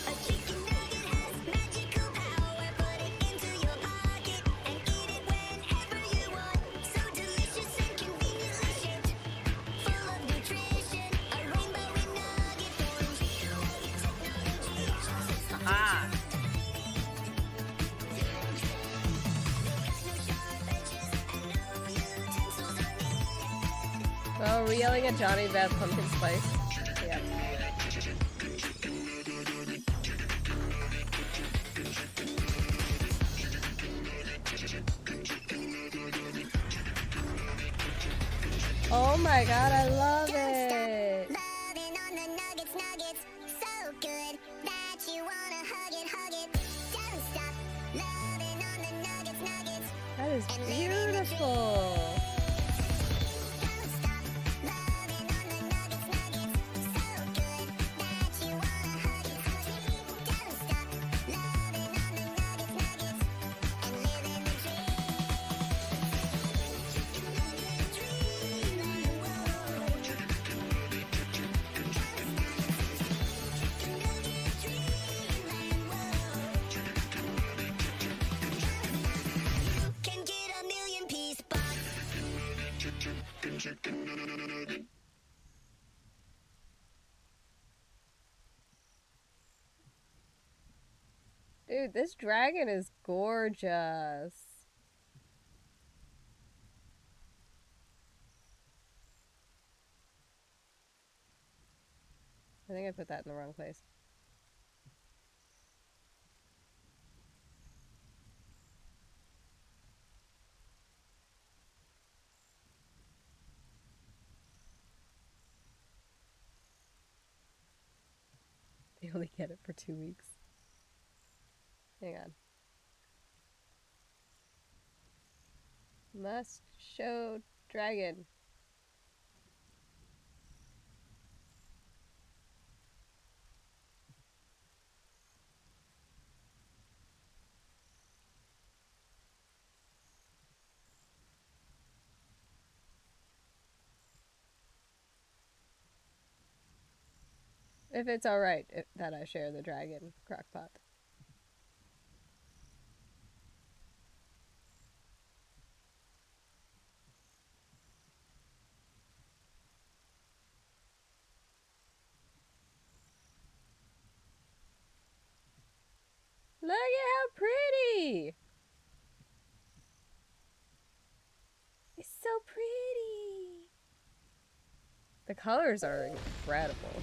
Speaker 11: A chicken nugget has magical power. Put it into your pocket and eat it whenever you want. So delicious and conveniently shaped, full of nutrition, a rainbow in nugget form. Nugget technology chases the
Speaker 1: Ah.
Speaker 11: future of dining. Got no sharp edges and no utensils are needed.
Speaker 1: Oh, are we yelling at Johnny about pumpkin spice? Yeah. Oh my god, I love it!
Speaker 11: Loving on the nuggets, nuggets, so good that you wanna hug it, hug it. Don't stop loving on the nuggets, nuggets.
Speaker 1: That is beautiful! Dude, this dragon is gorgeous. I think I put that in the wrong place. They only get it for 2 weeks. Hang on. Must show dragon. If it's alright that I share the dragon, Crockpot. Look at how pretty! It's so pretty! The colors are incredible.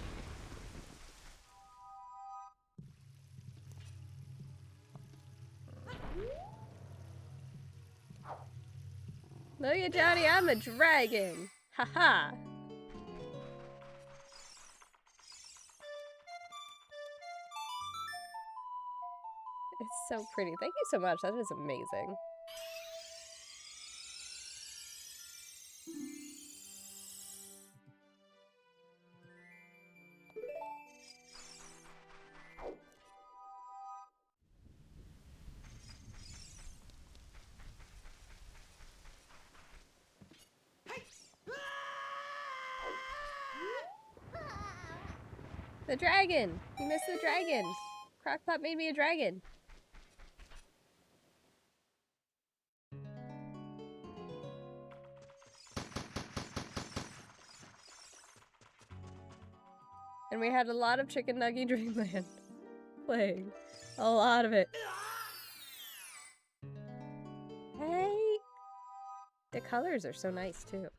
Speaker 1: Look at Johnny, I'm a dragon! Haha! It's so pretty. Thank you so much. That is amazing. The dragon! You missed the dragon! Crockpot made me a dragon. And we had a lot of Chicken Nugget Dreamland playing. A lot of it. Hey! The colors are so nice too.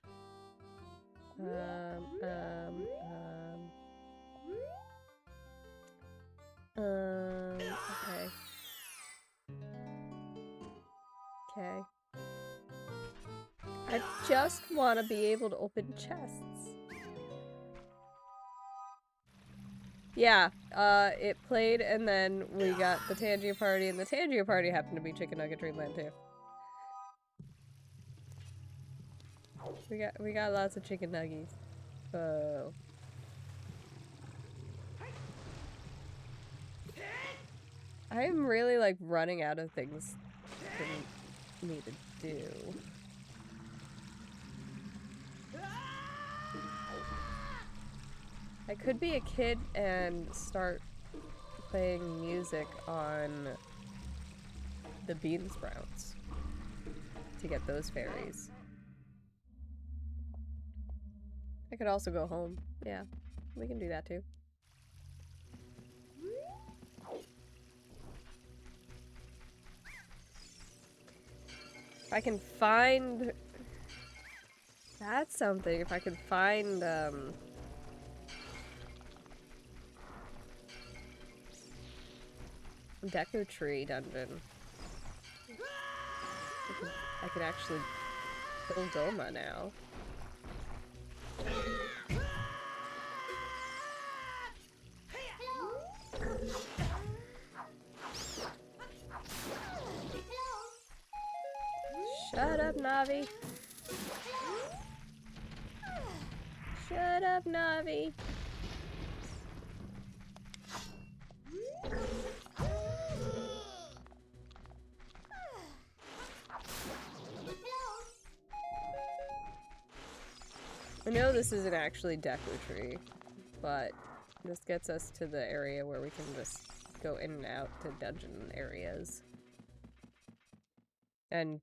Speaker 1: Okay. Okay. I just want to be able to open chests. Yeah, it played and then we got the Tangia party and the Tangia party happened to be Chicken Nugget Dreamland too. We got lots of chicken nuggies. Oh. I'm really like running out of things for me to do. I could be a kid and start playing music on the bean sprouts to get those fairies. I could also go home. Yeah, we can do that too. If I can find... That's something. If I can find, Deku Tree dungeon. I could actually kill Doma now. Shut up, Navi. Shut up, Navi. I know this isn't actually Deku Tree, but this gets us to the area where we can just go in and out to dungeon areas. And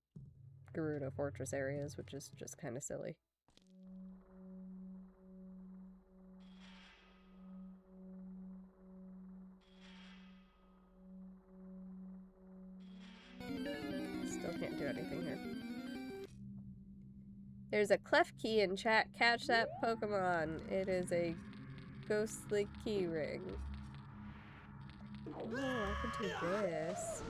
Speaker 1: Gerudo Fortress areas, which is just kind of silly. Still can't do anything here. There's a clef key in chat. Catch that Pokemon. It is a ghostly key ring. Oh, I can do this.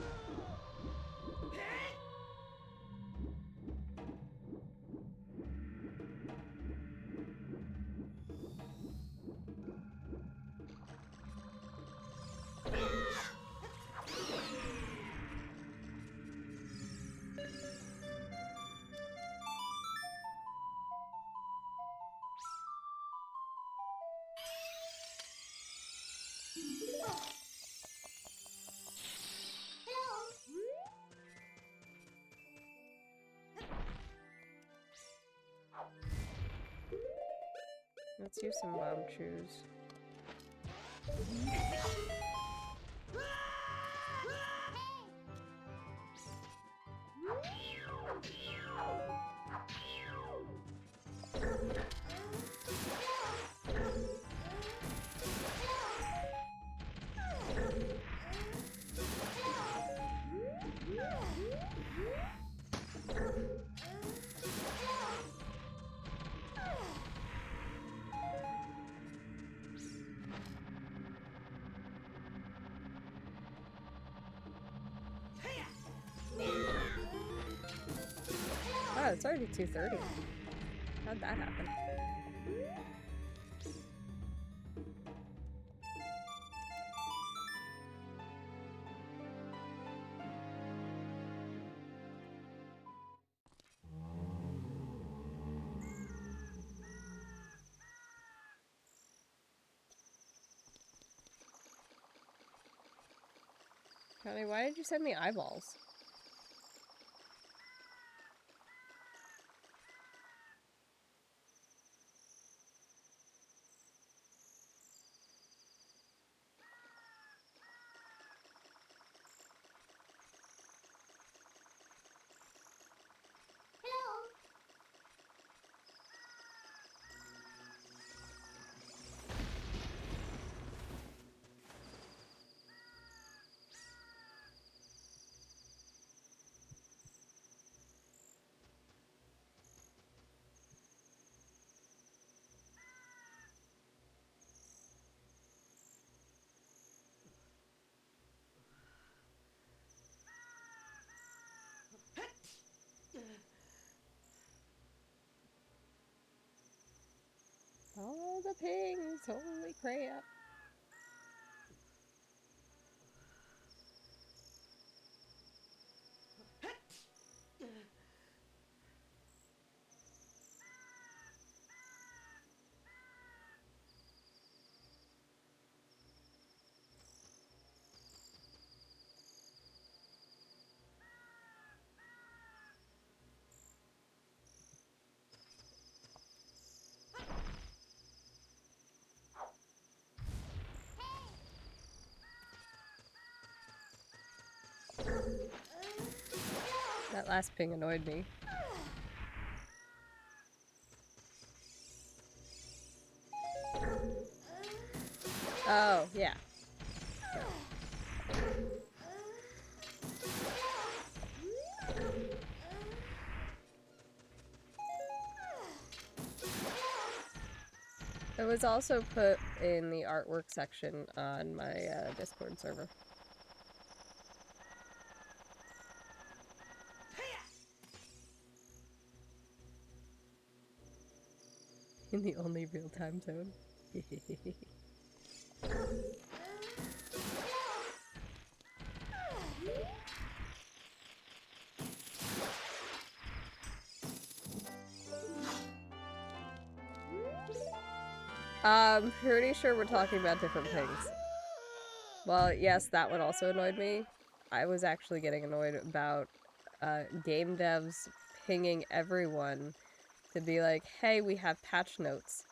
Speaker 1: Let's use some bomb chews. Wow, it's already 2:30. How'd that happen? Connie, why did you send me eyeballs? All the pings, holy crap. That last ping annoyed me. Oh, yeah. It was also put in the artwork section on my Discord server. In the only real-time zone. I'm pretty sure we're talking about different things. Well, yes, that one also annoyed me. I was actually getting annoyed about game devs pinging everyone to be like, hey, we have patch notes.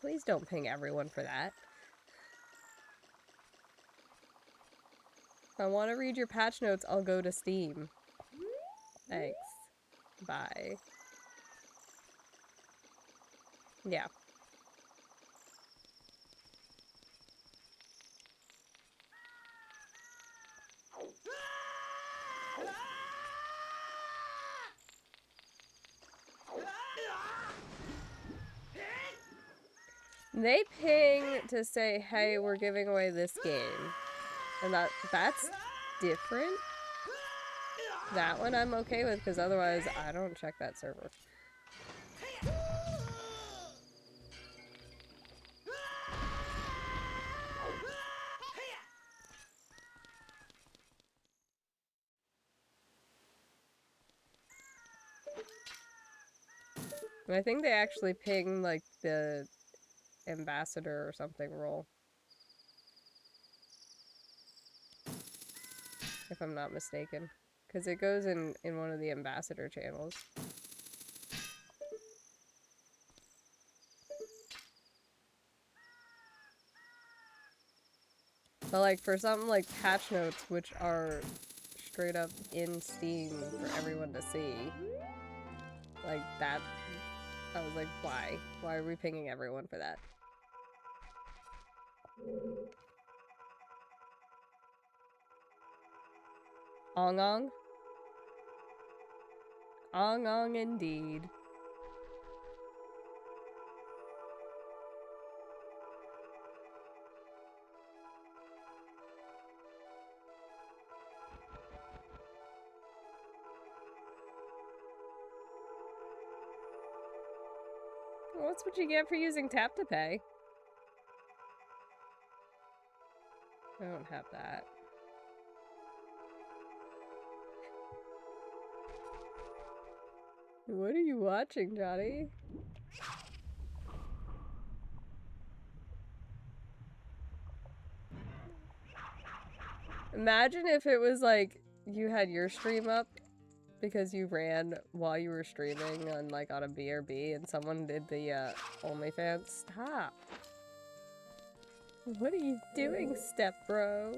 Speaker 1: Please don't ping everyone for that. If I want to read your patch notes, I'll go to Steam. Thanks. Bye. Yeah. They ping to say, hey, we're giving away this game. And that's different. That one I'm okay with, because otherwise I don't check that server. And I think they actually ping, like, the ambassador or something role. If I'm not mistaken. Because it goes in one of the ambassador channels. But, like, for something like patch notes, which are straight up in Steam for everyone to see, like, that, I was like, why? Why are we pinging everyone for that? Ong ong? Ong ong indeed. Well, that's what you get for using tap to pay. I don't have that. What are you watching, Johnny? Imagine if it was like you had your stream up because you ran while you were streaming on like on a BRB and someone did the OnlyFans. Stop. What are you doing, step bro?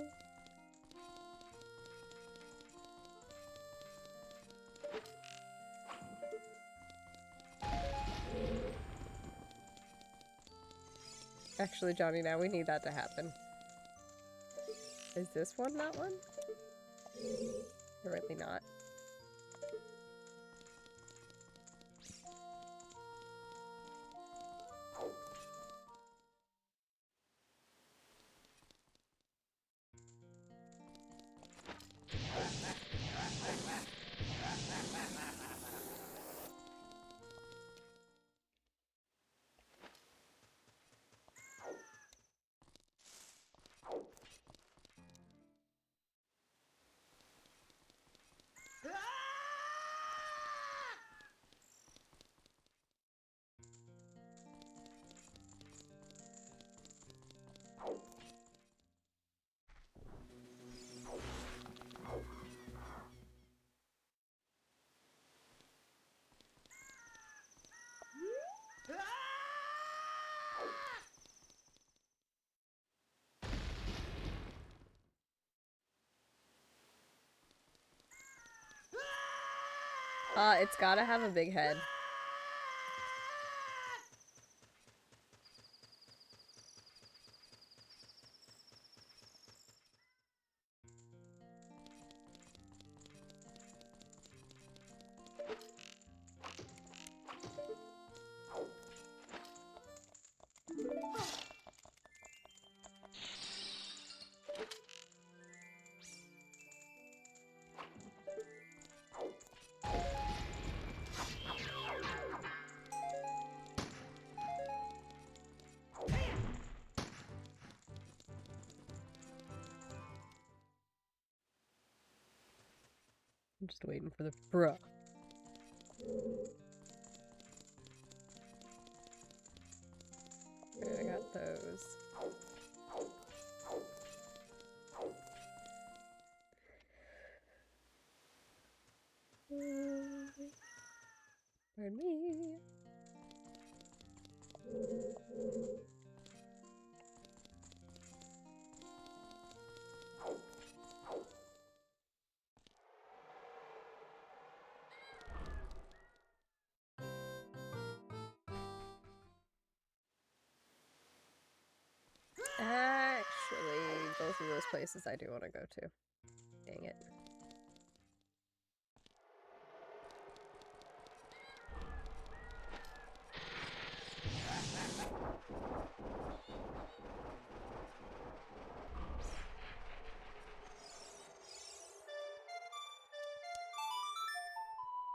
Speaker 1: Actually, Johnny, now we need that to happen. Is this one that one? Apparently not. It's gotta have a big head. I'm just waiting for the bruh. I got those. Pardon me. Actually, both of those places I do want to go to. Dang it.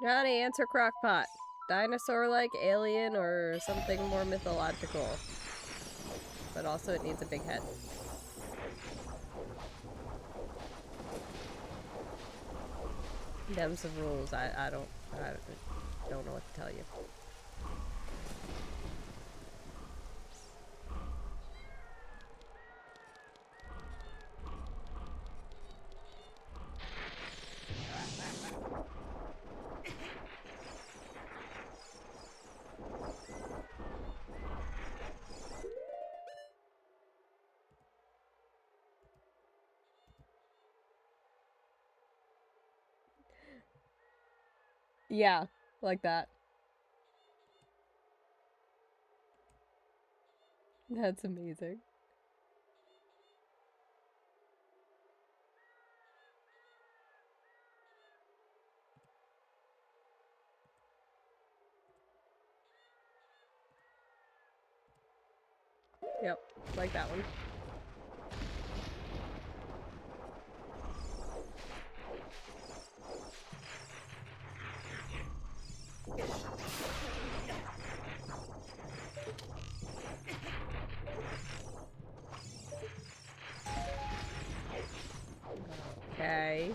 Speaker 1: Johnny, answer Crockpot. Dinosaur-like, alien, or something more mythological. But also it needs a big head. Them's the rules. I don't know what to tell you. Yeah, like that. That's amazing. Yep, like that one. Okay.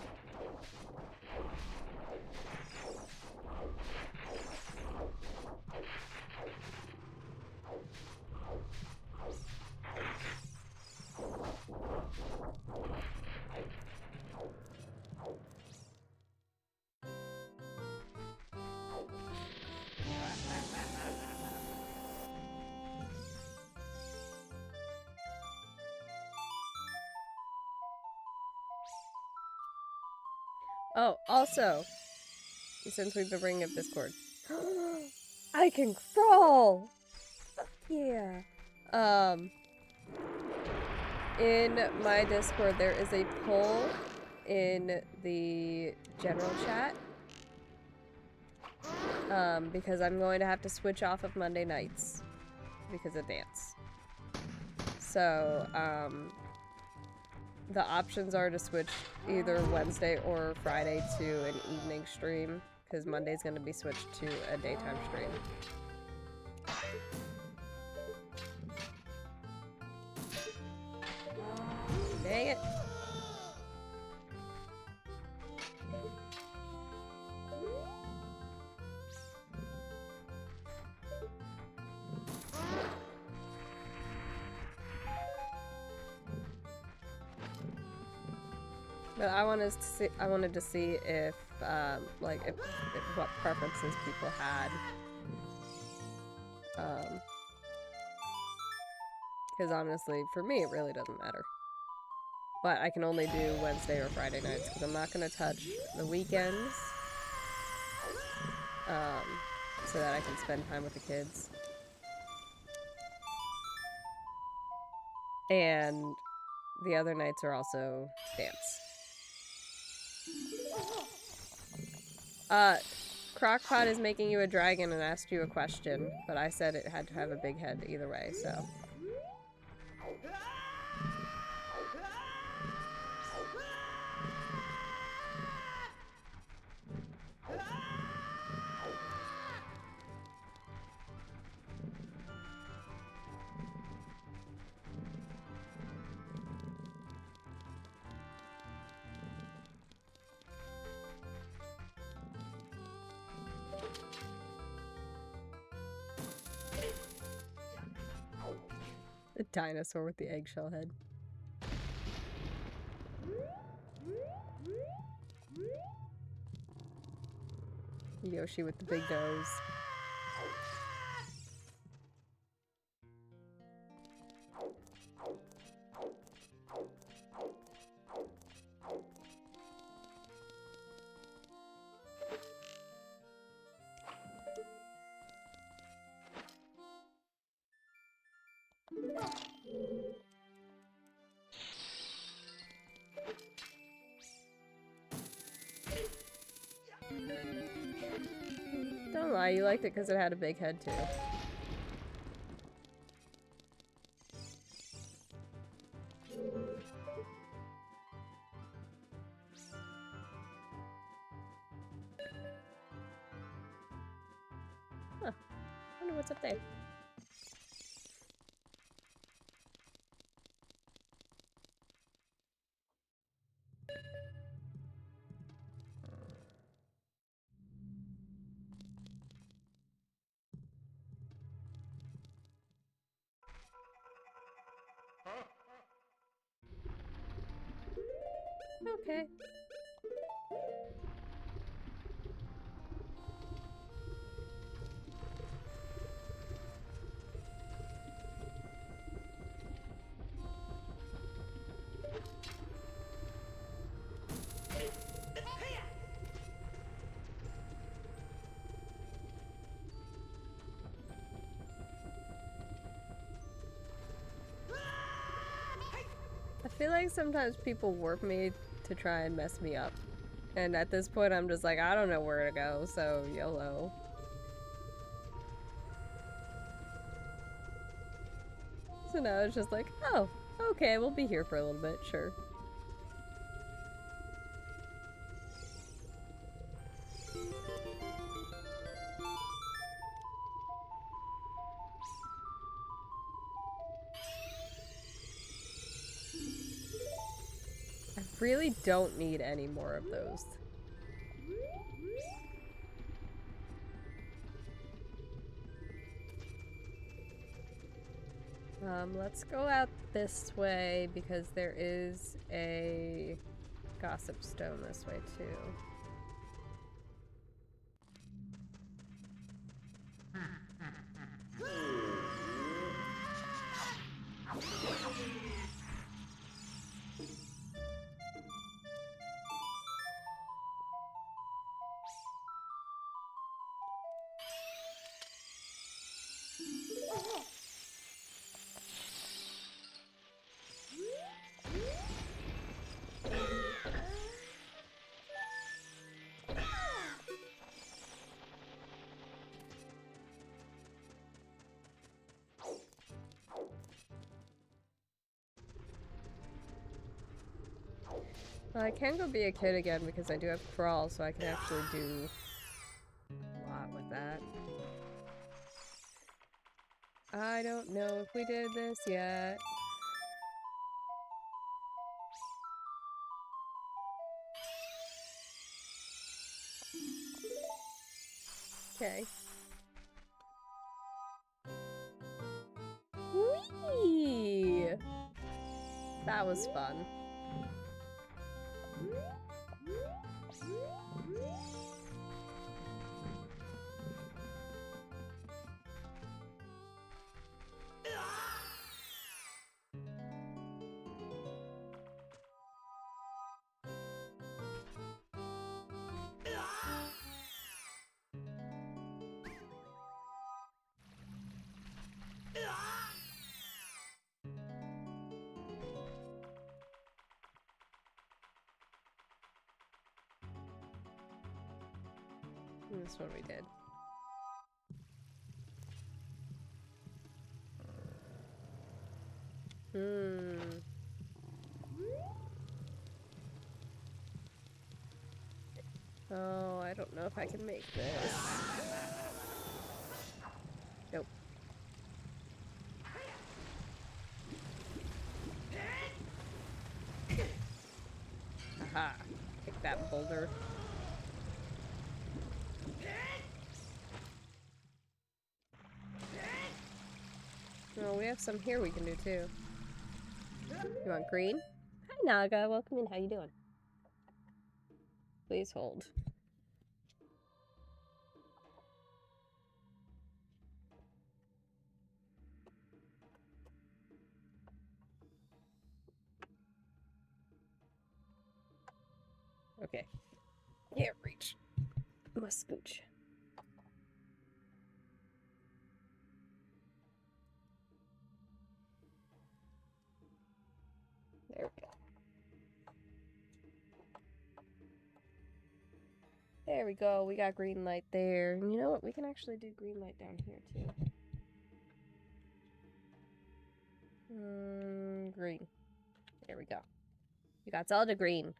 Speaker 1: Oh, also, since we've been bringing up Discord, I can crawl! Yeah. In my Discord, there is a poll in the general chat. Because I'm going to have to switch off of Monday nights because of dance. So, the options are to switch either Wednesday or Friday to an evening stream, because Monday's going to be switched to a daytime stream. Dang it. But I wanted to see if like if what preferences people had. Because honestly, for me, it really doesn't matter. But I can only do Wednesday or Friday nights because I'm not going to touch the weekends. So that I can spend time with the kids. And the other nights are also dance. Crockpot is making you a dragon and asked you a question, but I said it had to have a big head either way, so. The dinosaur with the eggshell head. Yoshi with the big nose. Don't lie, you liked it because it had a big head too. wonder what's up there. Okay. I feel like sometimes people warp me to try and mess me up. And at this point, I'm just like, I don't know where to go, so YOLO. So now it's just like, oh, okay, we'll be here for a little bit, sure. I really don't need any more of those. Let's go out this way because there is a gossip stone this way too. Well, I can go be a kid again because I do have crawl, so I can actually do a lot with that. I don't know if we did this yet. Okay. Whee! That was fun. This one we did. Oh, I don't know if I can make this. Nope. Aha. Take that boulder. Oh, we have some here we can do too. You want green? Hi Naga, welcome in. How you doing? Please hold. Okay. Can't reach. Must scooch. There we go. There we go. We got green light there. And you know what? We can actually do green light down here too. Green. There we go. We got Zelda green.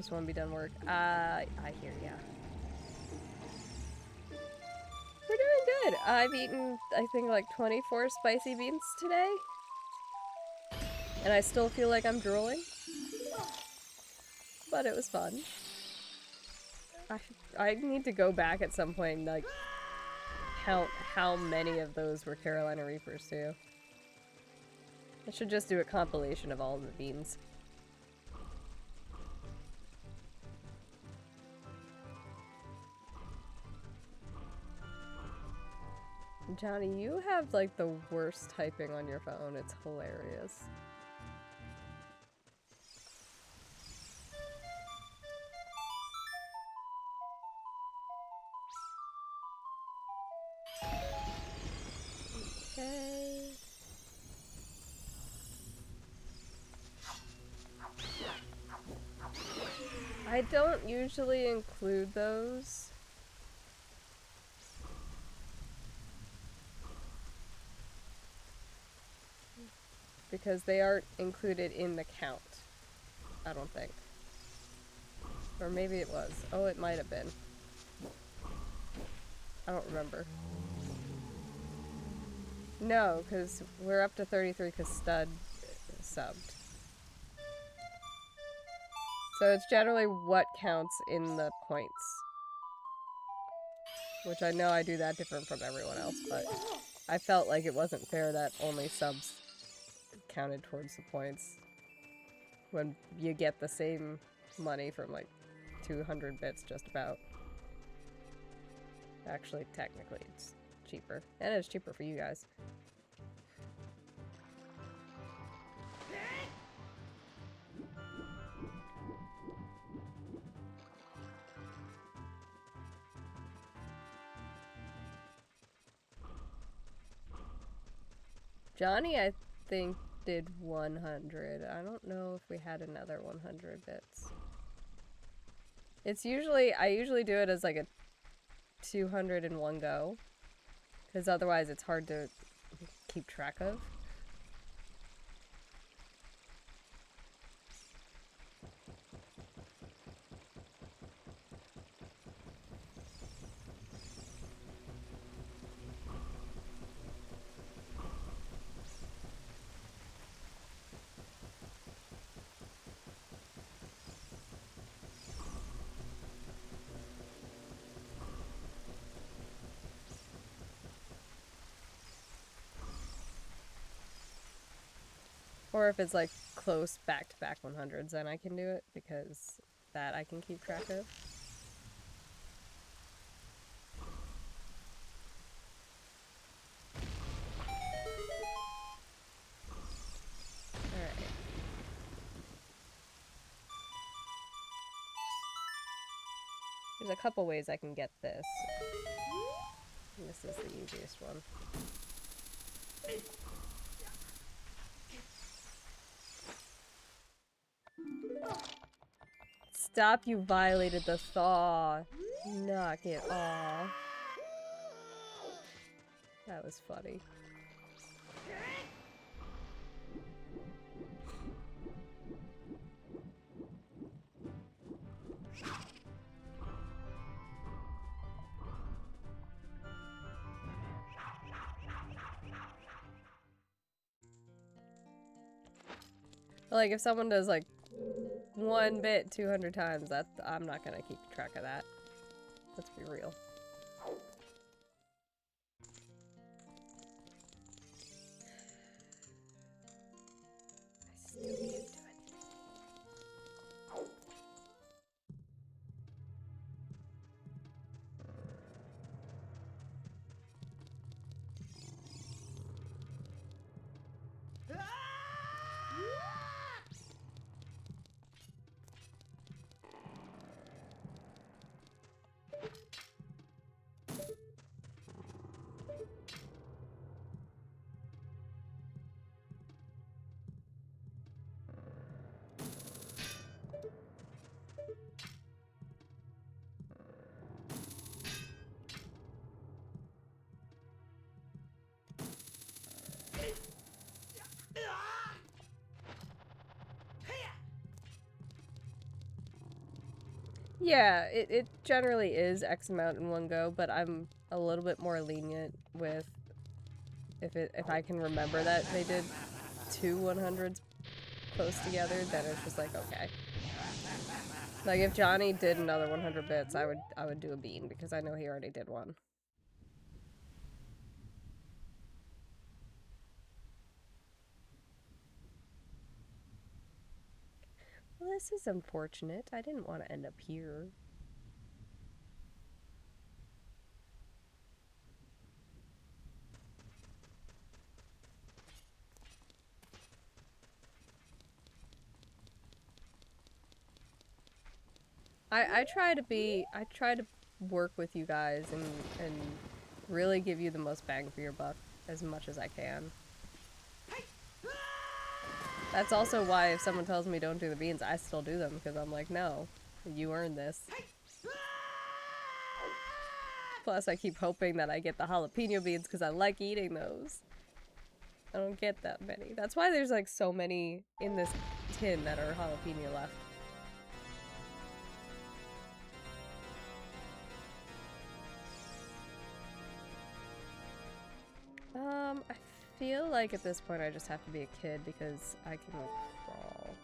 Speaker 1: Just want to be done work. I hear ya. We're doing good. I've eaten, I think, like 24 spicy beans today. And I still feel like I'm drooling. But it was fun. I need to go back at some point and, like, count how many of those were Carolina Reapers, too. I should just do a compilation of all of the beans. Johnny, you have, like, the worst typing on your phone. It's hilarious. Okay. I don't usually include those. Because they aren't included in the count. I don't think. Or maybe it was. Oh, it might have been. I don't remember. No, because we're up to 33 because Stud subbed. So it's generally what counts in the points. Which I know I do that different from everyone else, but I felt like it wasn't fair that only subs counted towards the points. When you get the same money from like 200 bits just about. Actually, technically, it's cheaper. And it's cheaper for you guys. Johnny, I think, did 100. I don't know if we had another 100 bits. It's usually, I usually do it as like a 200 in one go. Because otherwise it's hard to keep track of. Or if it's like close back-to-back 100s, then I can do it, because that I can keep track of. Alright. There's a couple ways I can get this. And this is the easiest one. Stop, you violated the thaw. Knock it off. That was funny. Like, if someone does, like, 1 bit 200 times, that I'm not gonna keep track of that. Let's be real. I still can't do it. Yeah, it generally is X amount in one go, but I'm a little bit more lenient with if I can remember that they did 2 100s close together, then it's just like, okay. Like if Johnny did another 100 bits, I would do a bean because I know he already did one. Well, this is unfortunate. I didn't want to end up here. I try to work with you guys and really give you the most bang for your buck as much as I can. That's also why if someone tells me don't do the beans, I still do them, because I'm like, no, you earned this. Plus, I keep hoping that I get the jalapeno beans because I like eating those. I don't get that many. That's why there's like so many in this tin that are jalapeno left. I feel like at this point I just have to be a kid because I can like crawl.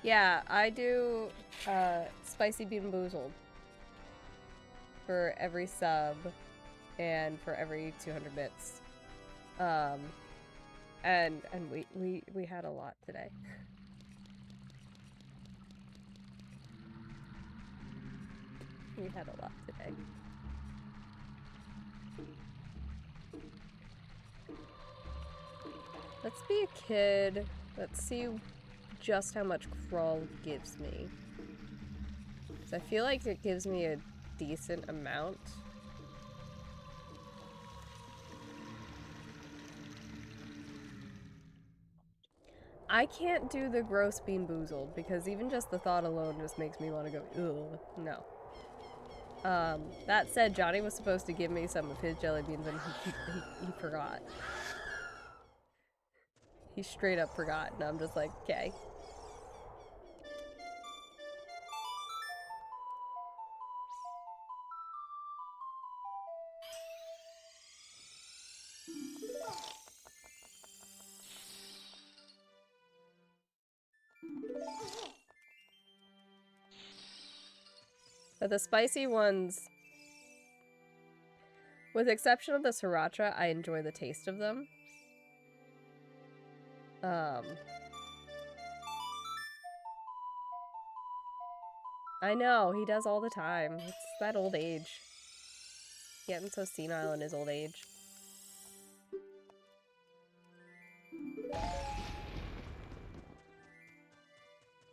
Speaker 1: Yeah, I do spicy bean boozled for every sub and for every 200 bits. And we had a lot today. We had a lot today. Let's be a kid. Let's see just how much crawl gives me. 'Cause I feel like it gives me a decent amount. I can't do the gross bean boozled because even just the thought alone just makes me want to go, ugh, no. That said, Johnny was supposed to give me some of his jelly beans and he forgot. He straight up forgot, and I'm just like, okay. But the spicy ones, with the exception of the sriracha, I enjoy the taste of them. I know, he does all the time. It's that old age. Getting so senile in his old age.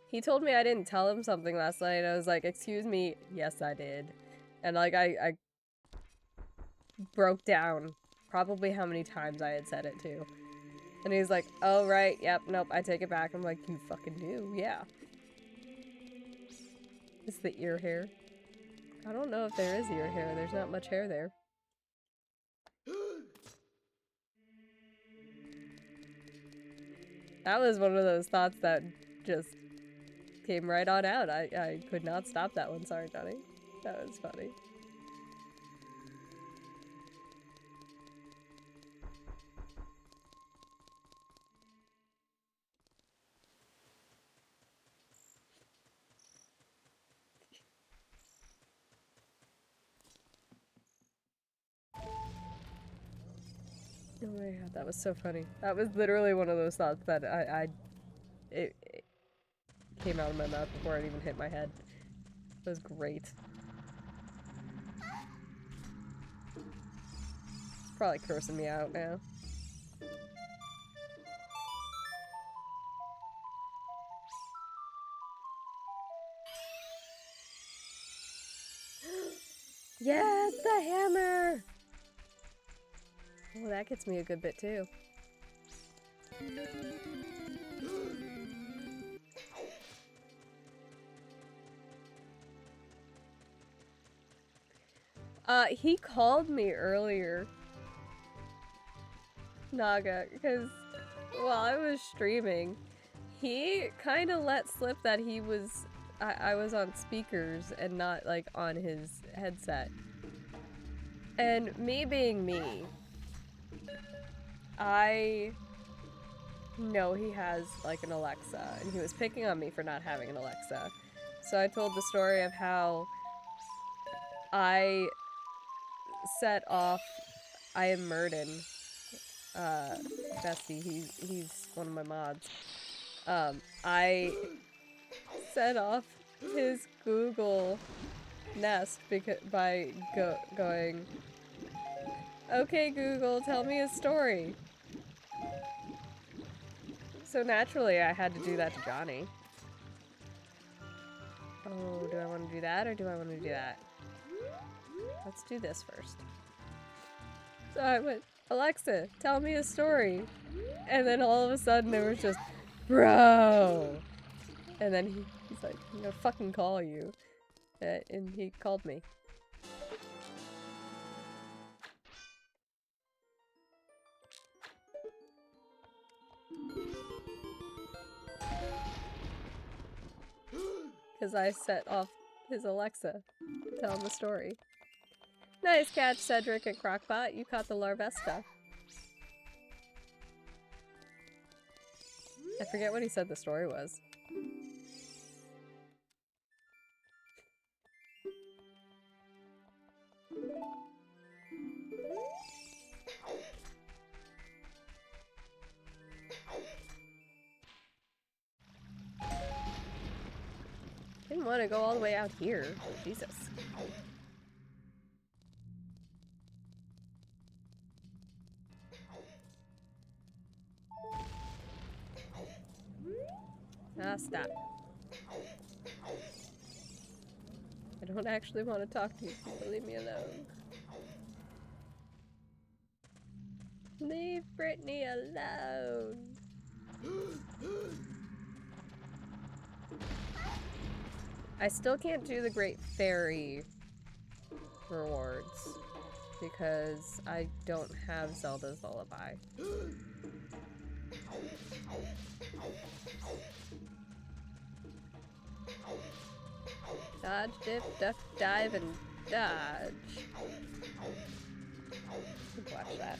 Speaker 1: He told me I didn't tell him something last night. I was like, excuse me. Yes, I did. And like, I broke down probably how many times I had said it to. And he's like, oh, right. Yep. Nope. I take it back. I'm like, you fucking do. Yeah. It's the ear hair. I don't know if there is ear hair. There's not much hair there. That was one of those thoughts that just came right on out. I could not stop that one. Sorry, Johnny. That was funny. Oh my god, that was so funny. That was literally one of those thoughts that it came out of my mouth before it even hit my head. It was great. It's probably cursing me out now. Yes, the hammer! Oh, that gets me a good bit too. He called me earlier, Naga, because while I was streaming, he kind of let slip that he was I was on speakers and not like on his headset. And me being me, I know he has like an Alexa, and he was picking on me for not having an Alexa. So I told the story of how I set off I am Murden. Bestie, he's one of my mods. I set off his Google Nest by going, okay Google, tell me a story. So naturally I had to do that to Johnny. Oh, do I want to do that or do I want to do that? Let's do this first. So I went, Alexa, tell me a story. And then all of a sudden it was just, bro. And then he's like, I'm gonna fucking call you. And he called me. Because I set off his Alexa to tell him a story. Nice catch, Cedric and Crockpot. You caught the Larvesta. I forget what he said the story was. Didn't want to go all the way out here. Jesus. Ah, stop. I don't actually want to talk to you. People leave me alone. Leave Brittany alone. I still can't do the Great Fairy rewards because I don't have Zelda's Lullaby. Dodge, dip, duck, dive, and dodge. Watch that.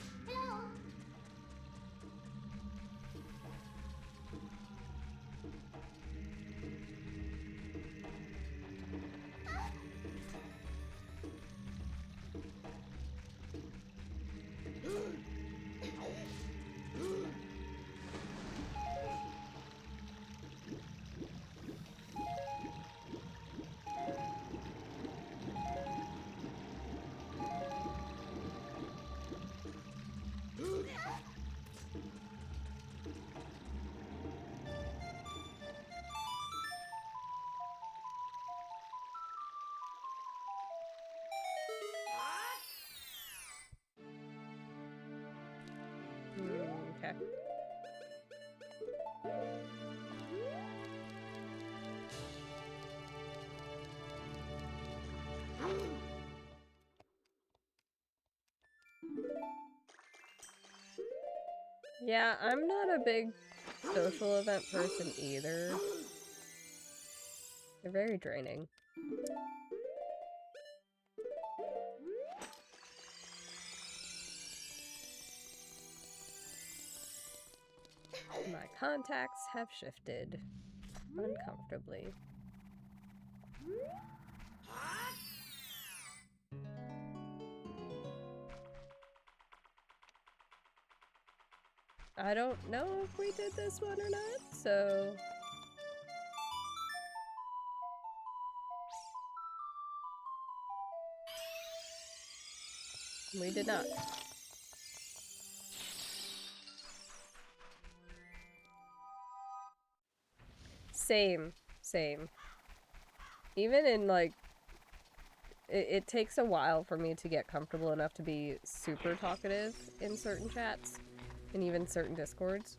Speaker 1: Okay. Yeah, I'm not a big social event person either. They're very draining. My contacts have shifted uncomfortably. I don't know if we did this one or not, so... We did not. Same. Even in, like... It takes a while for me to get comfortable enough to be super talkative in certain chats. And even certain discords.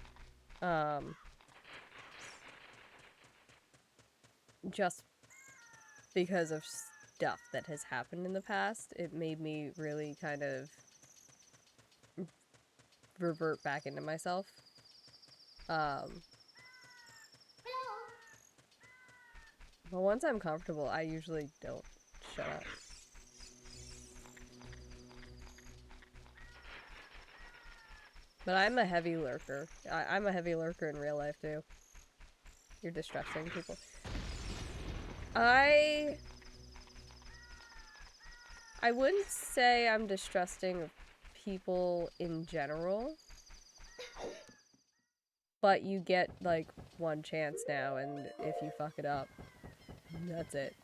Speaker 1: Just because of stuff that has happened in the past, it made me really kind of revert back into myself. But once I'm comfortable, I usually don't shut up. But I'm a heavy lurker. I'm a heavy lurker in real life, too. You're distressing people. I wouldn't say I'm distrusting of people in general. But you get, like, one chance now, and if you fuck it up, that's it.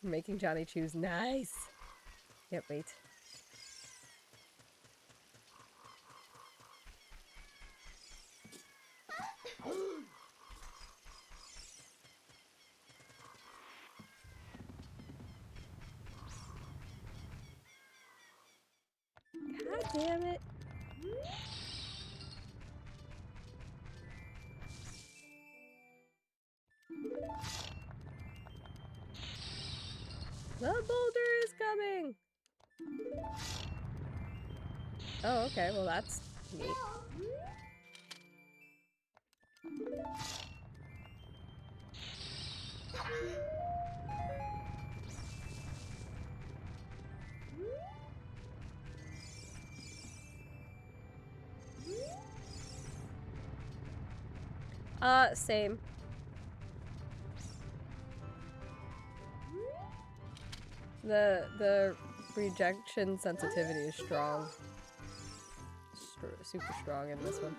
Speaker 1: Making Johnny choose. Nice! Can't wait. God damn it. The boulder is coming! Oh, okay, well that's neat. Same. The rejection sensitivity is strong. Super strong in this one.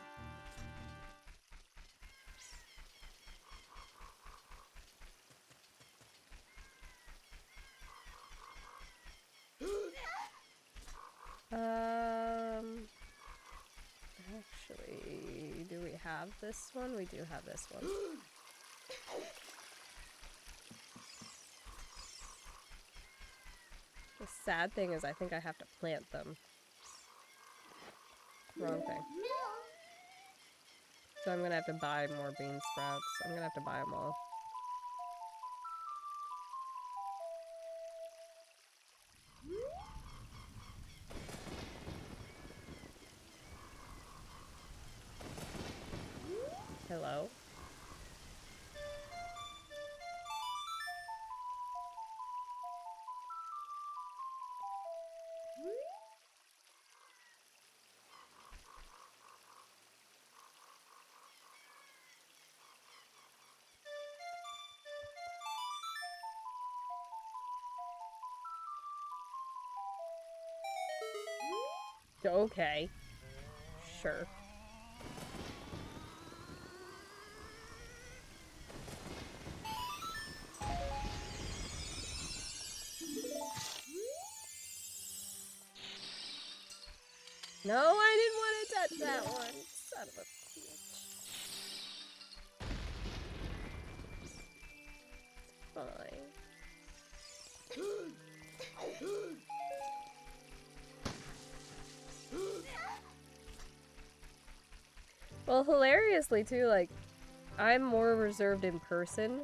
Speaker 1: Actually, do we have this one? We do have this one. The sad thing is I think I have to plant them. Wrong thing. So I'm gonna have to buy more bean sprouts. I'm gonna have to buy them all. Hello? Okay. Sure. No, I didn't want to touch that one. Son of a bitch. Fine. Well, hilariously too, like, I'm more reserved in person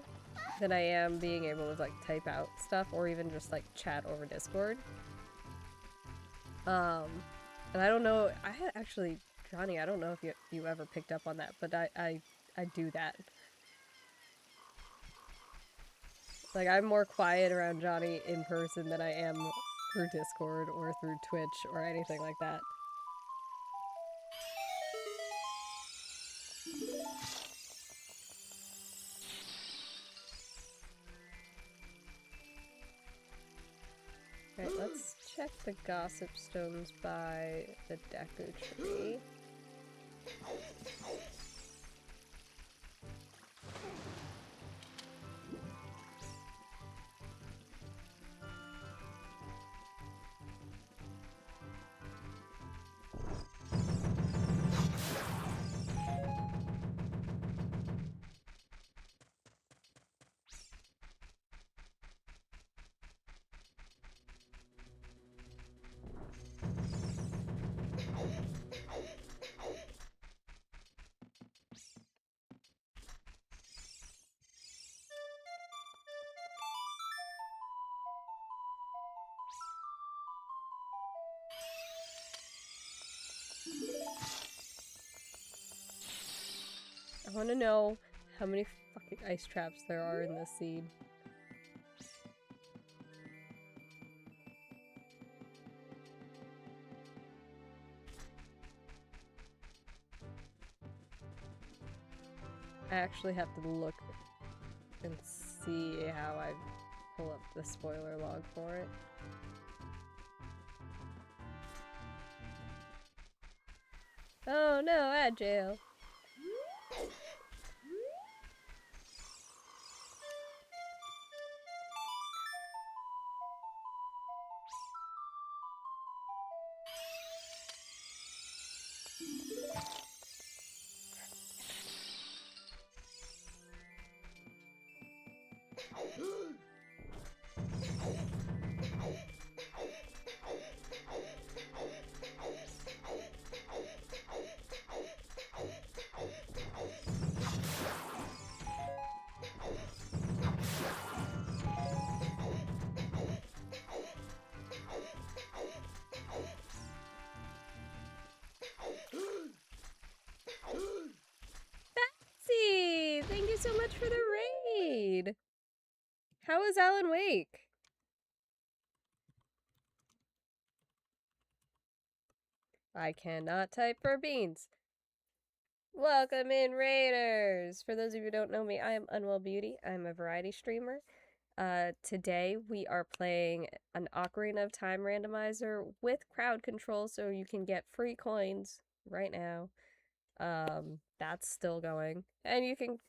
Speaker 1: than I am being able to, like, type out stuff or even just, like, chat over Discord. And I don't know, actually, Johnny, I don't know if you ever picked up on that, but I do that. Like, I'm more quiet around Johnny in person than I am through Discord or through Twitch or anything like that. Alright, let's check the gossip stones by the Deku tree. I want to know how many fucking ice traps there are in this scene. I actually have to look and see how I pull up the spoiler log for it. Oh no, agile. Betsy! Thank you so much for the raid! How is Alan Wake? I cannot type for beans. Welcome in, Raiders! For those of you who don't know me, I am Unwell Beauty. I'm a variety streamer. Today we are playing an Ocarina of Time randomizer with crowd control, so you can get free coins right now. That's still going. And you can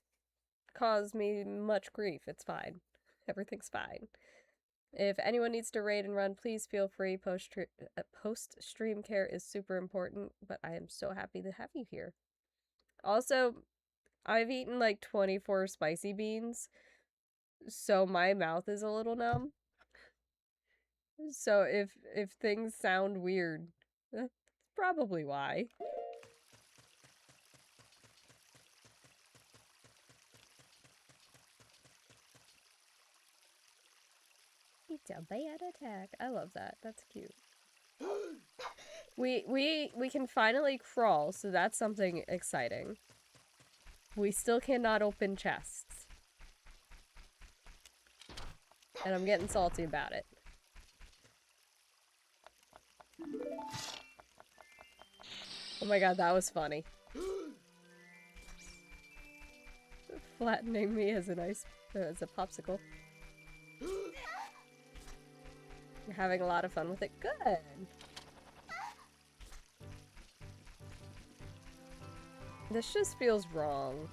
Speaker 1: cause me much grief. It's fine. Everything's fine. If anyone needs to raid and run, please feel free. Post-stream care is super important, but I am so happy to have you here. Also, I've eaten like 24 spicy beans, so my mouth is a little numb. So if things sound weird, that's probably why. It's a bad attack. I love that. That's cute. We can finally crawl, so that's something exciting. We still cannot open chests. And I'm getting salty about it. Oh my god, that was funny. Flattening me as a popsicle. You're having a lot of fun with it. Good. This just feels wrong.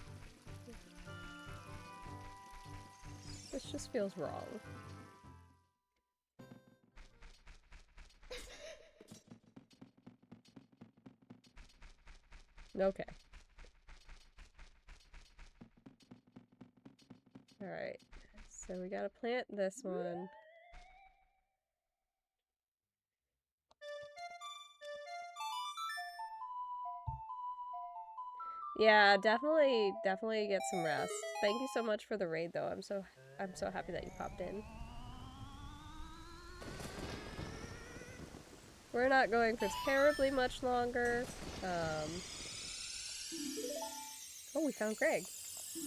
Speaker 1: This just feels wrong. Okay. Alright. So we gotta plant this one. Yeah, definitely get some rest. Thank you so much for the raid though. I'm so happy that you popped in. We're not going for terribly much longer. Oh, we found Greg.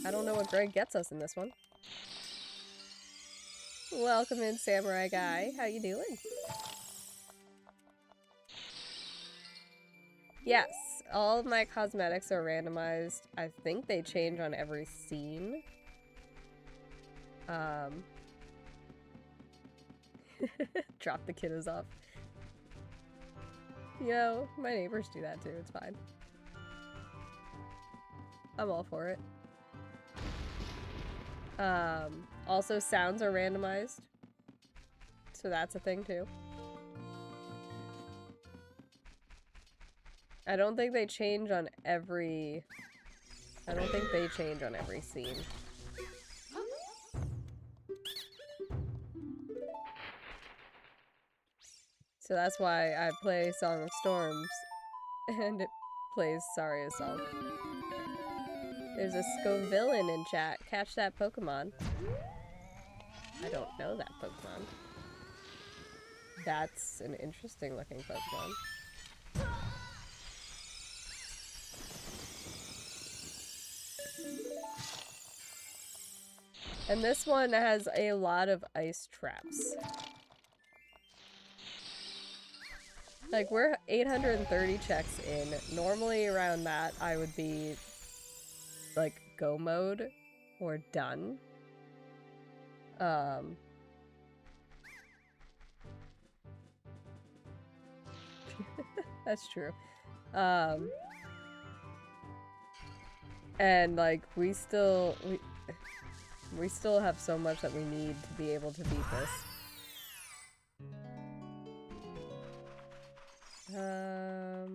Speaker 1: I don't know what Greg gets us in this one. Welcome in, Samurai Guy. How you doing? Yes, all of my cosmetics are randomized. I think they change on every scene. Drop the kiddos off. You know, my neighbors do that too. It's fine. I'm all for it. Also, sounds are randomized. So that's a thing too. I don't think they change on every... I don't think they change on every scene. So that's why I play Song of Storms, and it plays Saria's song. There's a Scovillain in chat. Catch that Pokemon. I don't know that Pokemon. That's an interesting looking Pokemon. And this one has a lot of ice traps. Like, we're 830 checks in. Normally around that, I would be, like, go mode or done. That's true. And, like, we still have so much that we need to be able to beat this. I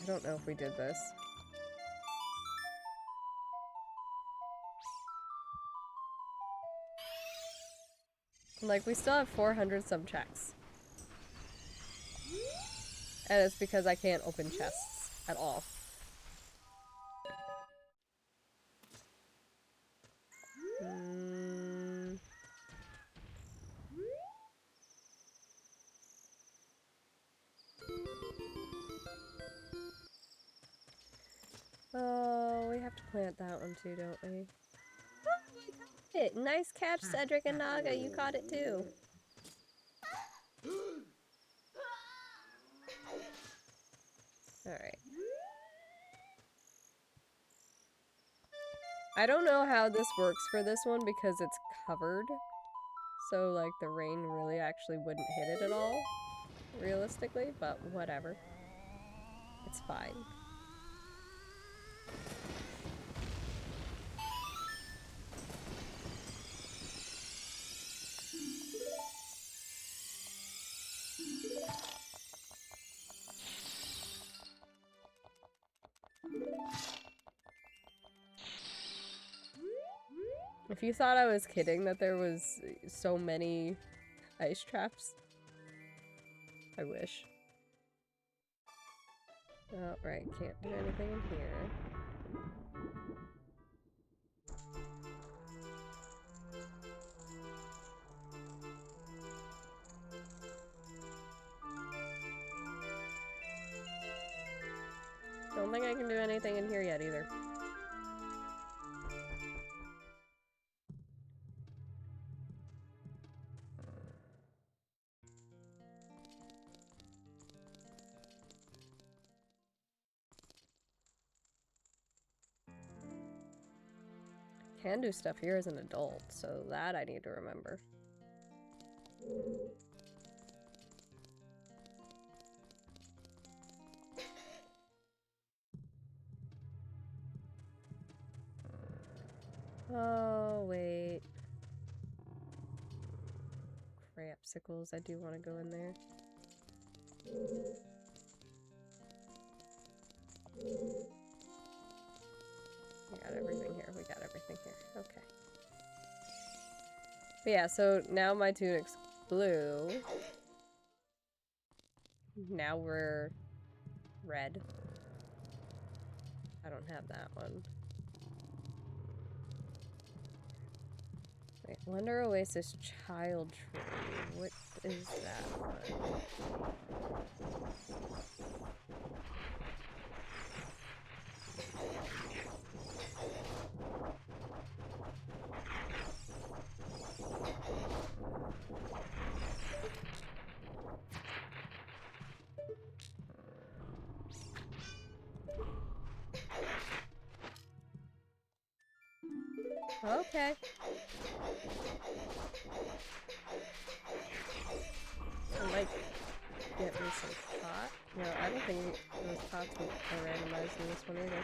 Speaker 1: don't know if we did this. Like, we still have 400 some checks. And it's because I can't open chests at all. Oh, we have to plant that one too, don't we? Oh, we caught it! Nice catch, Cedric and Naga. You caught it too. Alright. I don't know how this works for this one because it's covered. So, like, the rain really actually wouldn't hit it at all, realistically, but whatever. It's fine. If you thought I was kidding that there was so many ice traps, I wish. Oh, right, can't do anything in here. Don't think I can do anything in here yet either. Can do stuff here as an adult, so that I need to remember. Oh, wait. Crapsicles, I do want to go in there. We got everything here, we got everything here. Okay. But yeah, so now my tunic's blue. Now we're red. I don't have that one. Wait, Wonder Oasis Child Tree. What is that one? Okay. I might get me some pot. No, I don't think those pots are randomized in this one either.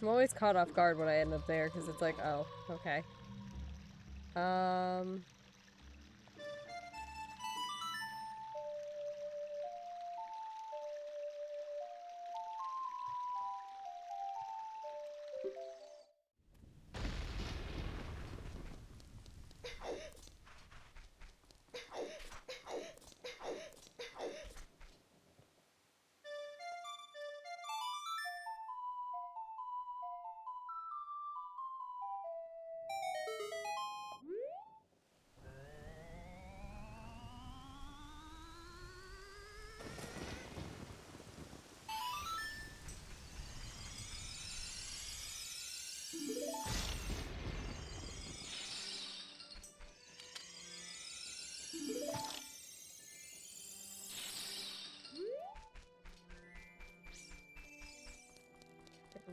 Speaker 1: I'm always caught off guard when I end up there because it's like, oh, okay.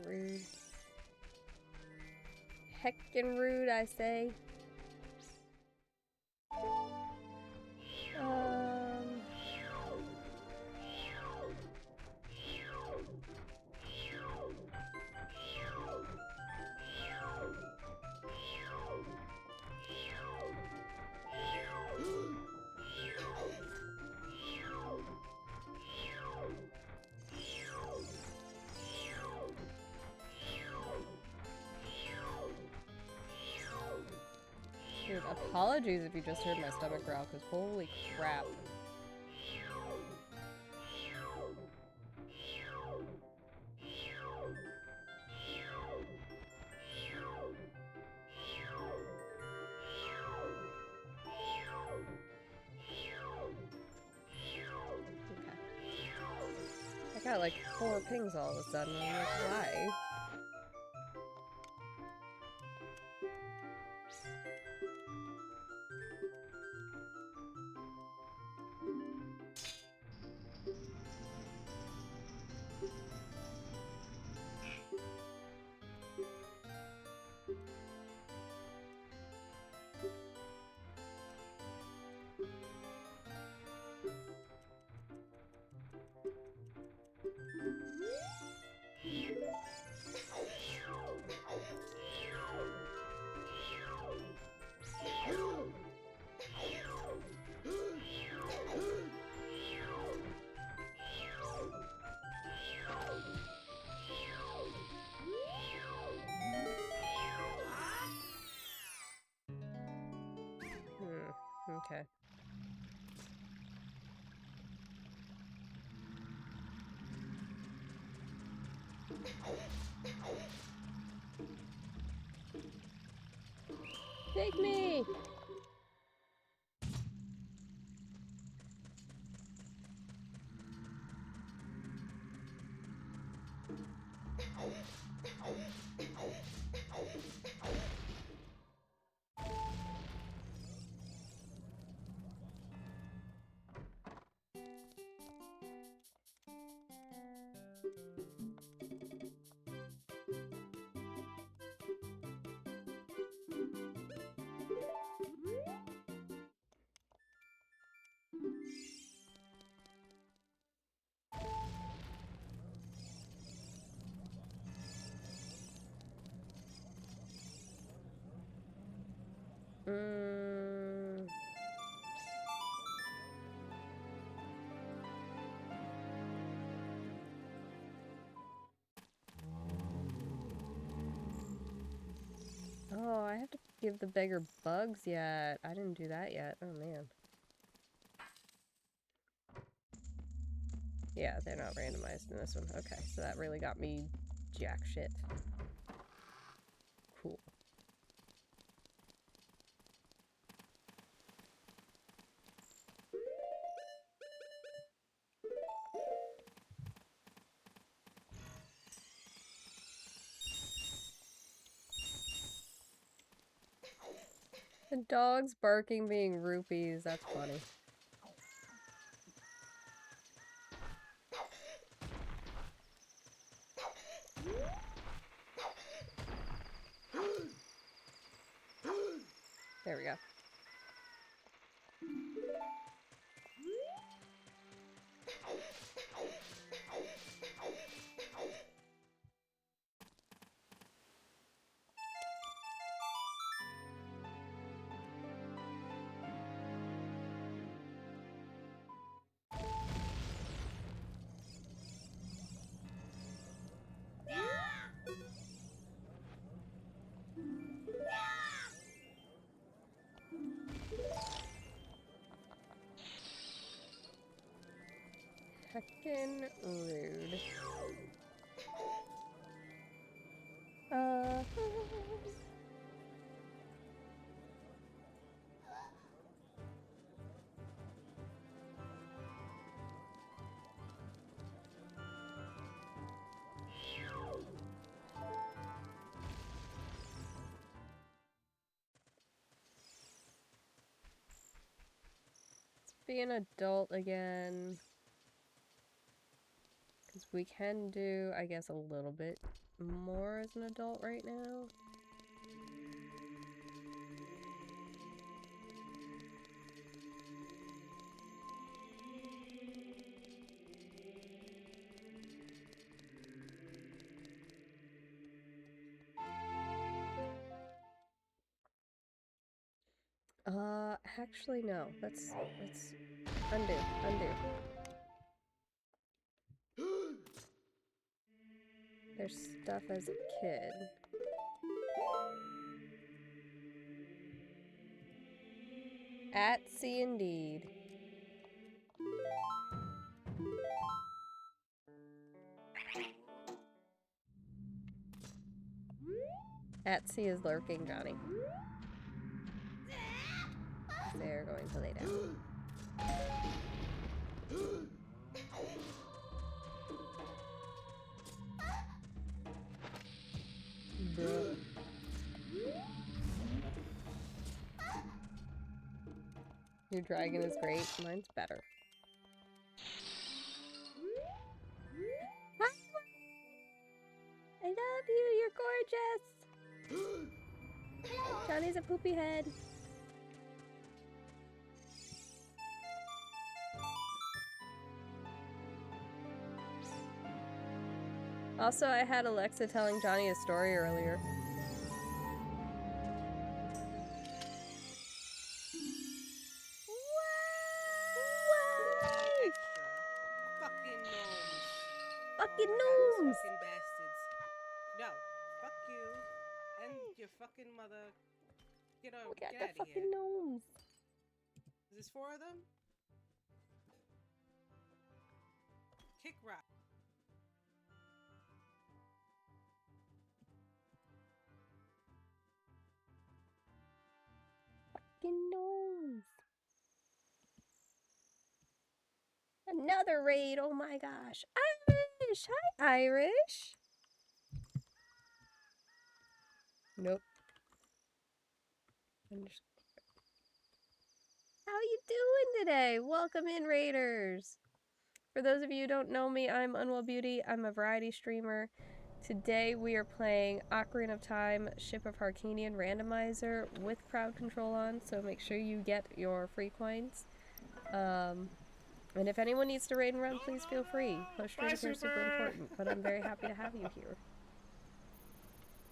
Speaker 1: Rude. Heckin' rude, I say. Dude, apologies if you just heard my stomach growl, because holy crap. Okay. I got like 4 pings all of a sudden, and I'm like, why? Okay. Take me! Oh, I have to give the beggar bugs yet. I didn't do that yet. Oh, man. Yeah, they're not randomized in this one. Okay, so that really got me jack shit. Cool. The dog's barking being rupees. That's funny. There we go. heckin' rude. Be an adult again. Because we can do, I guess, a little bit more as an adult right now. Actually no. Let's undo. There's stuff as a kid. At sea indeed. At sea is lurking, Johnny. They're going to lay down. Bruh. Your dragon is great. Mine's better. Hi! I love you. You're gorgeous. Johnny's a poopy head. Also, I had Alexa telling Johnny a story earlier.
Speaker 3: Fucking gnomes.
Speaker 1: Fucking
Speaker 3: Guys,
Speaker 1: gnomes!
Speaker 3: fucking bastards. No, fuck you and your fucking mother. Get out,
Speaker 1: Look at
Speaker 3: get
Speaker 1: the
Speaker 3: out of
Speaker 1: fucking
Speaker 3: here.
Speaker 1: gnomes.
Speaker 3: Is this 4 of them? Kick rock.
Speaker 1: Fucking gnomes. Another raid, oh my gosh. Irish! Hi, Irish! Nope. How you doing today? Welcome in, Raiders! For those of you who don't know me, I'm Unwell Beauty. I'm a variety streamer. Today we are playing Ocarina of Time, Ship of Harkinian randomizer with crowd control on, so make sure you get your free coins. And if anyone needs to raid and run, please feel free. Push streams are super important, but I'm very happy to have you here.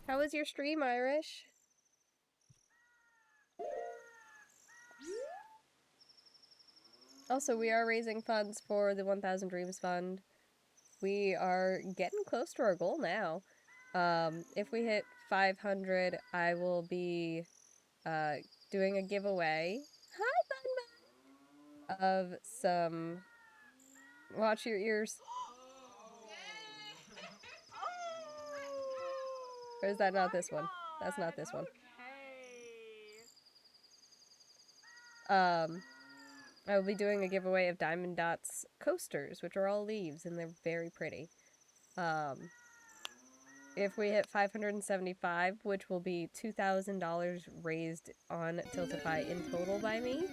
Speaker 1: How was your stream, Irish? Also, we are raising funds for the 1000 Dreams Fund. We are getting close to our goal now. If we hit 500, I will be doing a giveaway. Hi, Bun Bun! Of some... Watch your ears. Or is that not this one? That's not this one. I will be doing a giveaway of Diamond Dots coasters, which are all leaves, and they're very pretty. If we hit 575, which will be $2,000 raised on Tiltify in total by me,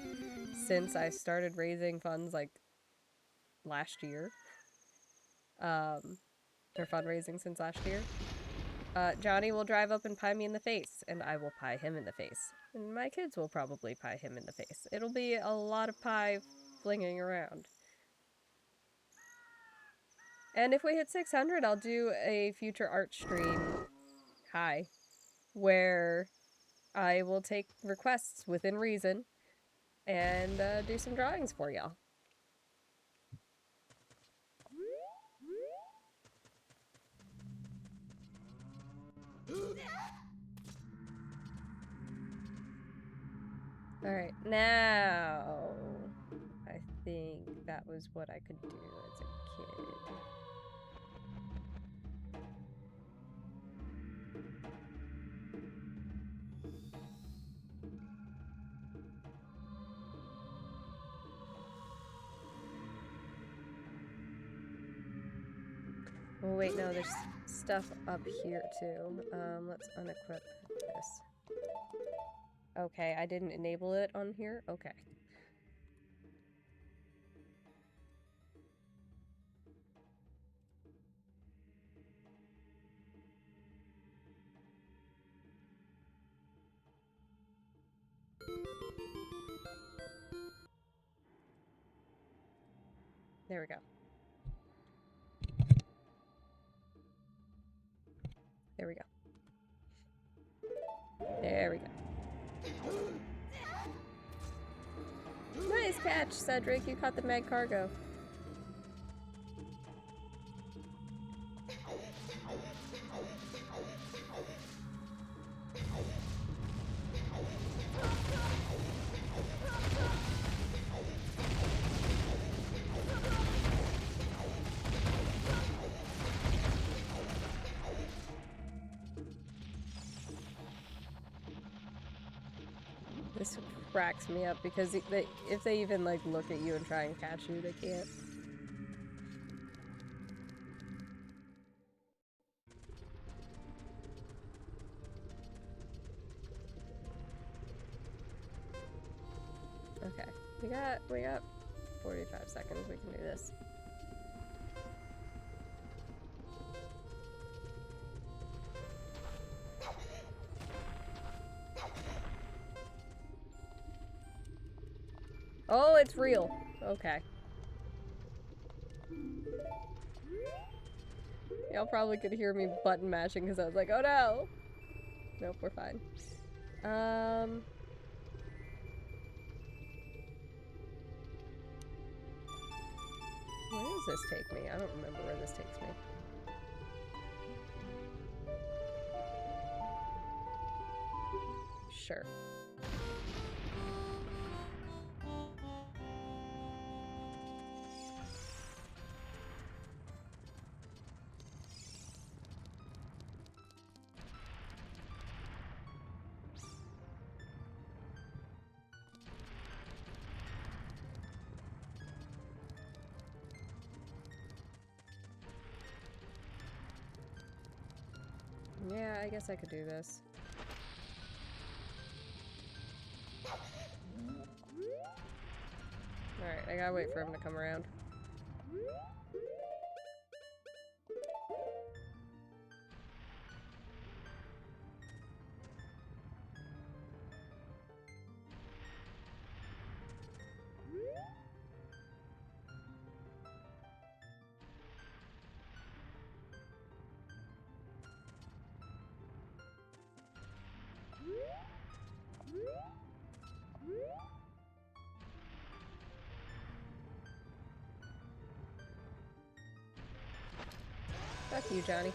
Speaker 1: since I started raising funds, like, last year. Or fundraising since last year. Johnny will drive up and pie me in the face, and I will pie him in the face. And my kids will probably pie him in the face. It'll be a lot of pie flinging around. And if we hit 600, I'll do a future art stream, where I will take requests within reason and do some drawings for y'all. Alright, now I think that was what I could do as a kid. Oh wait, no, there's stuff up here too. Let's unequip this. Okay, I didn't enable it on here? Okay. There we go. There we go. There we go. Nice catch, Cedric. You caught the mag cargo. This cracks me up because if they even like look at you and try and catch you, they can't. Okay, we got 45 seconds. We can do this. Oh, it's real. Okay. Y'all probably could hear me button mashing because I was like, oh no! Nope, we're fine. Where does this take me? I don't remember where this takes me. Sure. Yeah, I guess I could do this. Alright, I gotta wait for him to come around. Fuck you, Johnny.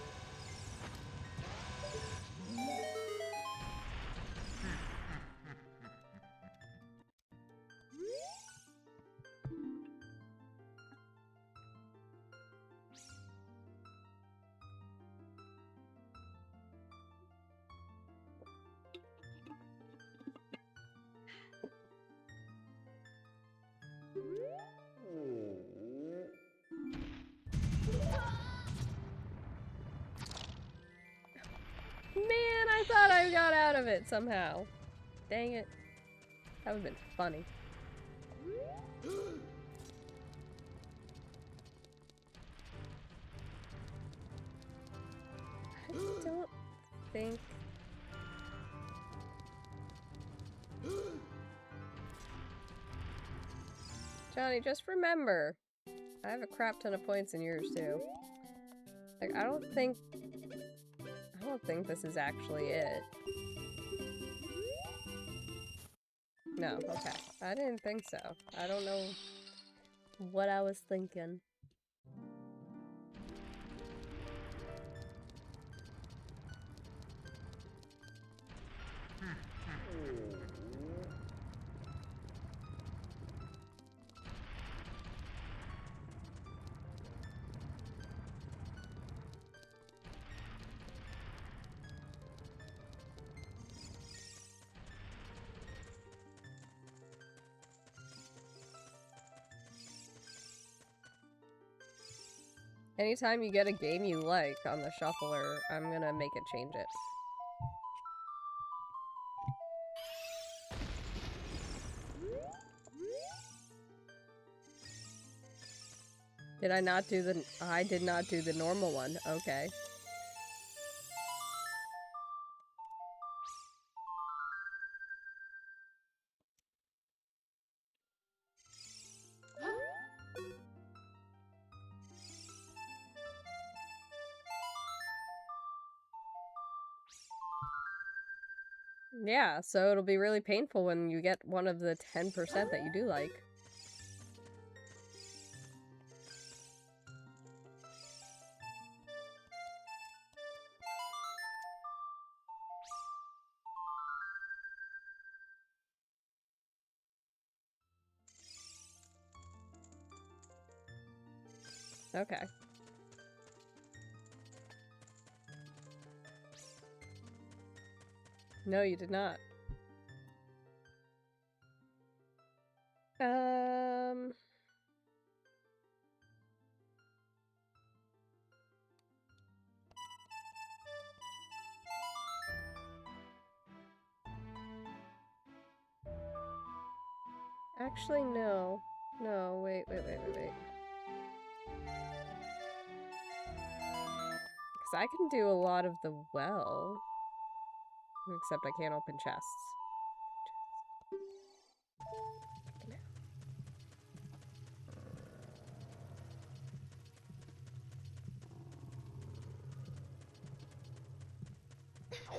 Speaker 1: Man, I thought I got out of it somehow. Dang it. That would've been funny. I don't think... Johnny, just remember, I have a crap ton of points in yours too. Like, I don't think this is actually it. No, okay. I didn't think so. I don't know what I was thinking. Anytime you get a game you like on the shuffler, I'm gonna make it change it. Did I not do the- I did not do the normal one. Okay. Yeah, so it'll be really painful when you get one of the 10% that you do like. Okay. No, you did not. Actually, no. No, wait. Because I can do a lot of the well. Except I can't open chests.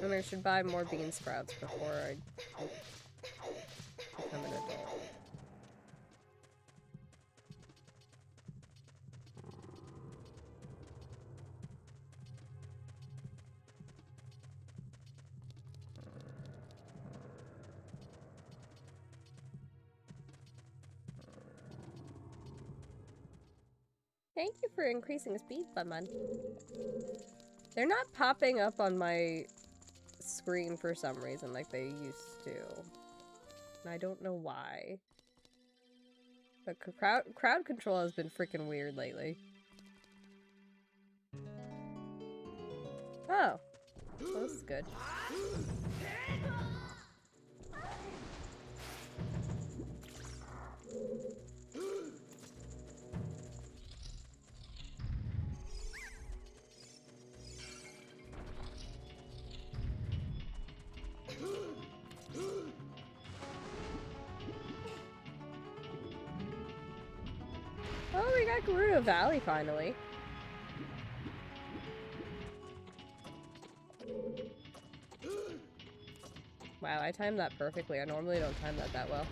Speaker 1: And I should buy more bean sprouts before I become an adult. Thank you for increasing speed, Bunman. They're not popping up on my screen for some reason like they used to. And I don't know why. But crowd control has been freaking weird lately. Oh. Well, this is good. Oh, we got Gerudo Valley finally. Wow, I timed that perfectly. I normally don't time that well.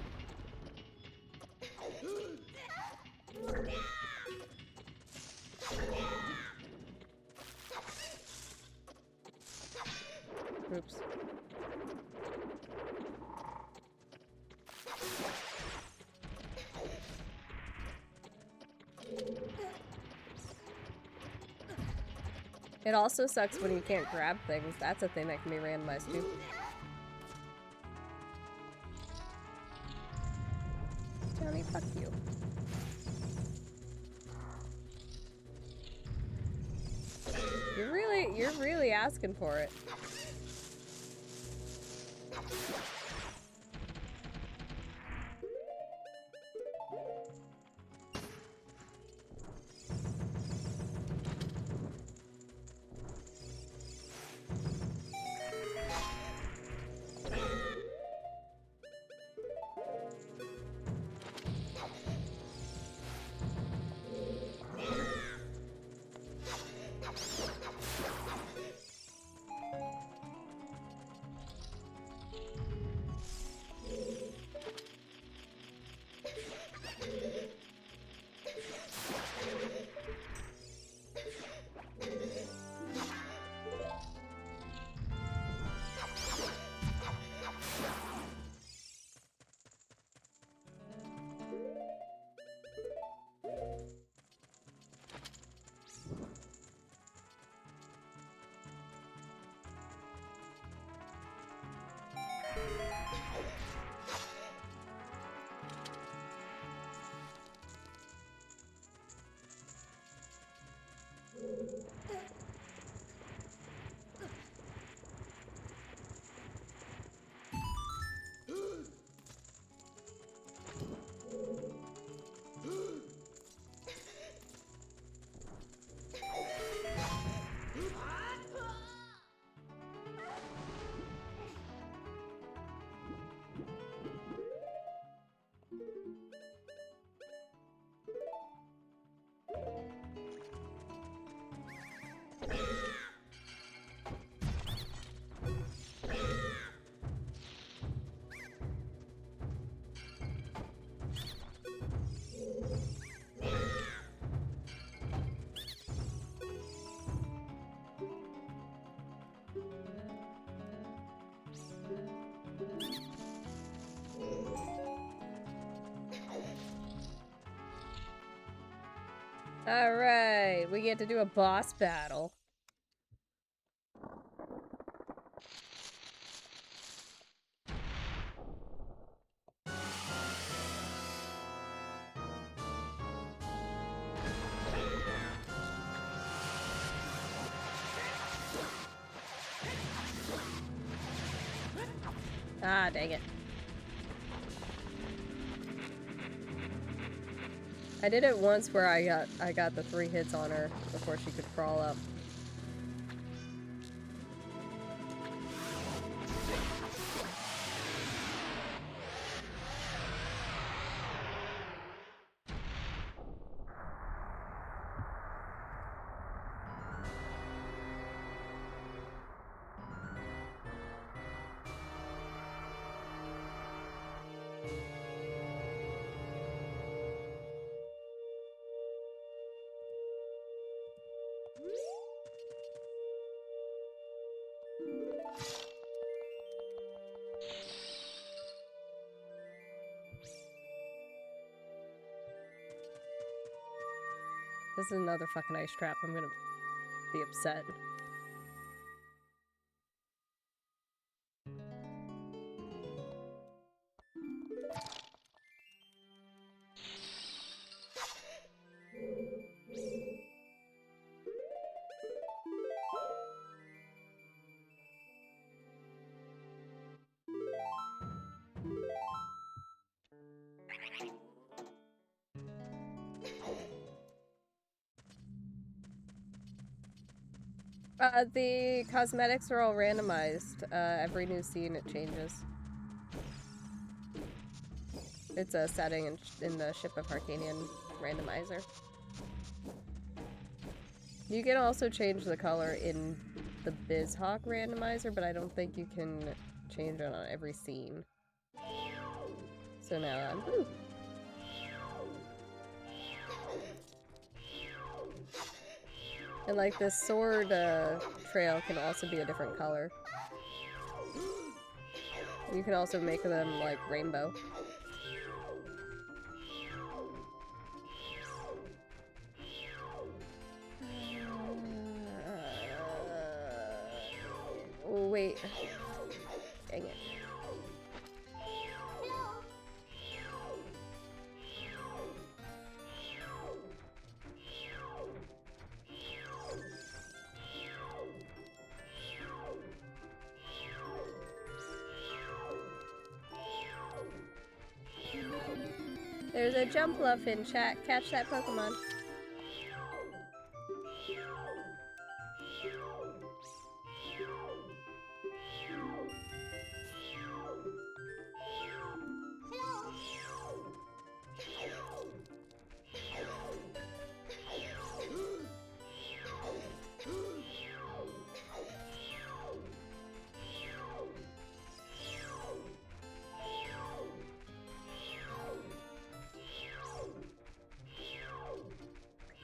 Speaker 1: Oops. It also sucks when you can't grab things. That's a thing that can be randomized too. Johnny, fuck you. You're really asking for it. Alright, we get to do a boss battle. Ah, dang it. I did it once where I got the 3 hits on her before she could crawl up. This is another fucking ice trap. I'm gonna be upset. The cosmetics are all randomized. Every new scene it changes. It's a setting in the Ship of Harkinian randomizer. You can also change the color in the BizHawk randomizer, but I don't think you can change it on every scene. So now I'm blue. And like this sword trail can also be a different color. You can also make them like rainbow. Oh, wait. Dang it. There's a jump luff in chat. Catch that Pokemon.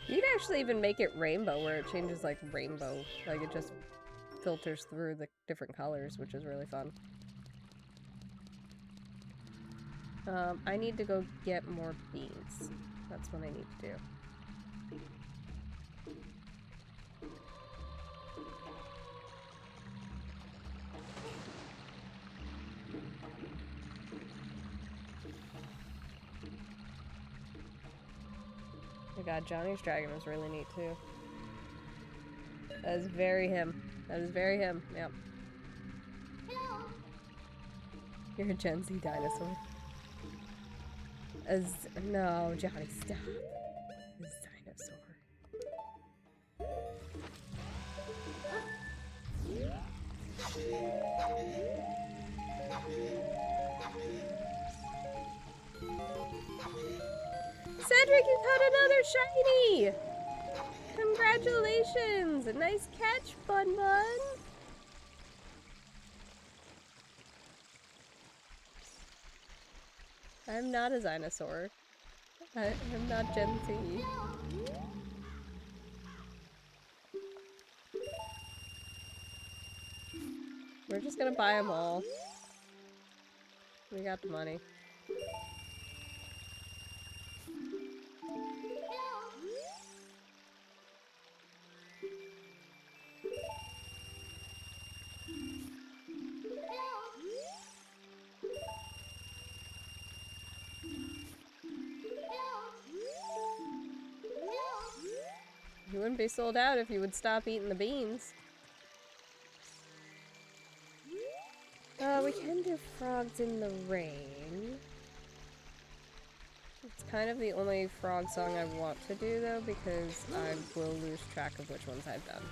Speaker 1: You can actually even make it rainbow, where it changes like rainbow. Like it just filters through the different colors, which is really fun. I need to go get more beans. That's what I need to do. Oh god, Johnny's dragon was really neat too. That is very him. That is very him. Yep. You're a Gen Z dinosaur. No, Johnny, stop. This dinosaur. Cedric, you caught another shiny! Congratulations! Nice catch, Bun Bun! I'm not a dinosaur. I'm not Gen Z. We're just gonna buy them all. We got the money. You wouldn't be sold out if you would stop eating the beans. We can do frogs in the rain. It's kind of the only frog song I want to do though, because I will lose track of which ones I've done.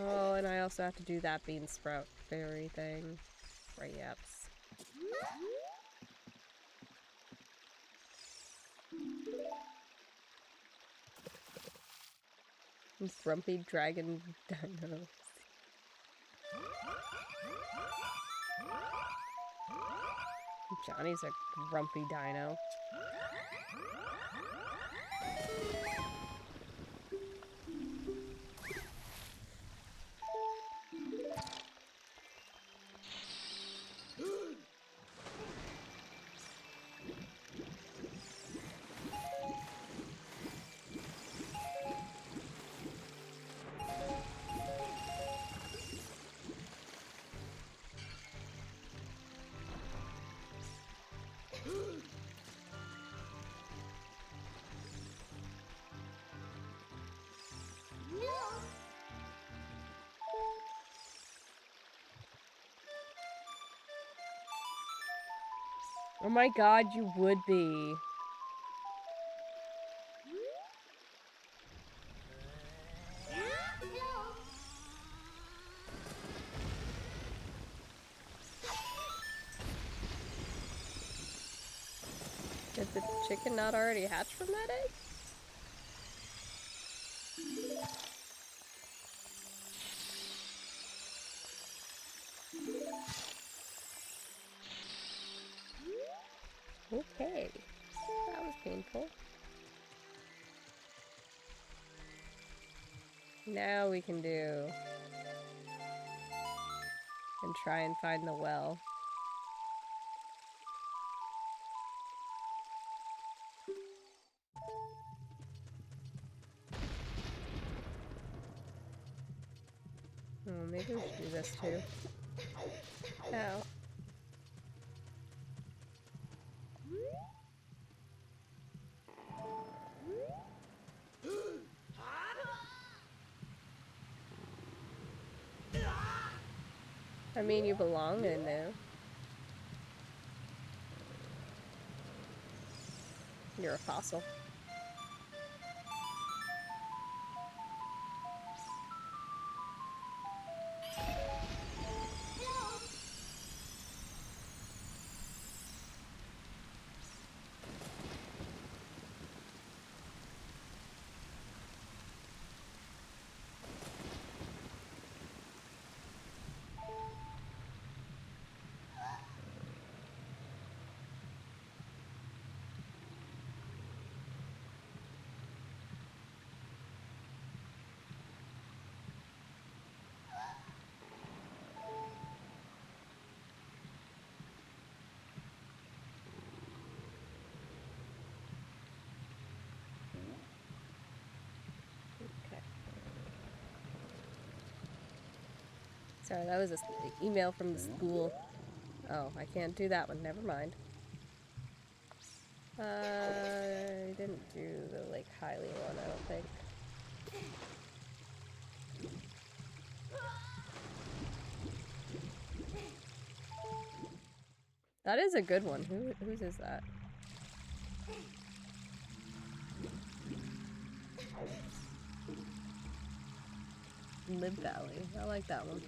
Speaker 1: Oh, and I also have to do that bean sprout fairy thing. Right, yep. Grumpy dragon dino. Johnny's a grumpy dino. Oh my god, you would be. Did the chicken not already hatch from that egg? Okay, that was painful. Now we can do and try and find the well. Oh, maybe we should do this too. Ow. I mean, you belong in there. You're a fossil. Sorry, that was an email from the school. Oh, I can't do that one. Never mind. I didn't do the Lake Hylia one, I don't think. That is a good one. Whose is that? Lib Valley. I like that one.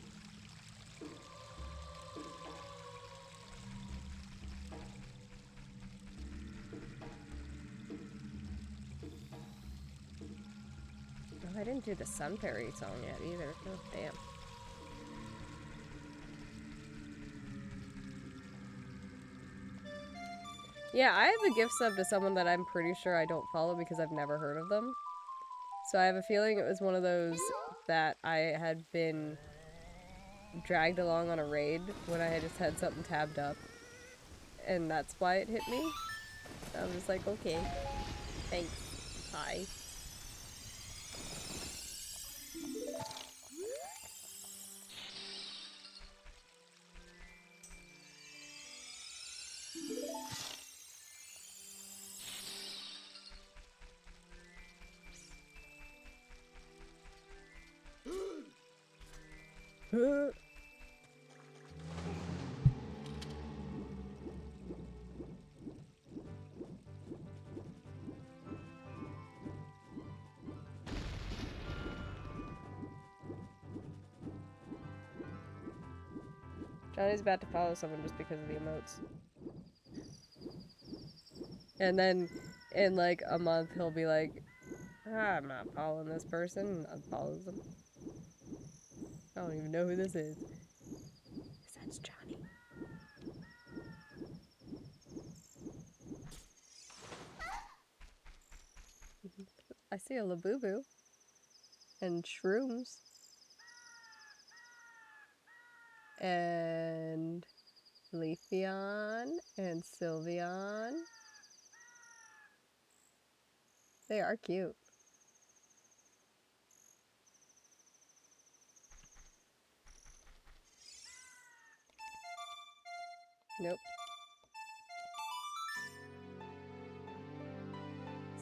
Speaker 1: Oh, I didn't do the Sun Fairy song yet either. Oh, damn. Yeah, I have a gift sub to someone that I'm pretty sure I don't follow because I've never heard of them. So I have a feeling it was one of those that I had been dragged along on a raid when I had just had something tabbed up. And that's why it hit me. I was just like, okay. Thanks. Hi. Johnny's about to follow someone just because of the emotes. And then in like a month he'll be like, ah, I'm not following this person, and unfollows them. I don't even know who this is. That's Johnny. I see a Labubu. And shrooms. And Leafeon and Sylveon. They are cute. Nope.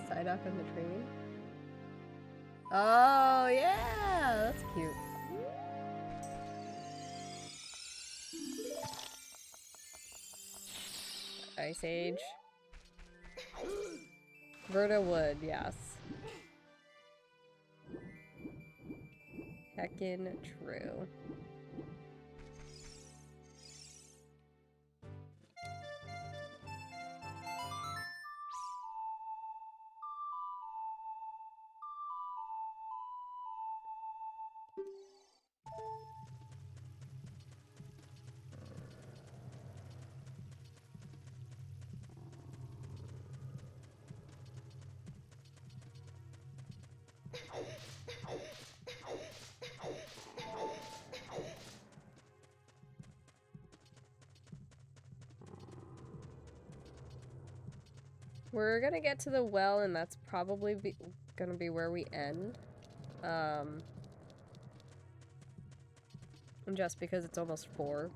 Speaker 1: Psyduck on the train. Oh, yeah! That's cute. Ice Age. Verta would, yes. Heckin' true. We're gonna get to the well, and that's probably gonna be where we end. Just because it's almost 4.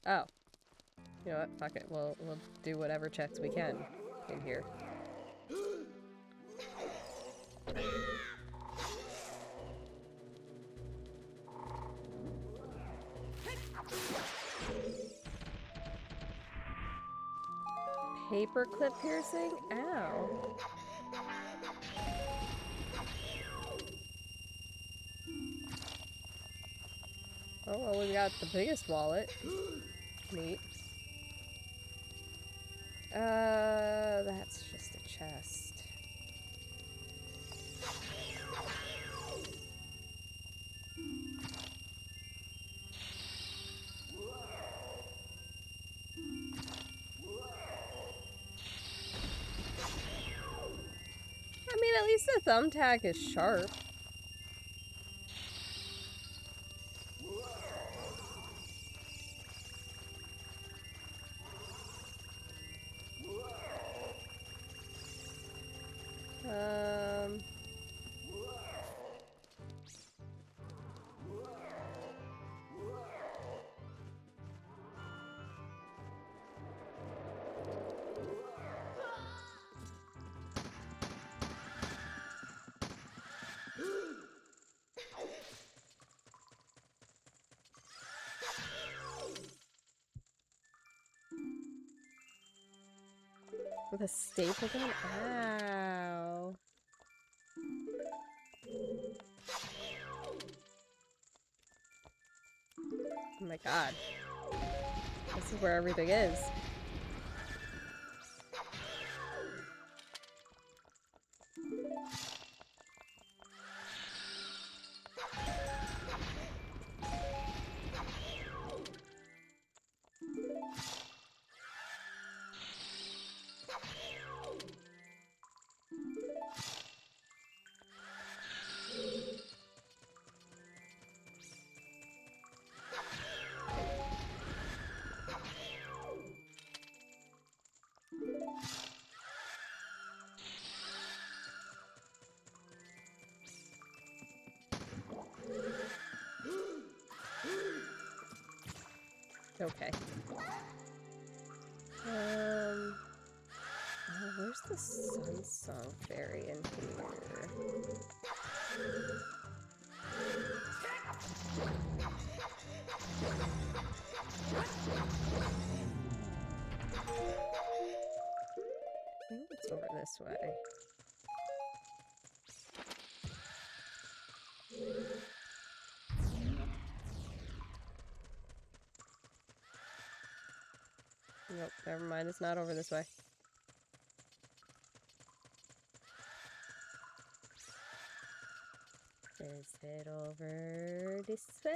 Speaker 1: Oh. You know what? Fuck it. We'll do whatever checks we can in here. Paperclip piercing? Ow. Oh, well, we got the biggest wallet. Neat. That's just a chest. I mean, at least the thumbtack is sharp. With a staple gun? Ow. Oh my god. This is where everything is. Okay. Oh, where's the Sun Song Fairy in here? I think it's over this way. Nope, never mind, it's not over this way. Is it over this way?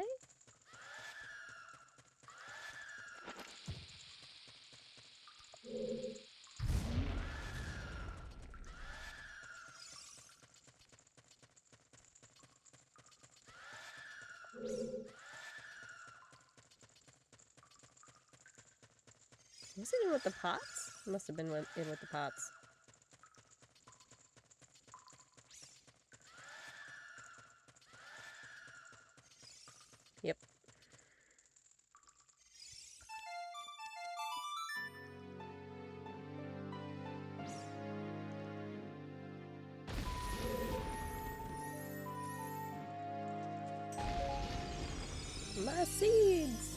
Speaker 1: Was it in with the pots? Must have been in with the pots. Yep. My seeds!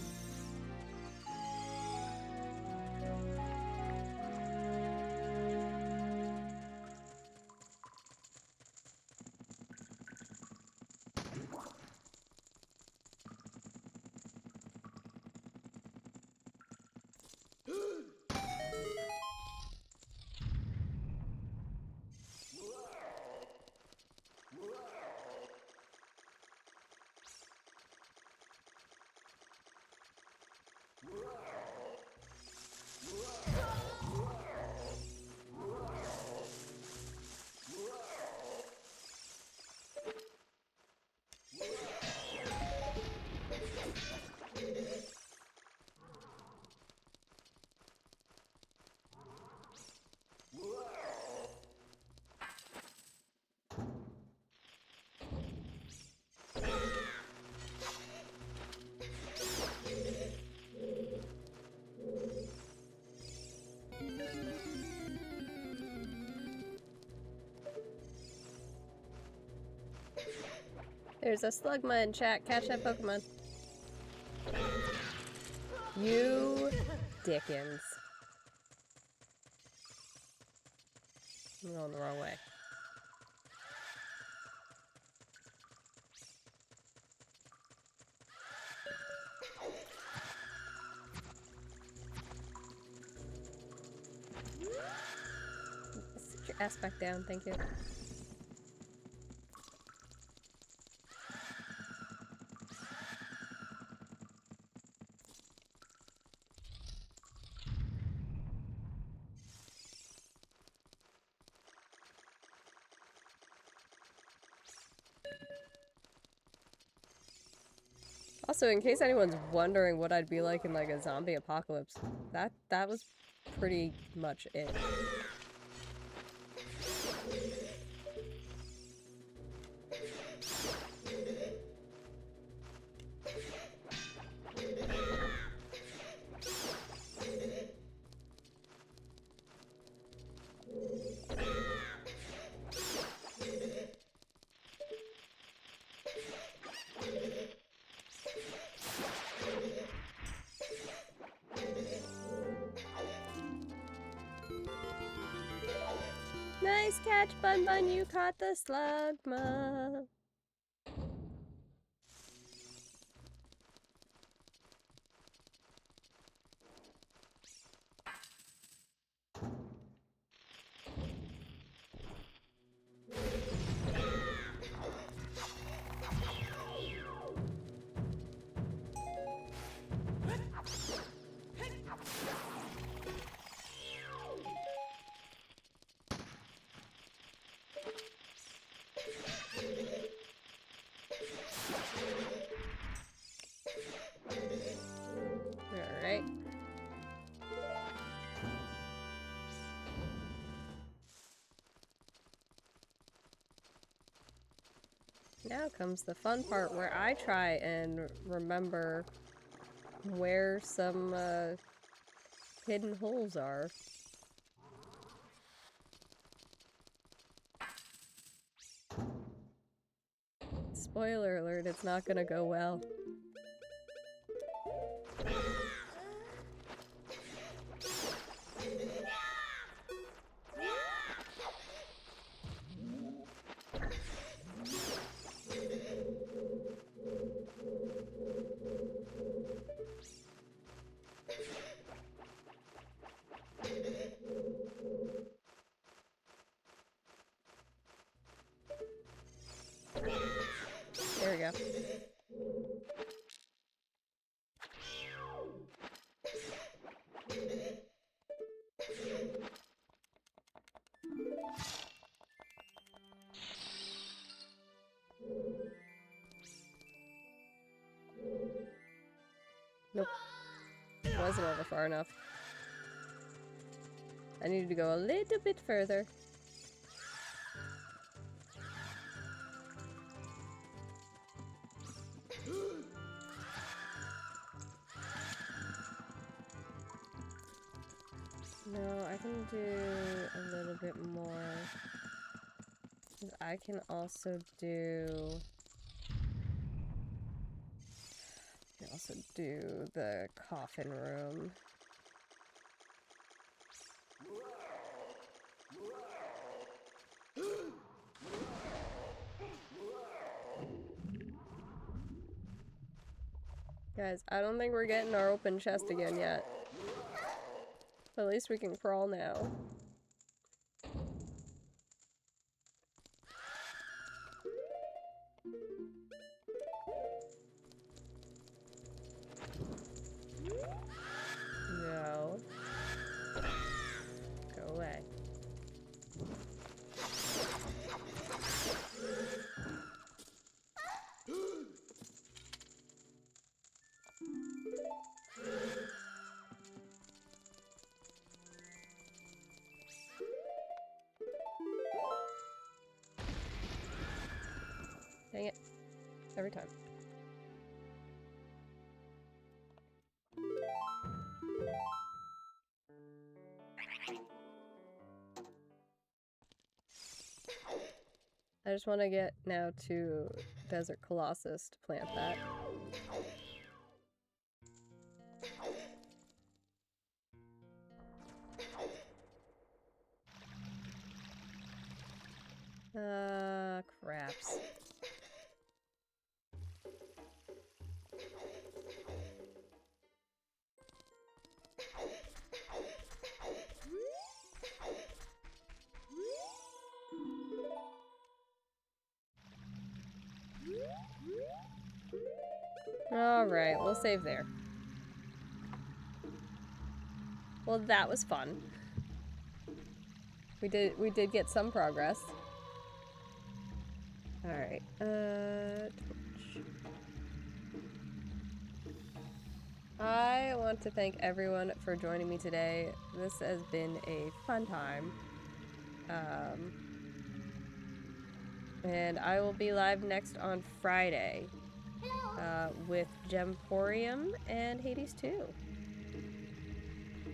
Speaker 1: There's a Slugma in chat. Catch that Pokemon. You Dickens. I'm going the wrong way. Sit your ass back down, thank you. Also, in case anyone's wondering what I'd be like in like a zombie apocalypse, that was pretty much it. Nice catch, Bun Bun, you caught the Slugma. Alright. Now comes the fun part where I try and remember where some hidden holes are. Spoiler alert, it's not gonna go well. There we go. Nope. Wasn't over far enough. I needed to go a little bit further. No, I can do a little bit more. 'Cause I can also do... I can also do the coffin room. Guys, I don't think we're getting our open chest again yet. But at least we can crawl now. No. Go away. Dang it. Every time. I just want to get now to Desert Colossus to plant that. Craps. Alright, we'll save there. Well, that was fun. We did get some progress. Alright, torch. I want to thank everyone for joining me today. This has been a fun time. And I will be live next on Friday with Gemporium and Hades 2.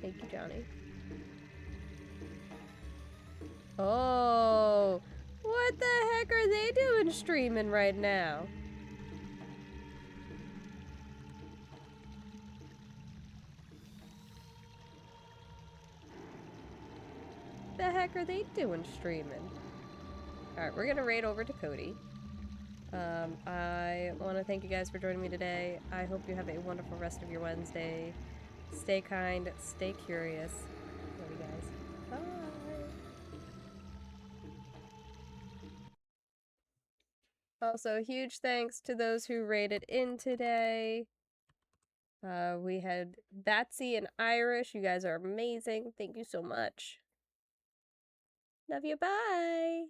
Speaker 1: Thank you, Johnny. Oh, what the heck are they doing streaming right now? The heck are they doing streaming? Alright, we're gonna raid over to Cody. I want to thank you guys for joining me today. I hope you have a wonderful rest of your Wednesday. Stay kind, stay curious. Love you guys. Bye! Also, huge thanks to those who raided in today. We had Batsy and Irish. You guys are amazing. Thank you so much. Love you. Bye!